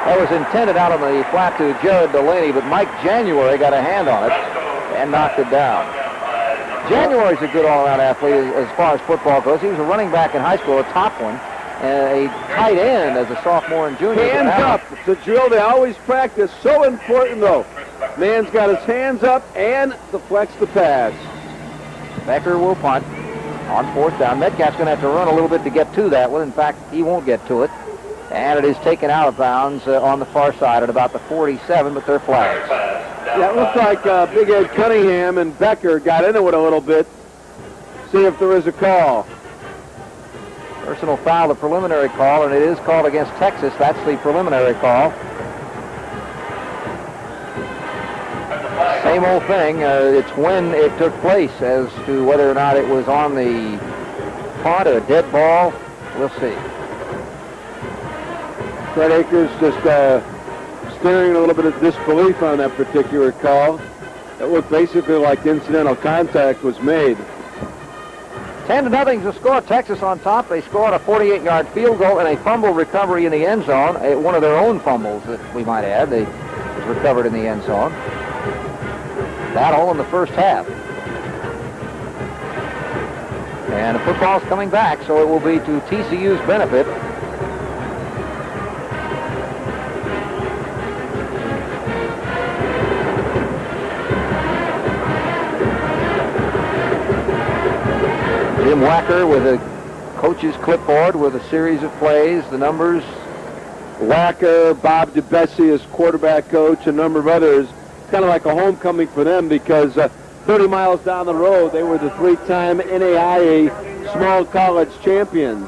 That was intended out on the flat to Jared Delaney, but Mike January got a hand on it and knocked it down. January's a good all-around athlete as far as football goes. He was a running back in high school, a top one, and a tight end as a sophomore and junior. Hands up. It's a drill they always practice. So important, though. Man's got his hands up and deflects the pass. Becker will punt on fourth down. Metcalf's going to have to run a little bit to get to that one. In fact, he won't get to it. And it is taken out of bounds on the far side at about the 47, but they're flags. Yeah, it looks like Big Ed Cunningham and Becker got into it a little bit. See if there is a call. Personal foul, the preliminary call, and it is called against Texas. That's the preliminary call. Same old thing. It's when it took place as to whether or not it was on the punt or a dead ball. We'll see. Fred Akers just staring a little bit of disbelief on that particular call. It looked basically like incidental contact was made. 10-0 to score. Texas on top. They scored a 48-yard field goal and a fumble recovery in the end zone. One of their own fumbles, that we might add. They was recovered in the end zone. That all in the first half. And And the football's coming back, so it will be to TCU's benefit. Jim Wacker with a coach's clipboard with a series of plays, the numbers. Wacker, Bob DeBessie as quarterback coach, a number of others. It's kind of like a homecoming for them because 30 miles down the road, they were the 3-time NAIA small college champions.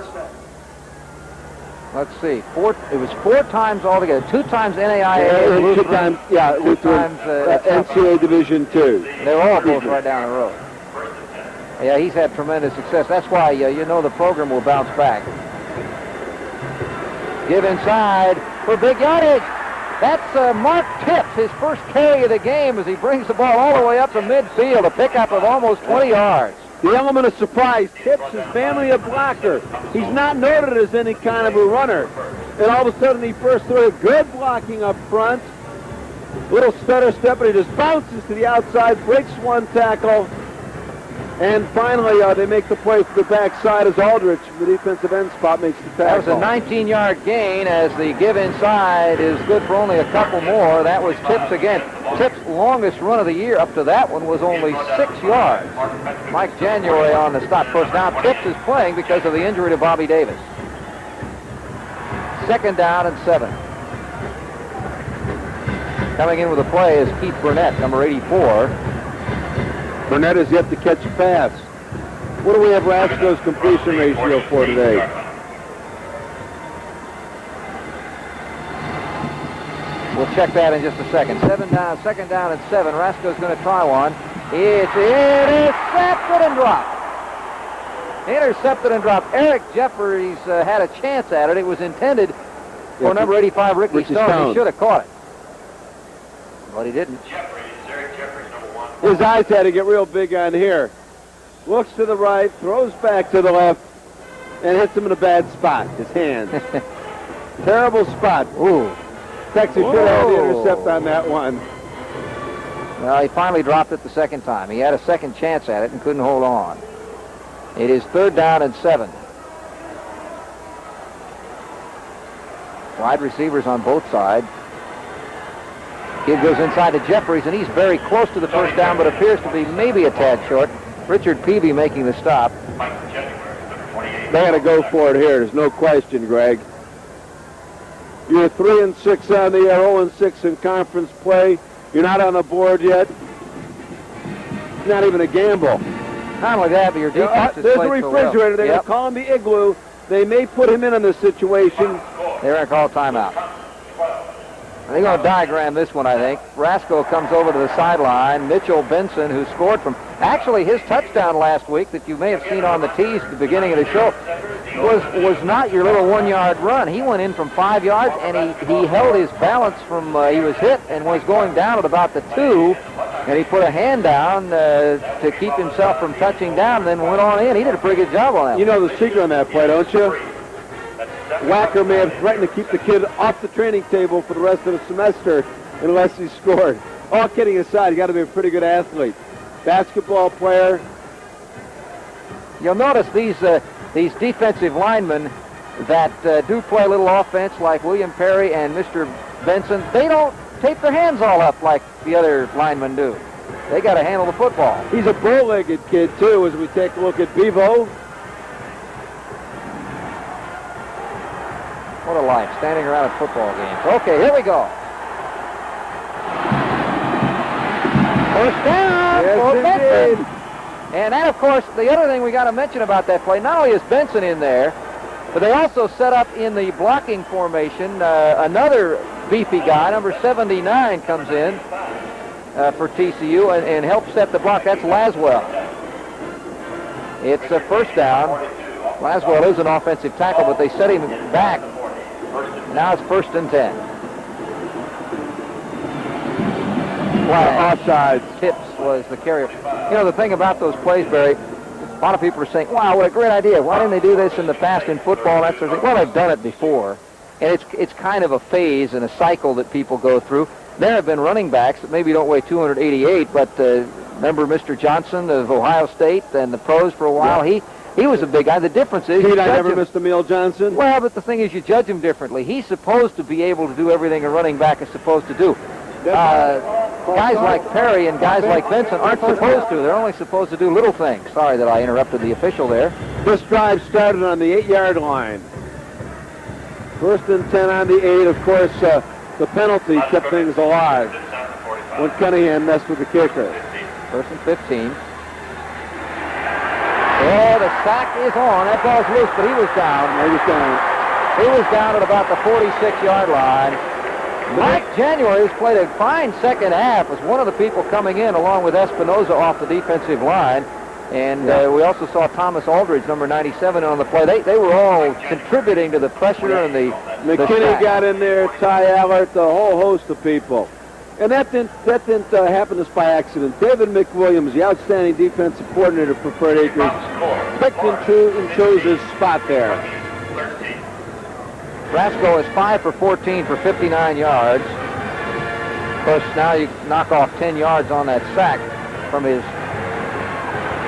Let's see, it was 4 times altogether, 2 times NAIA, And Lutheran, 2 times, yeah, two Lutheran, times NCAA Division II. They're all both right down the road. Yeah, he's had tremendous success. That's why you know the program will bounce back. Give inside for big yardage. That's Mark Tipps, his first carry of the game as he brings the ball all the way up to midfield, a pickup of almost 20 yards. The element of surprise, Tipps is family a blocker. He's not noted as any kind of a runner. And all of a sudden he first threw a good blocking up front. Little stutter step, and he just bounces to the outside, breaks one tackle. And finally, they make the play for the backside as Aldrich, the defensive end spot, makes the tackle. That was a 19-yard gain as the give inside is good for only a couple more. That was Tipps again. Tipps' longest run of the year up to that one was only 6 yards. Mike January on the stop. Of course, now Tipps is playing because of the injury to Bobby Davis. 2nd down and 7. Coming in with a play is Keith Burnett, number 84. Burnett has yet to catch a pass. What do we have Rasco's completion ratio for today? We'll check that in just a second. 2nd down and 7. Rasco's going to try one. It's intercepted and dropped. Intercepted and dropped. Eric Jeffries had a chance at it. It was intended for number 85, Ricky Stone. He should have caught it. But he didn't. His eyes had to get real big on here. Looks to the right, throws back to the left, and hits him in a bad spot, his hands. Terrible spot. Ooh. Texas should have had the intercept on that one. Well, he finally dropped it the second time. He had a second chance at it and couldn't hold on. It is 3rd down and 7. Wide receivers on both sides. Kid goes inside to Jeffries, and he's very close to the first down, but appears to be maybe a tad short. Richard Peavy making the stop. They got to go for it here. There's no question, Greg. You're 3-6 on the year, 0-6 in conference play. You're not on the board yet. It's not even a gamble. Not only that, but your defense is there's the played so refrigerator. well. They're going to call him the Igloo. They may put him in this situation. They're going to call timeout. They're going to diagram this one, I think. Rasco comes over to the sideline. Mitchell Benson, who scored from actually his touchdown last week that you may have seen on the tees at the beginning of the show, was not your little 1-yard run. He went in from 5 yards, and he held his balance from, he was hit and was going down at about the 2, and he put a hand down to keep himself from touching down, and then went on in. He did a pretty good job on that. You know the secret on that play, don't you? Wacker may have threatened to keep the kid off the training table for the rest of the semester unless he scored. All kidding aside, you got to be a pretty good athlete. Basketball player. You'll notice these defensive linemen that do play a little offense like William Perry and Mr. Benson, they don't tape their hands all up like the other linemen do. They got to handle the football. He's a bow-legged kid, too, as we take a look at Bevo. What a life, standing around at football games. Okay, here we go. First down for Benson. And that, of course, the other thing we got to mention about that play, not only is Benson in there, but they also set up in the blocking formation, another beefy guy, number 79, comes in for TCU and helps set the block. That's Laswell. It's a first down. Laswell is an offensive tackle, but they set him back. Now it's 1st and 10. Offsides. Tipps was the carrier. You know, the thing about those plays, Barry, a lot of people are saying, wow, what a great idea. Why didn't they do this in the past in football and that sort of thing? Well, they've done it before. And it's kind of a phase and a cycle that people go through. There have been running backs that maybe don't weigh 288, but remember Mr. Johnson of Ohio State and the pros for a while? He was a big guy. The difference is... Pete, I never missed a meal, Johnson. Well, but the thing is, you judge him differently. He's supposed to be able to do everything a running back is supposed to do. Guys like Perry and guys like Vincent aren't supposed to. They're only supposed to do little things. Sorry that I interrupted the official there. This drive started on the 8-yard line. First and 10 on the 8. Of course, the penalty kept things alive when Cunningham messed with the kicker. First and 15. Oh, the sack is on. That ball's loose, but he was down. He was down. He was down at about the 46-yard line. Mike January has played a fine second half. Was one of the people coming in along with Espinoza off the defensive line. And we also saw Thomas Aldridge, number 97, on the play. They were all contributing to the pressure and the McKinney got in there, Ty Allert, a whole host of people. And that didn't happen just by accident. David McWilliams, the outstanding defensive coordinator for Fred Akers, picked and chose his spot there. Brasco is 5 for 14 for 59 yards. Of course, now you knock off 10 yards on that sack from his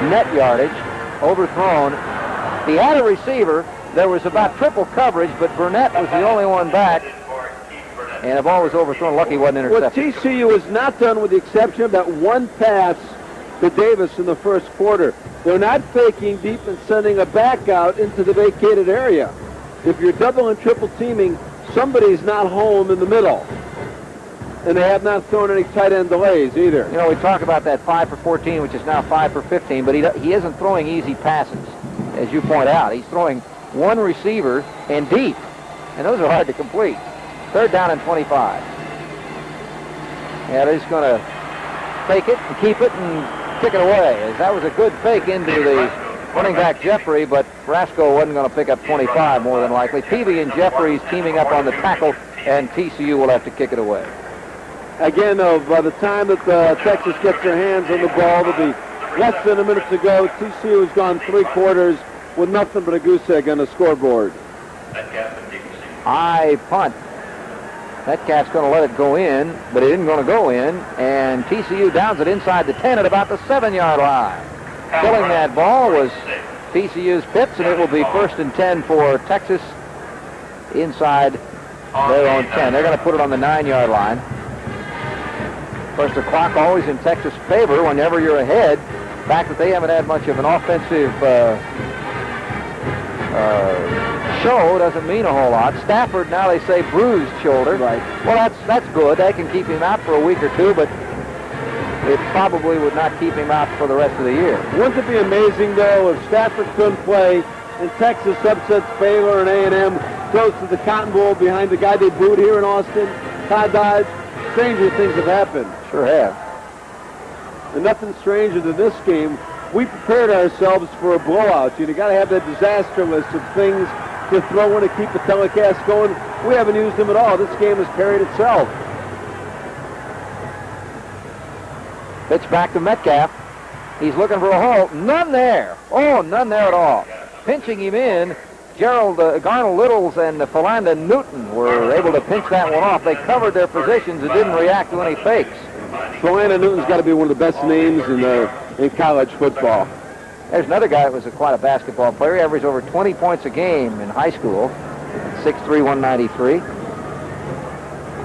net yardage. Overthrown. He had a receiver. There was about triple coverage, but Burnett was the only one back. And the ball was overthrown. Lucky he wasn't intercepted. What TCU has not done, with the exception of that one pass to Davis in the first quarter, they're not faking deep and sending a back out into the vacated area. If you're double and triple teaming, somebody's not home in the middle. And they have not thrown any tight end delays either. You know, we talk about that 5 for 14, which is now 5 for 15, but he isn't throwing easy passes, as you point out. He's throwing one receiver and deep, and those are hard to complete. Third down and 25. Yeah, they're just going to fake it and keep it and kick it away. That was a good fake into the running back Jeffrey, but Brasco wasn't going to pick up 25 more than likely. Peavy and Jeffries teaming up on the tackle, and TCU will have to kick it away. Again, though, by the time that Texas gets their hands on the ball, it'll be less than a minute to go. TCU has gone 3 quarters with nothing but a goose egg on the scoreboard. High punt. Metcalf's going to let it go in, but it isn't going to go in, and TCU downs it inside the 10 at about the 7-yard line. Killing that ball was TCU's Pitts, and it will be first and 10 for Texas inside their own 10. They're going to put it on the 9-yard line. Of course, the clock always in Texas' favor whenever you're ahead. The fact that they haven't had much of an offensive show doesn't mean a whole lot. Stafford, now they say bruised shoulder. Right. Well, that's good. They can keep him out for a week or two, but it probably would not keep him out for the rest of the year. Wouldn't it be amazing, though, if Stafford couldn't play and Texas upsets Baylor and A&M, goes to the Cotton Bowl behind the guy they booed here in Austin, Todd Dodge? Stranger things have happened. Sure have. And nothing stranger than this game. We prepared ourselves for a blowout. You got to have that disaster list of things to throw in to keep the telecast going. We haven't used them at all. This game has carried itself. Pitch back to Metcalf. He's looking for a hole. None there. Oh, none there at all. Pinching him in, Garnell Littles and Philanda Newton were able to pinch that one off. They covered their positions and didn't react to any fakes. Philanda Newton's got to be one of the best names in college football. There's another guy that was quite a basketball player. He averaged over 20 points a game in high school. 6'3", 193.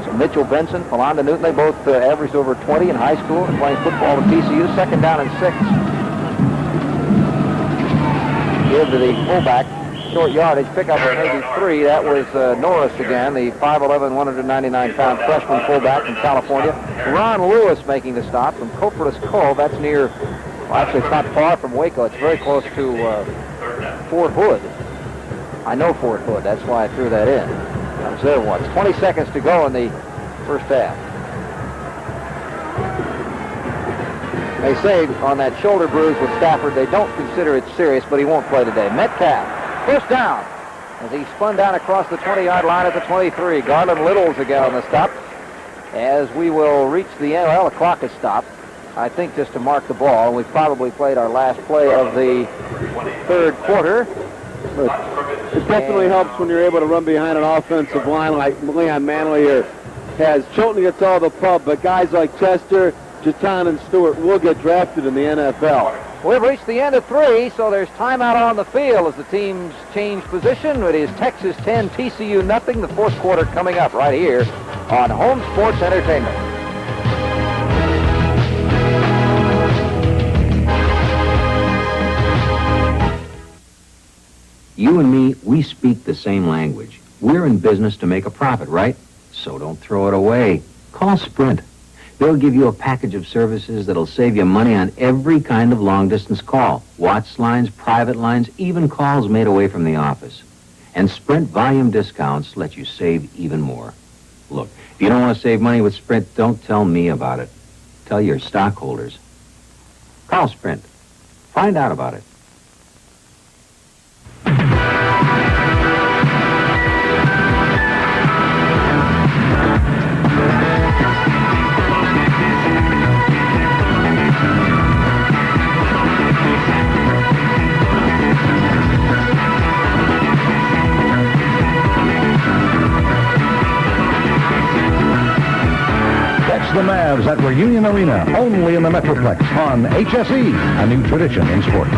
So Mitchell Benson, Philanda Newton, they both averaged over 20 in high school and playing football with TCU. Second down and 6. Give to the fullback. Short yardage, pickup of maybe 3. That was Norris again, the 5'11", 199-pound freshman fullback from California. Ron Lewis making the stop from Copertus Cove. That's near, well, actually it's not far from Waco. It's very close to Fort Hood. I know Fort Hood. That's why I threw that in. I was there once. 20 seconds to go in the first half. They say on that shoulder bruise with Stafford, they don't consider it serious, but he won't play today. Metcalf. First down as he spun down across the 20-yard line at the 23. Garland Littles again on the stop. As we will reach the end, well, the clock has stopped, I think, just to mark the ball. We've probably played our last play of the third quarter. But it definitely helps when you're able to run behind an offensive line like Leon Manley here has. Chilton gets all the pub, but guys like Chester, Jatan and Stewart will get drafted in the NFL. We've reached the end of 3, so there's timeout on the field as the teams change position. It is Texas 10, TCU nothing. The fourth quarter coming up right here on Home Sports Entertainment. You and me, we speak the same language. We're in business to make a profit, right? So don't throw it away. Call Sprint. They'll give you a package of services that'll save you money on every kind of long-distance call. Watts lines, private lines, even calls made away from the office. And Sprint volume discounts let you save even more. Look, if you don't want to save money with Sprint, don't tell me about it. Tell your stockholders. Call Sprint. Find out about it. The Mavs at Reunion Arena, only in the Metroplex on HSE, a new tradition in sports.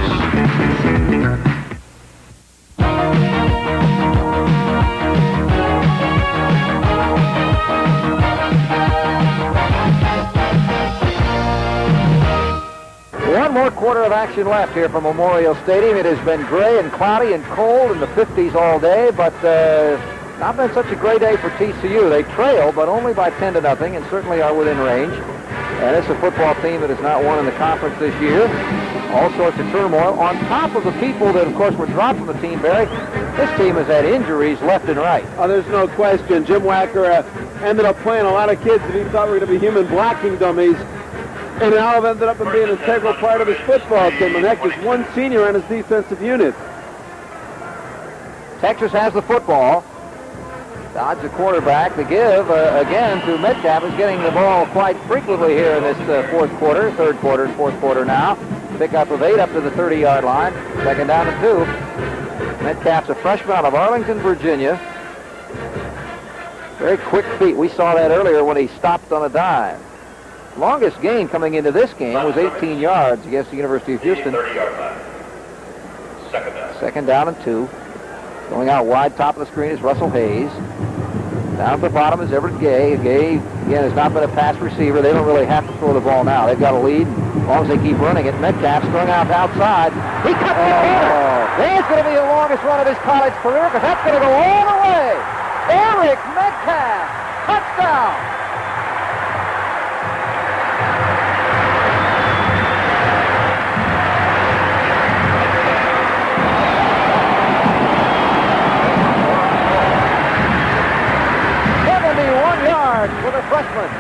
One more quarter of action left here from Memorial Stadium. It has been gray and cloudy and cold in the 50s all day, but not been such a great day for TCU. They trail, but only by 10-0, and certainly are within range. And it's a football team that has not won in the conference this year. All sorts of turmoil. On top of the people that, of course, were dropped from the team, Barry, this team has had injuries left and right. Oh, there's no question. Jim Wacker ended up playing a lot of kids that he thought were going to be human blocking dummies, and now have ended up being an integral part of his football team. And heck, there's one senior on his defensive unit. Texas has the football. Dodge the quarterback. The give, again, to Metcalf, is getting the ball quite frequently here in this fourth quarter, third quarter and fourth quarter now. Pickup of 8 up to the 30-yard line. Second down and 2. Metcalf's a freshman out of Arlington, Virginia. Very quick feet. We saw that earlier when he stopped on a dime. Longest gain coming into this game was 18 yards against the University of Houston. 30-yard line. Second down. Second down and 2. Going out wide, top of the screen is Russell Hayes. Down at the bottom is Everett Gay. Gay, again, has not been a pass receiver. They don't really have to throw the ball now. They've got a lead as long as they keep running it. Metcalf's throwing out outside. He cuts the corner. That's going to be the longest run of his college career because that's going to go all the way. Eric Metcalf, touchdown. For the freshman.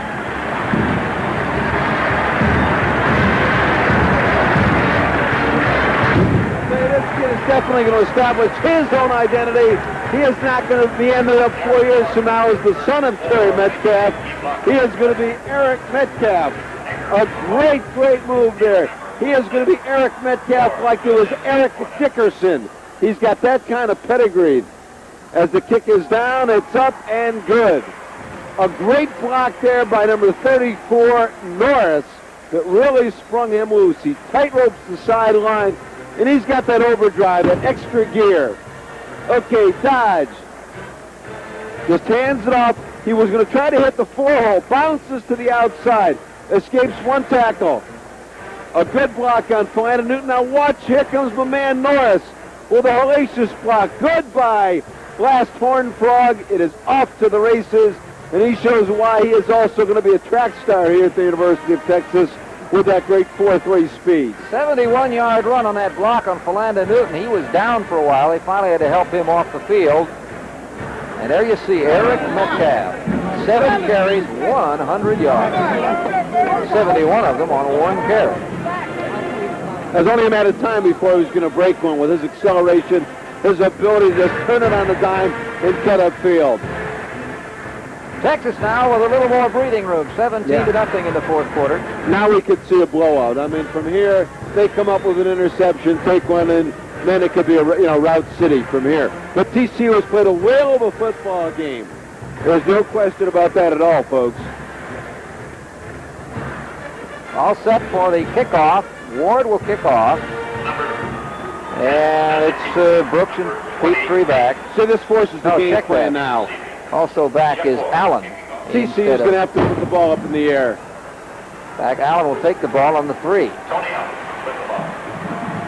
This kid is definitely going to establish his own identity. He is not going to be ended up 4 years from now as the son of Terry Metcalf. He is going to be Eric Metcalf. A great, great move there. He is going to be Eric Metcalf like it was Eric Dickerson. He's got that kind of pedigree. As the kick is down, it's up and good. A great block there by number 34, Norris, that really sprung him loose. He tightropes the sideline, and he's got that overdrive, that extra gear. Okay, Dodge just hands it off. He was going to try to hit the 4-hole, bounces to the outside, escapes one tackle. A good block on Philander Newton. Now watch, here comes my man Norris with a hellacious block. Goodbye, last Horned Frog. It is off to the races. And he shows why he is also going to be a track star here at the University of Texas with that great 4.3 speed. 71-yard run on that block on Philander Newton. He was down for a while. They finally had to help him off the field. And there you see Eric Metcalf. 7 carries, 100 yards. 71 of them on 1 carry. There's only a matter of time before he was going to break one with his acceleration, his ability to just turn it on the dime and cut upfield. Texas now with a little more breathing room, 17-0 in the fourth quarter. Now we could see a blowout. I mean, from here, they come up with an interception, take one in, then it could be a rout city from here. But TCU has played a whale of a football game. There's no question about that at all, folks. All set for the kickoff. Ward will kick off. And it's Brooks and Petrie back. So this forces the game plan now. Also back is Allen. TCU is going to have to put the ball up in the air. Back Allen will take the ball on the 3.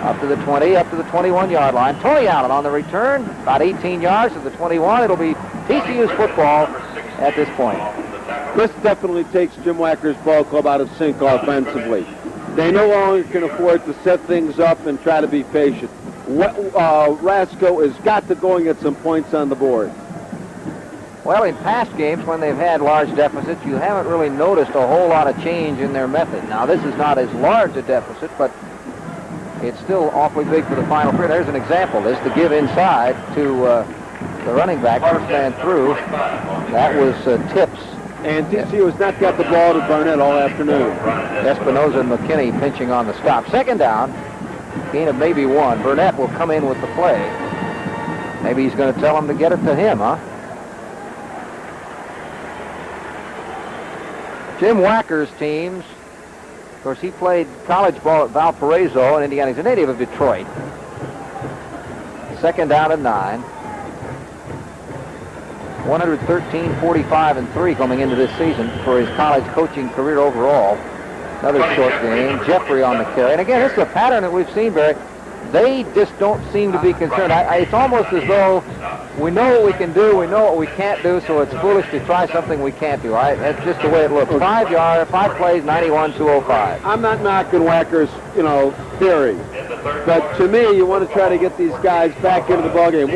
Up to the 20, up to the 21-yard line. Tony Allen on the return, about 18 yards to the 21. It'll be TCU's football at this point. This definitely takes Jim Wacker's ball club out of sync offensively. They no longer can afford to set things up and try to be patient. Rasco has got to go and get some points on the board. Well, in past games when they've had large deficits, you haven't really noticed a whole lot of change in their method. Now, this is not as large a deficit, but it's still awfully big for the final period. There's an example of this, to give inside to the running back, first man through. That was Tips. And TCU has not got the ball to Barnett all afternoon. Espinoza and McKinney pinching on the stop. Second down, gain of maybe 1. Burnett will come in with the play. Maybe he's going to tell him to get it to him, huh? Jim Wacker's teams, of course, he played college ball at Valparaiso in Indiana. He's a native of Detroit. Second down and 9. 113, 45, and 3 coming into this season for his college coaching career overall. Another short game. Jeffrey on the carry. And again, this is a pattern that we've seen, Barry. They just don't seem to be concerned. It's almost as though we know what we can do, we know what we can't do, so it's foolish to try something we can't do. That's just the way it looks. 5 plays, 91, 205. I'm not knocking Wacker's, theory. But to me, you want to try to get these guys back into the ballgame.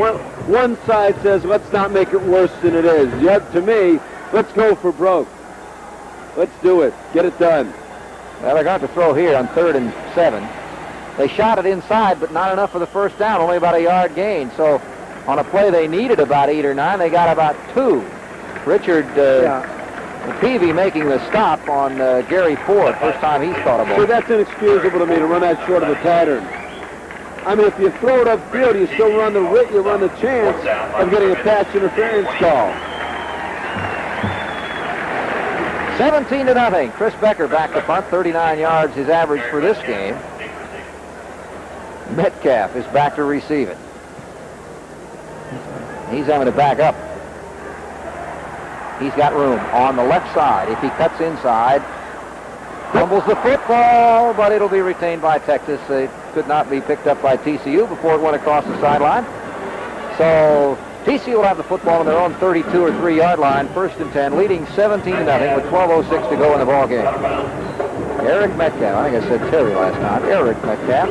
One side says, let's not make it worse than it is. Yet, to me, let's go for broke. Let's do it. Get it done. Well, they're going to throw here on 3rd and 7. They shot it inside, but not enough for the first down, only about a yard gain. So on a play they needed about 8 or 9, they got about 2. Richard Peavy making the stop on Gary Ford, first time he's thought about it. So that's inexcusable to me to run that short of a pattern. I mean, if you throw it upfield, you still run the chance of getting a pass interference call. 17-0. Chris Becker back to punt, 39 yards his average for this game. Metcalf is back to receive it. He's having to back up. He's got room on the left side. If he cuts inside, fumbles the football, but it'll be retained by Texas. It could not be picked up by TCU before it went across the sideline. So TCU will have the football on their own 32 or 3-yard line, 1st and 10, leading 17-0 with 12:06 to go in the ball game. Eric Metcalf. I think I said Terry last time. Eric Metcalf.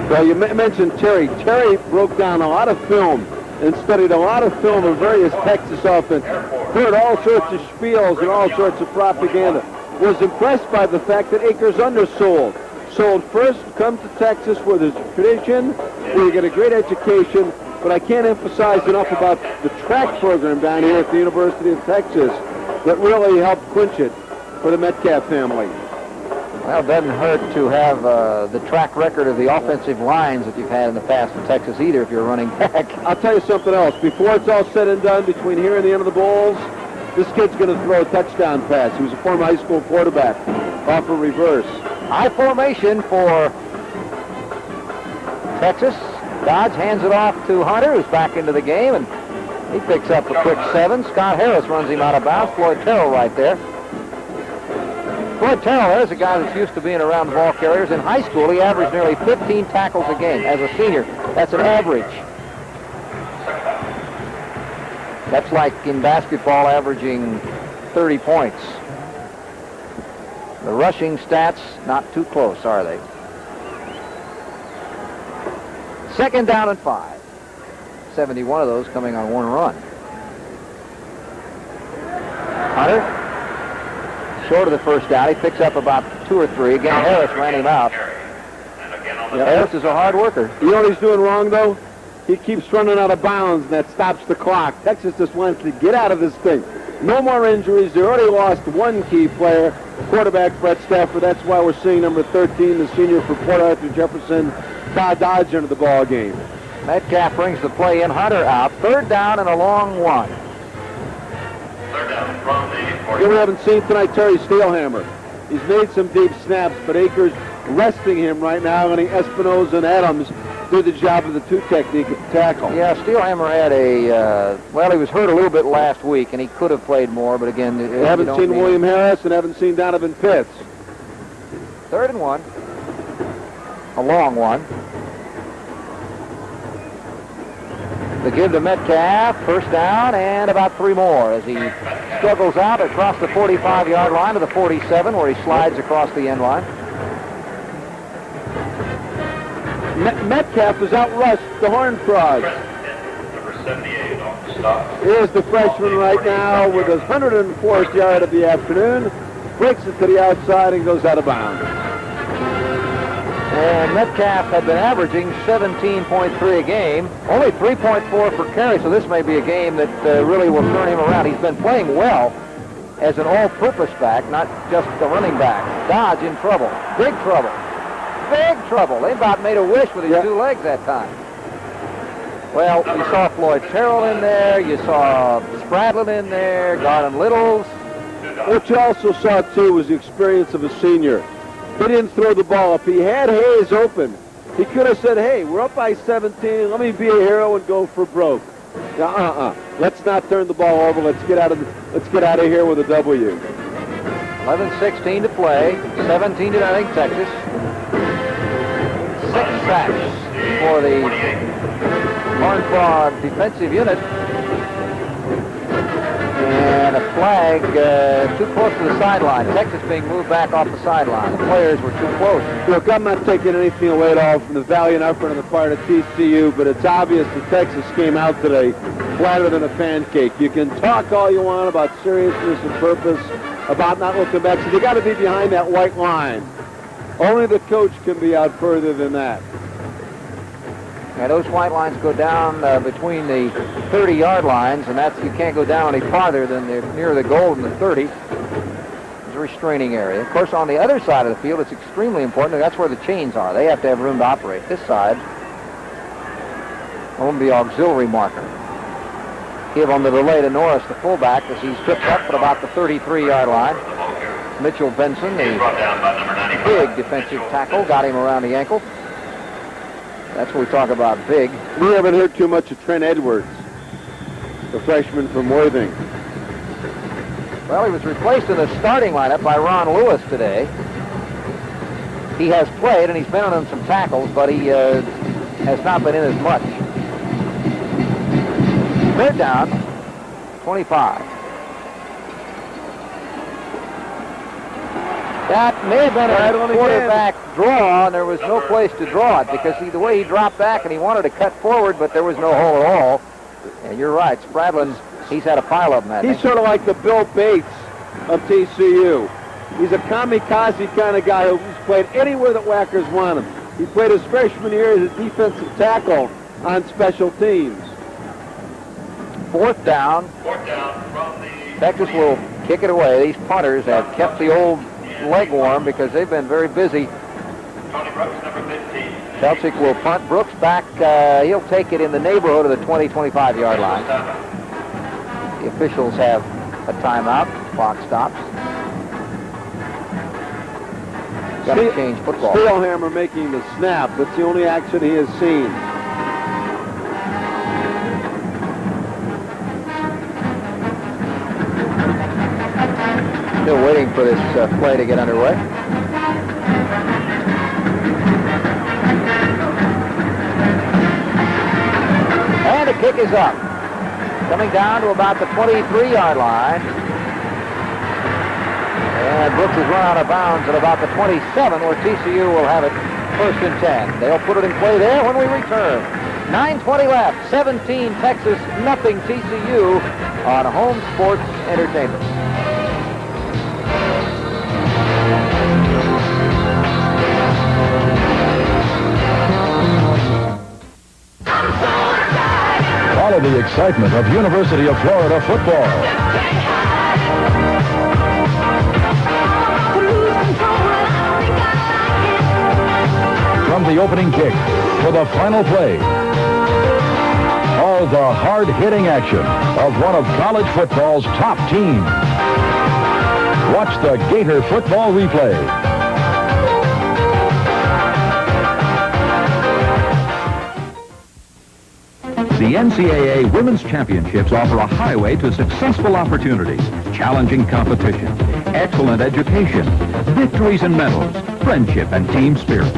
Well, you mentioned Terry. Terry broke down a lot of film and studied a lot of film of various Texas offense. Heard all sorts of spiels and all sorts of propaganda. Was impressed by the fact that Akers undersold. Sold first, come to Texas with his tradition, where you get a great education. But I can't emphasize enough about the track program down here at the University of Texas that really helped clinch it for the Metcalf family. Well, it doesn't hurt to have the track record of the offensive lines that you've had in the past in Texas either if you're running back. I'll tell you something else. Before it's all said and done, between here and the end of the bowls, this kid's going to throw a touchdown pass. He was a former high school quarterback off a reverse. High formation for Texas. Dodge hands it off to Hunter, who's back into the game, and he picks up a quick 7. Scott Harris runs him out of bounds. Floyd Terrell right there. Floyd Terrell, there's a guy that's used to being around the ball carriers. In high school, he averaged nearly 15 tackles a game. As a senior, that's an average. That's like in basketball averaging 30 points. The rushing stats, not too close, are they? 2nd down and 5. 71 of those coming on one run. Hunter, short of the first down. He picks up about 2 or 3. Again, Harris ran him out. Harris is a hard worker. You know what he's doing wrong, though? He keeps running out of bounds, and that stops the clock. Texas just wants to get out of this thing. No more injuries. They already lost one key player, quarterback Brett Stafford. That's why we're seeing number 13, the senior for Port Arthur Jefferson, Todd Dodge, into the ball game. Metcalf brings the play in. Hunter out. 3rd down and a long one. 3rd down from the Here we haven't seen tonight Terry Steelhammer. He's made some deep snaps, but Akers resting him right now, letting Espinoza and Adams do the job of the two technique at the tackle. Yeah, Steelhammer had he was hurt a little bit last week, and he could have played more, but again... We haven't seen William Harris and haven't seen Donovan Pitts. 3rd and 1. A long one. The give to Metcalf, 1st down, and about 3 more as he struggles out across the 45-yard line to the 47, where he slides across the end line. Metcalf has outrushed the Horned Frogs. Number 78 off the stop. Here's the freshman right now with his 104th yard of the afternoon. Breaks it to the outside and goes out of bounds. And Metcalf had been averaging 17.3 a game, only 3.4 per carry, so this may be a game that really will turn him around. He's been playing well as an all-purpose back, not just a running back. Dodge in trouble, big trouble. Big trouble. They about made a wish with his 2 legs that time. Well, you saw Floyd Terrell in there. You saw Spradlin in there. Garland Littles. What you also saw, too, was the experience of a senior. He didn't throw the ball up. He had Hayes open. He could have said, hey, we're up by 17. Let me be a hero and go for broke. Let's not turn the ball over. Let's get out of here with a W. 11:16 to play. 17-0 Texas. 6 sacks for the Horned Frog defensive unit. And a flag too close to the sideline. Texas being moved back off the sideline. The players were too close. Look, I'm not taking anything away at all from the valiant effort on the part of TCU, but it's obvious that Texas came out today flatter than a pancake. You can talk all you want about seriousness and purpose, about not looking back. So you got to be behind that white line. Only the coach can be out further than that. And those white lines go down between the 30-yard lines, and you can't go down any farther than near the goal in the 30. It's a restraining area. Of course, on the other side of the field, it's extremely important. That's where the chains are. They have to have room to operate. This side, on the auxiliary marker. Give on the delay to Norris, the fullback, as he's tripped up at about the 33-yard line. Mitchell Benson, the big defensive tackle, got him around the ankle. That's what we talk about big. We haven't heard too much of Trent Edwards, the freshman from Worthing. Well, he was replaced in the starting lineup by Ron Lewis today. He has played, and he's been on some tackles, but he has not been in as much. 3rd down, 25. That may have been a quarterback draw, and there was no place to draw it because the way he dropped back and he wanted to cut forward, but there was no hole at all. And you're right, Spradlin, he's had a pile of them. He's sort of like the Bill Bates of TCU. He's a kamikaze kind of guy who's played anywhere that Whackers want him. He played his freshman year as a defensive tackle on special teams. 4th down. 4th down from the... Texas will kick it away. These punters have kept the old leg warm because they've been very busy. Tony Brooks, number 15. Celtic will punt. Brooks back. He'll take it in the neighborhood of the 20-25-yard line. The officials have a timeout. Clock stops. Got to change football. Steelhammer making the snap. That's the only action he has seen. Still waiting for this play to get underway. And the kick is up. Coming down to about the 23-yard line. And Brooks is run out of bounds at about the 27, where TCU will have it 1st and 10. They'll put it in play there when we return. 9:20 left. 17 Texas, nothing TCU on Home Sports Entertainment. Follow the excitement of University of Florida football. From the opening kick to the final play, all the hard-hitting action of one of college football's top teams. Watch the Gator football replay. The NCAA Women's Championships offer a highway to successful opportunities, challenging competition, excellent education, victories and medals, friendship and team spirit.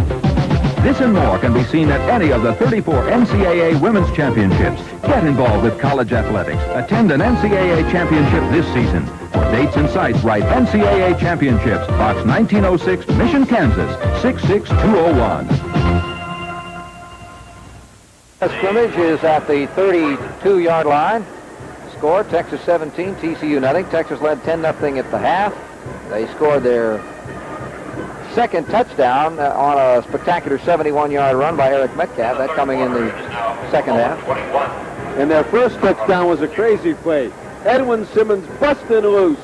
This and more can be seen at any of the 34 NCAA Women's Championships. Get involved with college athletics. Attend an NCAA championship this season. For dates and sites, write NCAA Championships, Box 1906, Mission, Kansas, 66201. The scrimmage is at the 32-yard line. Score, Texas 17, TCU nothing. Texas led 10-0 at the half. They scored their second touchdown on a spectacular 71-yard run by Eric Metcalf. That coming in the second half. And their first touchdown was a crazy play. Edwin Simmons busting loose,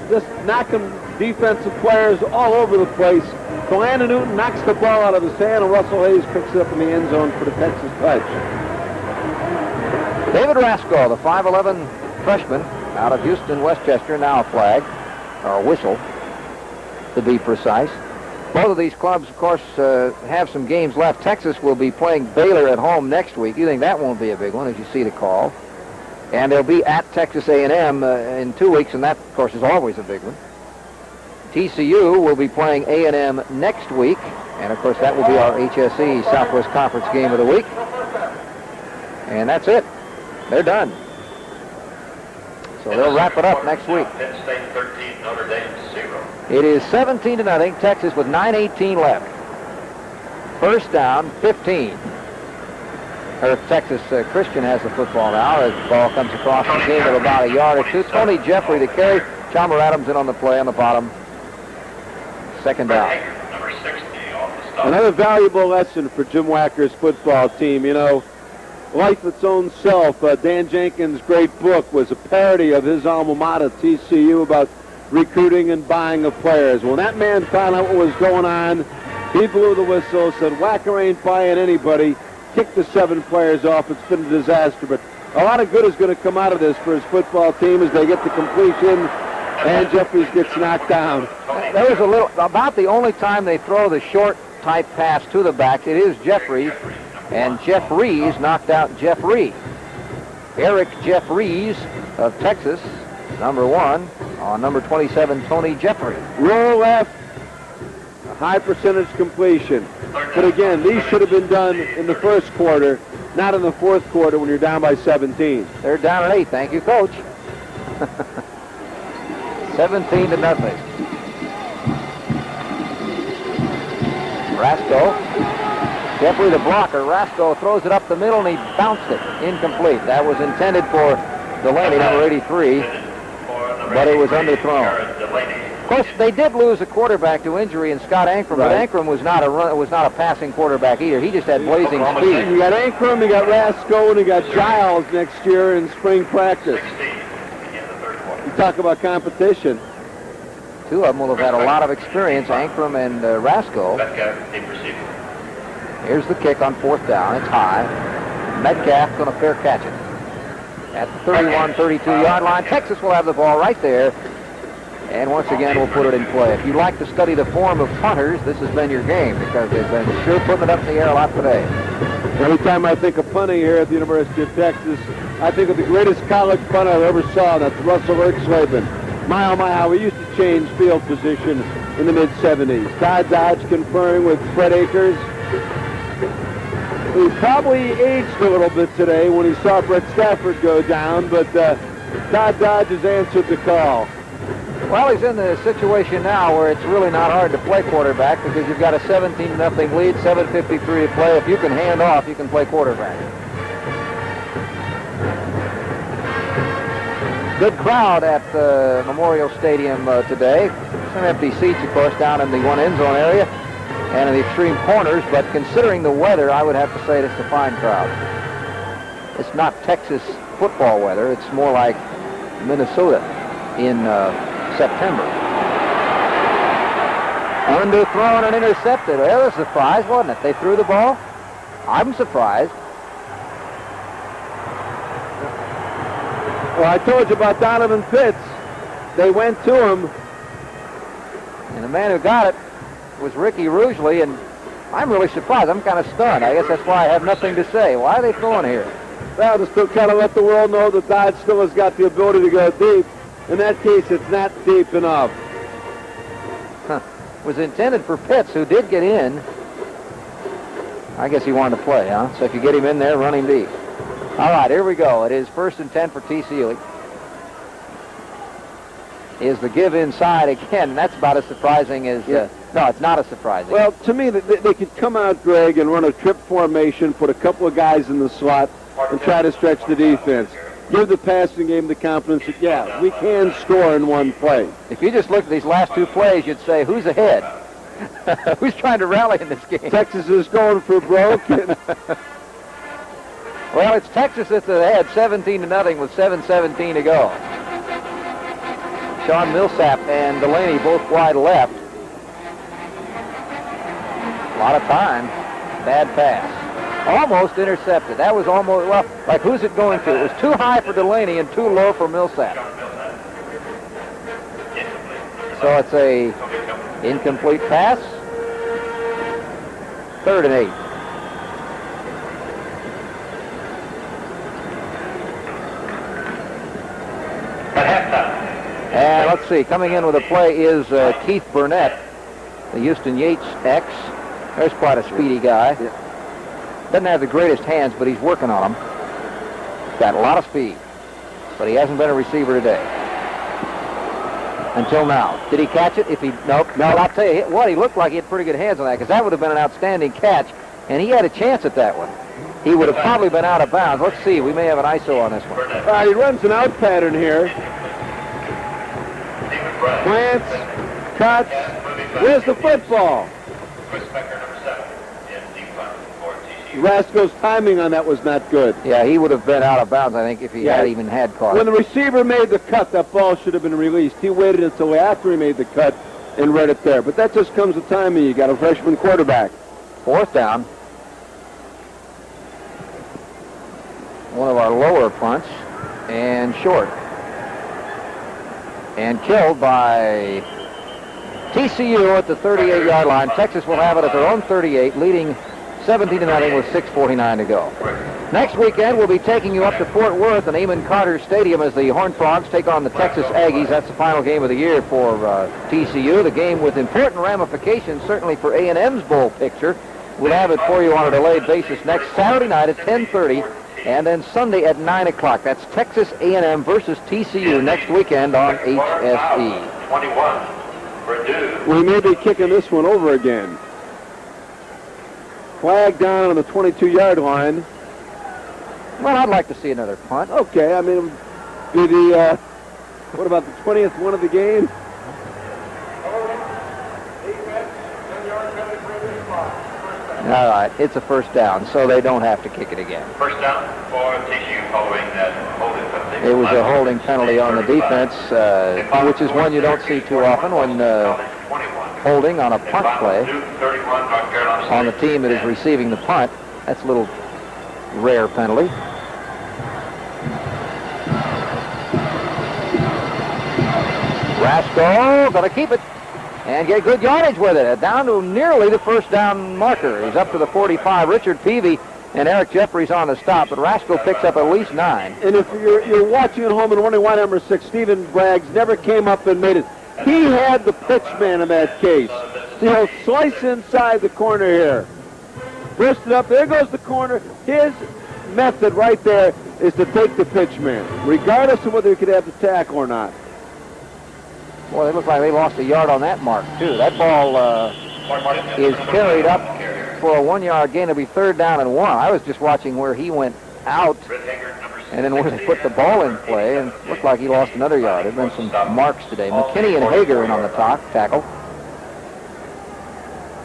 just knocking defensive players all over the place. Landon Newton knocks the ball out of his hand, and Russell Hayes picks it up in the end zone for the Texas touch. David Rasko, the 5'11 freshman out of Houston, Westchester, now a flag, or a whistle, to be precise. Both of these clubs, of course, have some games left. Texas will be playing Baylor at home next week. You think that won't be a big one, as you see the call. And they'll be at Texas A&M in 2 weeks, and that, of course, is always a big one. TCU will be playing A&M next week, and of course that will be our HSE Southwest Conference game of the week. And that's it. They're done. So they'll wrap it up next week. Penn State 13, Notre Dame 0. It is 17-0, Texas with 9:18 left. First down, 15. Texas Christian has the football now. The ball comes across the game of about a yard or two. Tony Jeffrey to carry. Chalmer Adams in on the play on the bottom. Second down. Number 60 on the stop. Another valuable lesson for Jim Wacker's football team. You know, Life Its Own Self, Dan Jenkins' great book, was a parody of his alma mater, TCU, about recruiting and buying of players. When that man found out what was going on, he blew the whistle, said, Wacker ain't buying anybody, kicked the 7 players off. It's been a disaster, but a lot of good is going to come out of this for his football team as they get the completion. And Jeffries gets knocked down. There was a little, about the only time they throw the short type pass to the back, it is Jeffries, and Jeffries knocked out Jeffrey. Eric Jeffries of Texas, number 1, on number 27, Tony Jeffrey. Roll left, a high percentage completion. But again, these should have been done in the first quarter, not in the fourth quarter when you're down by 17. They're down at 8, thank you, Coach. 17-0. Rasko, Jeffrey the blocker. Rasko throws it up the middle and he bounced it. Incomplete. That was intended for Delaney, number 83, but it was underthrown. Of course, they did lose a quarterback to injury in Scott Ankrum, but Ankrum was not a passing quarterback either. He just had blazing speed. You got Ankrum, you got Rasko, and you got Giles next year in spring practice. You talk about competition. 2 of them will have had a lot of experience, Ankrum and Rasko. Here's the kick on 4th down. It's high. Metcalf going to fair catch it. At the 31, 32-yard line, Texas will have the ball right there. And once again, we'll put it in play. If you like to study the form of punters, this has been your game because they've been sure putting it up in the air a lot today. Every time I think of punting here at the University of Texas, I think of the greatest college punter I ever saw. That's Russell Ertzleben. My, oh my, how he used to change field position in the mid-70s. Todd Dodge conferring with Fred Akers. He probably aged a little bit today when he saw Brett Stafford go down, but Todd Dodge has answered the call. Well, he's in the situation now where it's really not hard to play quarterback because you've got a 17-0 lead, 7:53 to play. If you can hand off, you can play quarterback. Good crowd at Memorial Stadium today. Some empty seats, of course, down in the one end zone area and in the extreme corners, but considering the weather, I would have to say it's a fine crowd. It's not Texas football weather. It's more like Minnesota in September. Underthrown and intercepted. Well, that was a surprise, wasn't it? They threw the ball. I'm surprised. Well, I told you about Donovan Pitts. They went to him, And the man who got it was Ricky Rugeley, and I'm really surprised. I'm kind of stunned. I guess that's why I have nothing to say. Why are they throwing here? Well, just to kind of let the world know that Dodge still has got the ability to go deep. In that case, it's not deep enough. Was intended for Pitts, who did get in. I guess he wanted to play, huh? So if you get him in there, run him deep. All right, here we go. It is 1st and 10 for TCU. Is the give inside again? That's about as surprising as... no, it's not as surprising. Well, to me, they could come out, Greg, and run a trip formation, put a couple of guys in the slot, and try to stretch the defense. Give the passing game the confidence that, yeah, we can score in one play. If you just look at these last two plays, you'd say, who's ahead? Who's trying to rally in this game? Texas is going for broke. Well, it's Texas that's ahead, 17-0 with 7:17 to go. Sean Millsap and Delaney both wide left. A lot of time. Bad pass. Almost intercepted. That was almost, well, like who's it going to? It was too high for Delaney and too low for Millsap. So it's a incomplete pass. 3rd and 8. And let's see, coming in with a play is Keith Burnett, the Houston Yates ex. There's quite a speedy guy. Doesn't have the greatest hands, but he's working on them. Got a lot of speed, but he hasn't been a receiver today. Until now. Did he catch it? Nope. No, I'll tell you what, he looked like he had pretty good hands on that, because that would have been an outstanding catch, and he had a chance at that one. He would have probably been out of bounds. Let's see, we may have an ISO on this one. He runs an out pattern here. Plants, cuts. Where's the football? Rasco's timing on that was not good. Yeah, he would have been out of bounds, I think, if he had even had caught When it. the receiver made the cut, that ball should have been released. He waited until after he made the cut and read it there. But that just comes with timing. You got a freshman quarterback. 4th down. One of our lower punts, and short. And killed by TCU at the 38-yard line. Texas will have it at their own 38, leading 17-0 with 6:49 to go. Next weekend, we'll be taking you up to Fort Worth and Amon Carter Stadium as the Horned Frogs take on the Texas Aggies. That's the final game of the year for TCU. The game with important ramifications, certainly for A&M's bowl picture. We'll have it for you on a delayed basis next Saturday night at 10:30, and then Sunday at 9 o'clock. That's Texas A&M versus TCU next weekend on HSE. 21, Purdue. We may be kicking this one over again. Flag down on the 22-yard line. Well, I'd like to see another punt. Okay, I mean, what about the 20th one of the game? All right, it's a 1st down, so they don't have to kick it again. 1st down for TCU following that holding penalty. It was a holding penalty on the defense, which is one you don't see too often when holding on a punt play on the team that is receiving the punt. That's a little rare penalty. Rasco going to keep it and get good yardage with it. Down to nearly the 1st down marker. He's up to the 45. Richard Peavy and Eric Jeffries on the stop, but Rasco picks up at least 9. And if you're watching at home and wondering why number 6, Stephen Braggs, never came up and made it, he had the pitch man in that case. See, he'll slice inside the corner here. Burst it up. There goes the corner. His method right there is to take the pitch man, regardless of whether he could have the tackle or not. Well, it looks like they lost a yard on that mark, too. That ball is carried up for a 1-yard gain. It'll be 3rd down and 1. I was just watching where he went out, and then when they put the ball in play, and it looked like he lost another yard. There have been some marks today. McKinney and Hager in on the tackle.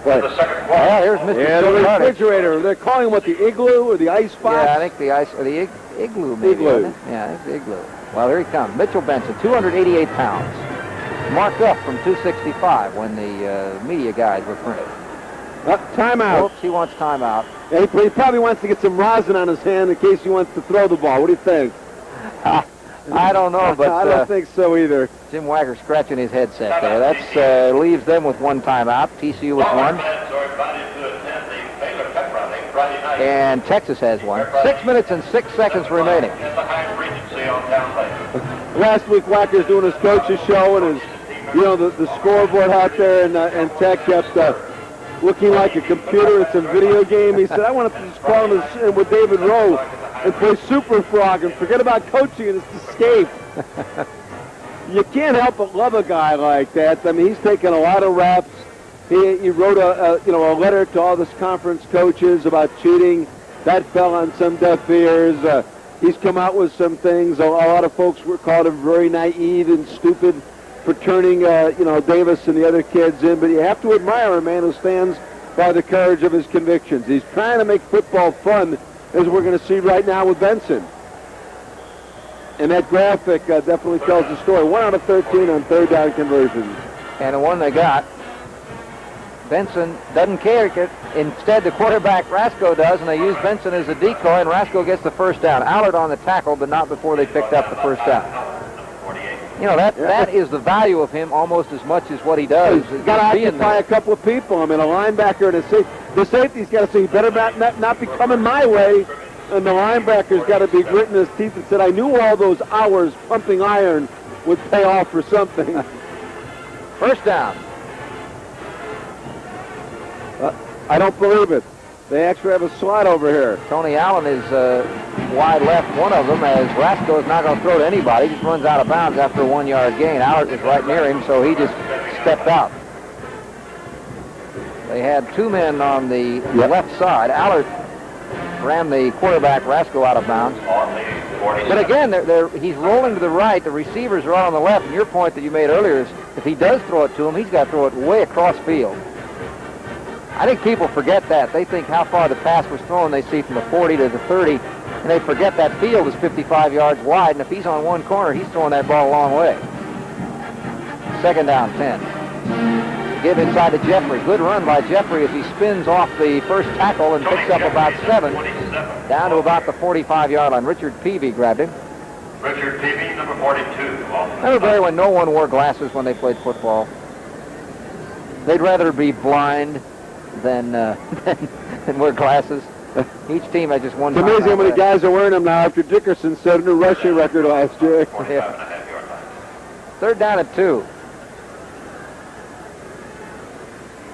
But, well, here's Mr. Yeah, the refrigerator. They're calling what, the igloo or the ice box? Yeah, I think the ice, or the igloo maybe. Igloo. Yeah, I think the igloo. Well, there he comes. Mitchell Benson, 288 pounds. Marked up from 265 when the media guides were printed. Timeout. Oops, he wants timeout. Yeah, he probably wants to get some rosin on his hand in case he wants to throw the ball. What do you think? I don't know, but I don't think so either. Jim Wagger scratching his headset there. That leaves them with one timeout. TCU with one. And Texas has one. 6 minutes and 6 seconds remaining. Last week, Wacker's doing his coach's show, and the scoreboard out there, and Tech kept looking like a computer at some video game. He said, I want to just call him in with David Rowe and play Super Frog and forget about coaching and just escape. You can't help but love a guy like that. I mean, he's taken a lot of reps. He wrote a letter to all this conference coaches about cheating. That fell on some deaf ears. He's come out with some things. A lot of folks were called him very naive and stupid for turning, Davis and the other kids in. But you have to admire a man who stands by the courage of his convictions. He's trying to make football fun, as we're going to see right now with Benson. And that graphic definitely tells the story. 1 out of 13 on third down conversions. And the one they got, Benson doesn't care. Instead, the quarterback, Rasco, does, and they use Benson as a decoy, and Rasco gets the first down. Allard on the tackle, but not before they picked up the first down. That is the value of him almost as much as what he does. He's got to occupy a couple of people. I mean, a linebacker and the safety's got to say, you better not be coming my way. And the linebacker's got to be gritting his teeth and said, I knew all those hours pumping iron would pay off for something. First down. I don't believe it. They actually have a slot over here. Tony Allen is wide left, one of them, as Rasco is not going to throw to anybody. He just runs out of bounds after a 1-yard gain. Allard was right near him, so he just stepped out. They had two men on the left side. Allard ran the quarterback, Rasco, out of bounds. But again, he's rolling to the right. The receivers are all on the left. And your point that you made earlier is if he does throw it to him, he's got to throw it way across field. I think people forget that. They think how far the pass was thrown. They see from the 40 to the 30, and they forget that field is 55 yards wide, and if he's on one corner, he's throwing that ball a long way. Second down, 10. Give inside to Jeffrey. Good run by Jeffrey as he spins off the first tackle and picks up about 7, down to about the 45-yard line. Richard Peavy grabbed him. Richard Peavy, number 42. Remember, Barry, when no one wore glasses when they played football? They'd rather be blind than wear glasses. Each team has just one. It's amazing how many guys are wearing them now after Dickerson set a new rushing record last year. Yeah. Third down at 2.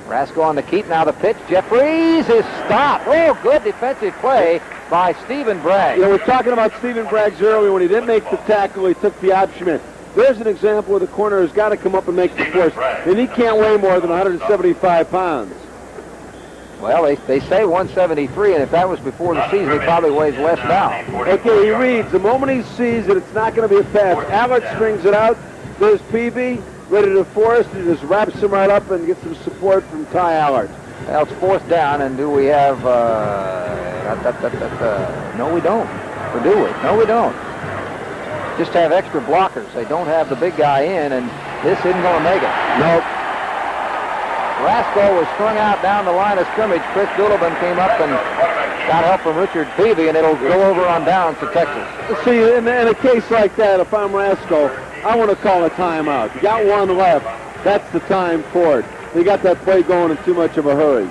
Rasco on the keep, now the pitch. Jeffries is stopped. Oh, good defensive play by Stephen Bragg. We're talking about Stephen Bragg's earlier. When he didn't make the tackle, he took the option. There's an example where the corner has got to come up and make the force, and he can't weigh more than 175 pounds. Well, they say 173, and if that was before the season, he probably weighs less now. Okay, he reads. The moment he sees that it's not going to be a pass, Allard strings it out. There's Peavy, ready to force. He just wraps him right up and gets some support from Ty Allard. Well, it's fourth down, and do we have... no, we don't. Or do we? No, we don't. Just have extra blockers. They don't have the big guy in, and this isn't going to make it. Nope. Rasco was strung out down the line of scrimmage. Chris Doolittle came up and got help from Richard Peavy, and it'll go over on downs to Texas. See, in a case like that, if I'm Rasco, I want to call a timeout. You got one left. That's the time for it. They got that play going in too much of a hurry.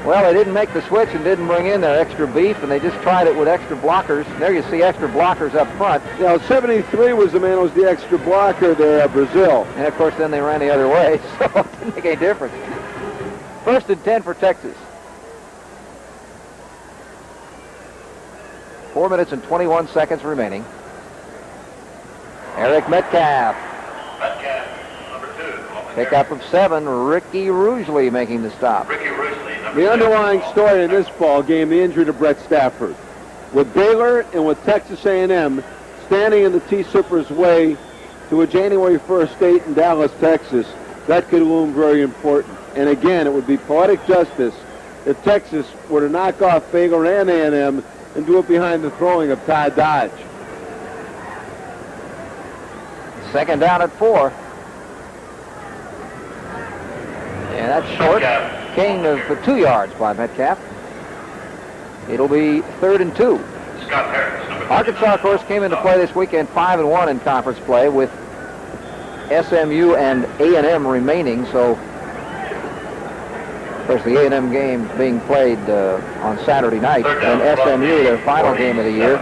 Well, they didn't make the switch and didn't bring in their extra beef, and they just tried it with extra blockers. There you see extra blockers up front. 73 was the man who was the extra blocker there at Brazil. And, of course, then they ran the other way, so it didn't make any difference. First and 10 for Texas. 4 minutes and 21 seconds remaining. Eric Metcalf. Number 2. Pickup of 7. Ricky Rugeley making the stop. The underlying story in this ball game, the injury to Brett Stafford. With Baylor and with Texas A&M standing in the T-Super's way to a January 1st date in Dallas, Texas, that could loom very important. And again, it would be poetic justice if Texas were to knock off Baylor and A&M and do it behind the throwing of Todd Dodge. Second down at 4. And that's short. Gain of 2 yards by Metcalf. It'll be 3rd and 2. Scott Harris, number 39. Arkansas, of course, came into play this weekend 5-1 in conference play with SMU and A&M remaining. So, of course, the A&M game being played on Saturday night, and SMU, their final game of the year.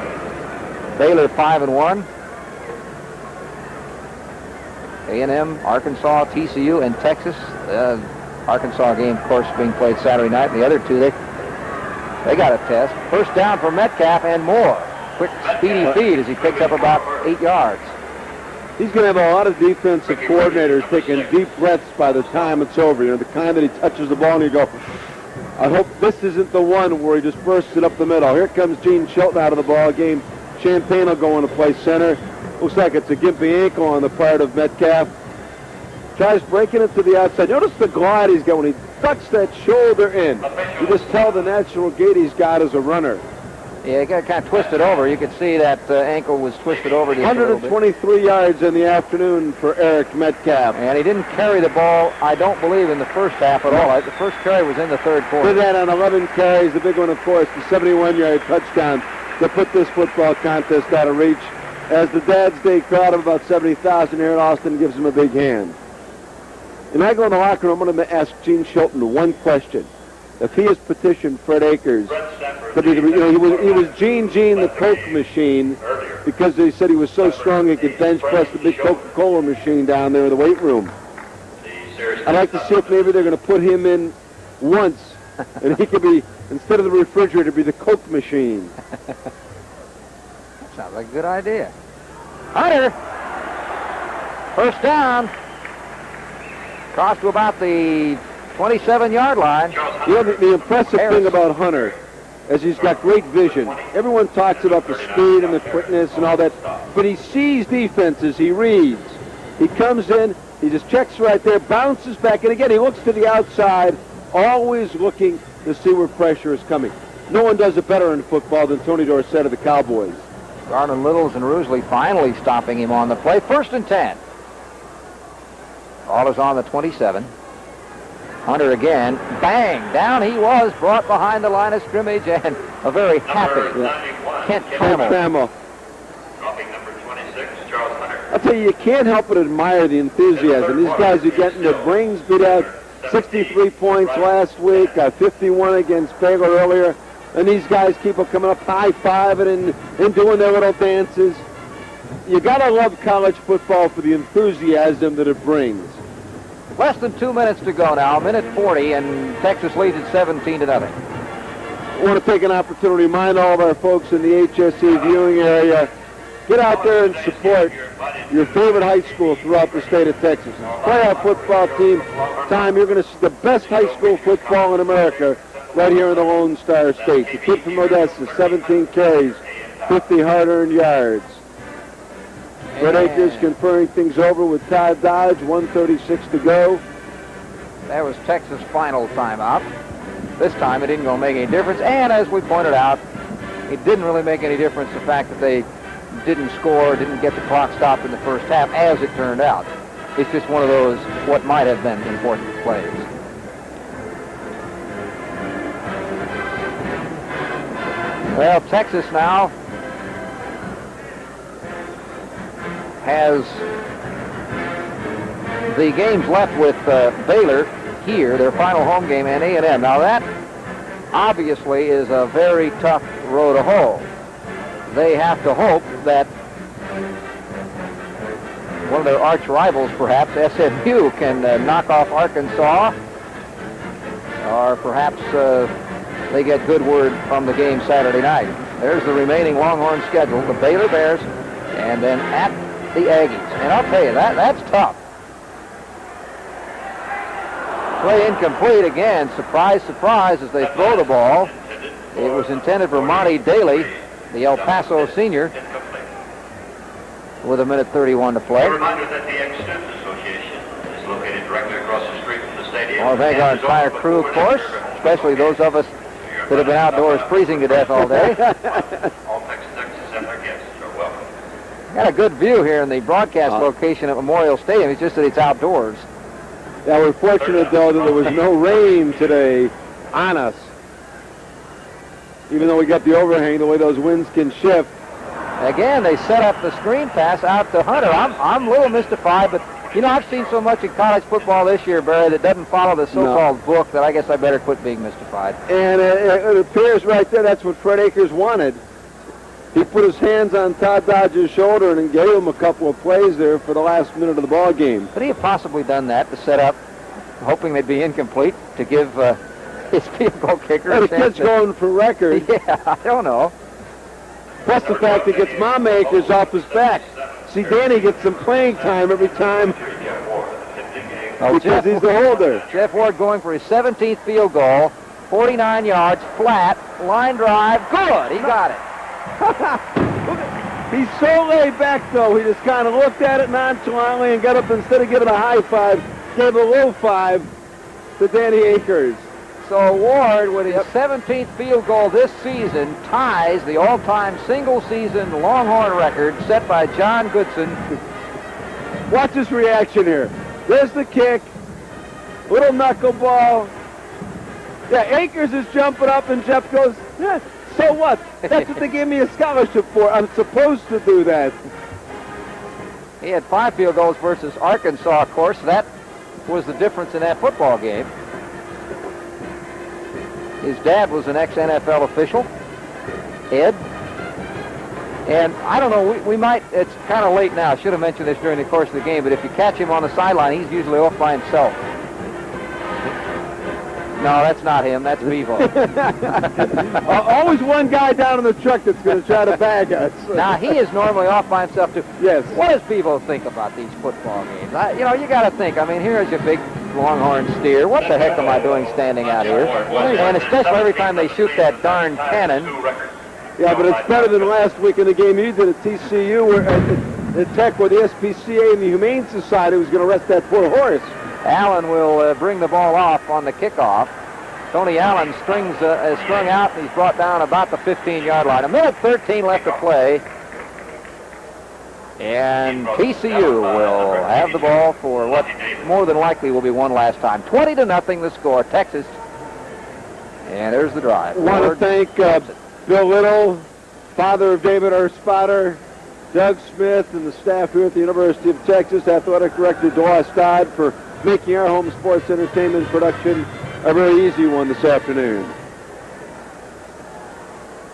Baylor 5-1. A&M, Arkansas, TCU, and Texas. Arkansas game, of course, being played Saturday night. And the other two, they got a test. First down for Metcalf and more. Quick, speedy feed as he picks up about 8 yards. He's going to have a lot of defensive coordinators taking deep breaths by the time it's over. You know, the kind that he touches the ball and you go, I hope this isn't the one where he just bursts it up the middle. Here comes Gene Shelton out of the ball game. Champagne will go into play center. Looks like it's a gimpy ankle on the part of Metcalf. Tries breaking it to the outside. Notice the glide he's got when he ducks that shoulder in. You just tell the natural gait he's got as a runner. Yeah, he got kind of twisted over. You could see that ankle was twisted over. 123 yards in the afternoon for Eric Metcalf. And he didn't carry the ball, I don't believe, in the first half at all. The first carry was in the third quarter. Did that on 11 carries. The big one, of course, the 71-yard touchdown to put this football contest out of reach. As the Dad's Day crowd of about 70,000 here in Austin gives him a big hand. And I go in the locker room, I'm going to ask Gene Shelton one question. If he has petitioned Fred Akers to be, he was Gene the Coke machine because they said he was so strong he could bench press the big Coca-Cola machine down there in the weight room. I'd like to see if maybe they're going to put him in once, and he could be, instead of the refrigerator, be the Coke machine. Sounds like a good idea. Hunter, first down. Crossed to about the 27-yard line. You know, the impressive thing about Hunter is he's got great vision. Everyone talks about the speed and the quickness and all that, but he sees defenses, he reads. He comes in, he just checks right there, bounces back, and again, he looks to the outside, always looking to see where pressure is coming. No one does it better in football than Tony Dorsett of the Cowboys. Garland Littles and Rusley finally stopping him on the play. 1st and 10. Ball is on the 27. Hunter again. Bang! Down he was, brought behind the line of scrimmage, and a very happy Kent Trammell. Dropping number 26, Charles Hunter. I'll tell you can't help but admire the enthusiasm. These guys are getting their brains beat out. 63 points last week, 51 against Baylor earlier, and these guys keep coming up high-fiving and doing their little dances. You gotta love college football for the enthusiasm that it brings. Less than 2 minutes to go now, minute 40, and Texas leads at 17-0. I want to take an opportunity to remind all of our folks in the HSE viewing area, get out there and support your favorite high school throughout the state of Texas. Play our football team. You're going to see the best high school football in America right here in the Lone Star State. The kid from Odessa, 17 carries, 50 hard-earned yards. Fred Akers conferring things over with Todd Dodge, 1:36 to go. That was Texas' final timeout. This time it didn't go make any difference, and as we pointed out, it didn't really make any difference the fact that they didn't score, didn't get the clock stopped in the first half, as it turned out. It's just one of those what might have been important plays. Well, Texas now has the games left with Baylor here, their final home game, and A&M. Now that obviously is a very tough road to hoe. They have to hope that one of their arch rivals, perhaps SMU, can knock off Arkansas, or perhaps they get good word from the game Saturday night. There's the remaining Longhorn schedule, the Baylor Bears, and then at the Aggies. And I'll tell you, that's tough. Play incomplete again. Surprise, surprise, as they throw the ball. It was intended for Monty Daly, the El Paso senior, with 1:31 to play. A reminder that the Ex-Student Association is located directly across the street from the stadium. I want to thank our entire crew, of course, especially those of us that have been outdoors freezing to death all day. All Texas and their guests are welcome. Got a good view here in the broadcast location at Memorial Stadium. It's just that it's outdoors. Yeah, we're fortunate, though, that there was no rain today on us. even though we got the overhang, the way those winds can shift. Again, they set up the screen pass out to Hunter. I'm a little mystified, but, you know, I've seen so much in college football this year, Barry, that doesn't follow the so-called book that I guess I better quit being mystified. And it appears right there that's what Fred Akers wanted. He put his hands on Todd Dodge's shoulder and gave him a couple of plays there for the last minute of the ball game. Could he have possibly done that to set up, hoping they'd be incomplete, to give his field goal kicker a the chance? kid's going for record. Yeah, I don't know. Plus the fact that gets Mama Akers off his back. See, Danny gets some playing time every time because he's the holder. Jeff Ward going for his 17th field goal, 49 yards, flat, line drive, good, he got it. He's so laid back, though. He just kind of looked at it nonchalantly and got up, instead of giving a high five, gave a low five to Danny Akers. So Ward, with his 17th field goal this season, ties the all-time single-season Longhorn record set by John Goodson. Watch his reaction here. There's the kick. Little knuckleball. Yeah, Akers is jumping up, and Jeff goes, yeah, so what? That's what they gave me a scholarship for. I'm supposed to do that. He had 5 field goals versus Arkansas, of course. That was the difference in that football game. His dad was an ex-NFL official, Ed. And I don't know, we might, it's kind of late now. I should have mentioned this during the course of the game, but if you catch him on the sideline, he's usually off by himself. No, that's not him. That's Bevo. Always one guy down in the truck that's going to try to bag us. Now, he is normally off by himself, too. Yes. What does Bevo think about these football games? You got to think. I mean, here's your big Longhorn steer. What the heck am I doing standing out here? And especially every time they shoot that darn cannon. Yeah, but it's better than last week in the game you did at TCU, where at Tech, where the SPCA and the Humane Society was going to arrest that poor horse. Allen will bring the ball off on the kickoff. Tony Allen is strung out, and he's brought down about the 15-yard line. 1:13 left to play. And TCU will have the ball for what more than likely will be one last time. 20-0 the score, Texas. And there's the drive. I want to thank Bill Little, father of David R. Spotter, Doug Smith, and the staff here at the University of Texas, Athletic Director Doris Dodd, for making our home sports entertainment production a very easy one this afternoon.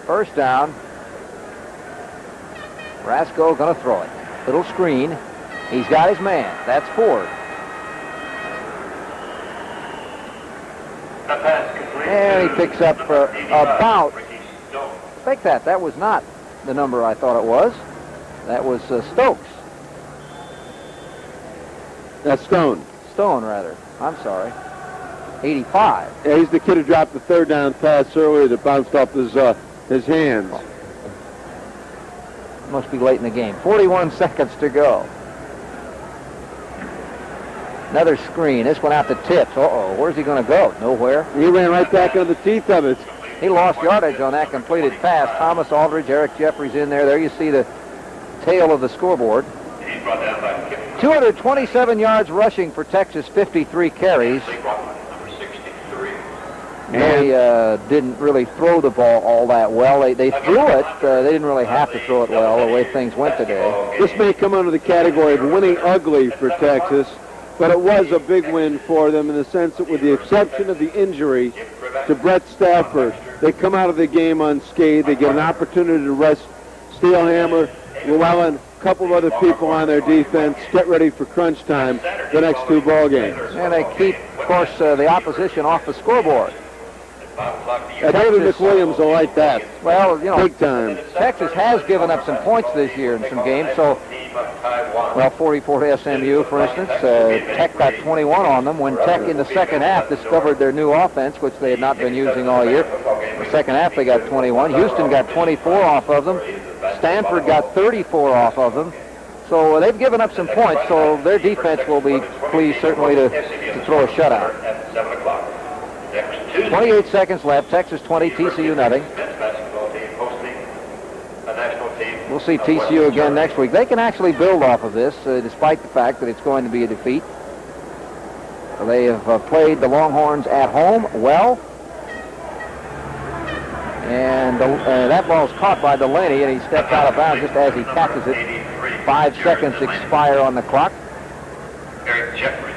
First down. Rasco going to throw it. Little screen. He's got his man. That's Ford. And he picks up about... Take that. That was not the number I thought it was. That was Stokes. That's Stone. Stone, rather. I'm sorry. 85. Yeah, he's the kid who dropped the third down pass earlier that bounced off his hands. Must be late in the game. 41 seconds to go. Another screen. This one out to Tips. Uh-oh. Where's he going to go? Nowhere. He ran right back on the teeth of it. He lost yardage on that completed pass. Thomas Aldridge, Eric Jeffries in there. There you see the tail of the scoreboard. 227 yards rushing for Texas, 53 carries. They didn't really throw the ball all that well. They threw it. They didn't really have to throw it well the way things went today. This may come under the category of winning ugly for Texas, but it was a big win for them in the sense that with the exception of the injury to Brett Stafford, they come out of the game unscathed. They get an opportunity to rest Steelhammer, Llewellyn, a couple of other people on their defense, get ready for crunch time the next 2 ball games. And they keep, of course, the opposition off the scoreboard. David McWilliams will like that. Well, you know, big time. Texas has given up some points this year in some games. So, well, 44 to SMU, for instance. Tech got 21 on them when Tech in the second half discovered their new offense, which they had not been using all year. The second half they got 21. Houston got 24 off of them. Stanford got 34 off of them. So they've given up some points. So their defense will be pleased certainly to throw a shutout. 28 seconds left. Texas 20, TCU nothing. We'll see TCU again next week. They can actually build off of this, despite the fact that it's going to be a defeat. They have played the Longhorns at home well. And that ball's caught by Delaney, and he steps out of bounds just as he catches it. 5 seconds expire on the clock. Eric Jeffries.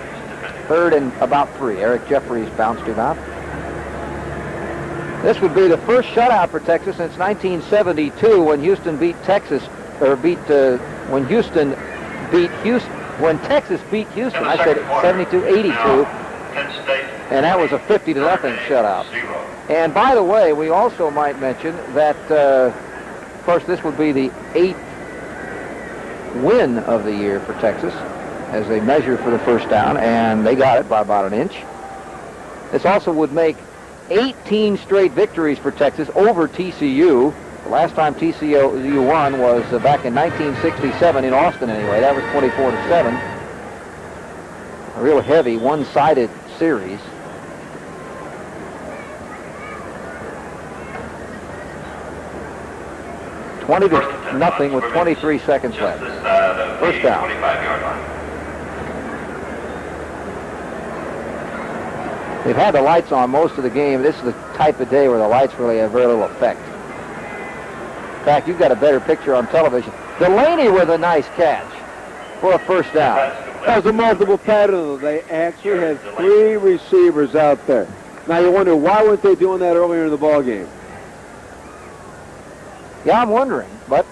3rd and about 3. Eric Jeffries bounced him out. This would be the first shutout for Texas since 1972 when Houston beat Texas, or when Texas beat Houston. I said 72-82, and that was a 50-0 shutout. And by the way, we also might mention that, of course, this would be the 8th win of the year for Texas as they measure for the first down, and they got it by about an inch. This also would make 18 straight victories for Texas over TCU. The last time TCU won was back in 1967 in Austin anyway. That was 24-7. A real heavy, one-sided series. $20-0 with 23 seconds left. First down. 25-yard line. They've had the lights on most of the game. This is the type of day where the lights really have very little effect. In fact, you've got a better picture on television. Delaney with a nice catch for a first down. That was a multiple pattern. They actually had 3 receivers out there. Now you wonder, why weren't they doing that earlier in the ball game? Yeah, I'm wondering, but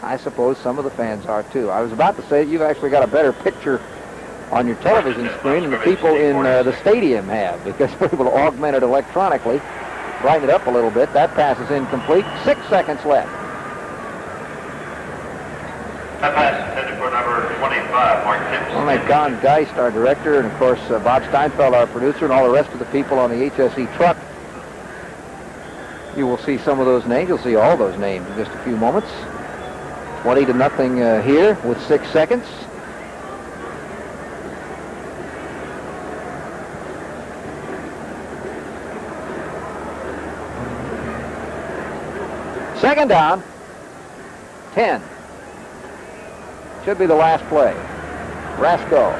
I suppose some of the fans are too. I was about to say you've actually got a better picture on your television screen than the people in the stadium have, because we're able to augment it electronically, brighten it up a little bit. That pass is incomplete. 6 seconds left. That pass intended for number 25, Mark Tibbs. Well, like Don Geist, our director, and of course Bob Steinfeld, our producer, and all the rest of the people on the HSE truck. You will see some of those names. You'll see all those names in just a few moments. 20-0 here with 6 seconds. Second down, 10. Should be the last play. Rasco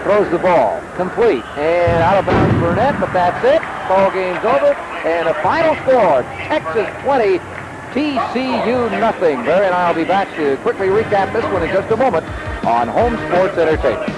throws the ball, complete, and out of bounds Burnett, but that's it. Ball game's over, and a final score, Texas 20, TCU nothing. Barry and I will be back to quickly recap this one in just a moment on Home Sports Entertainment.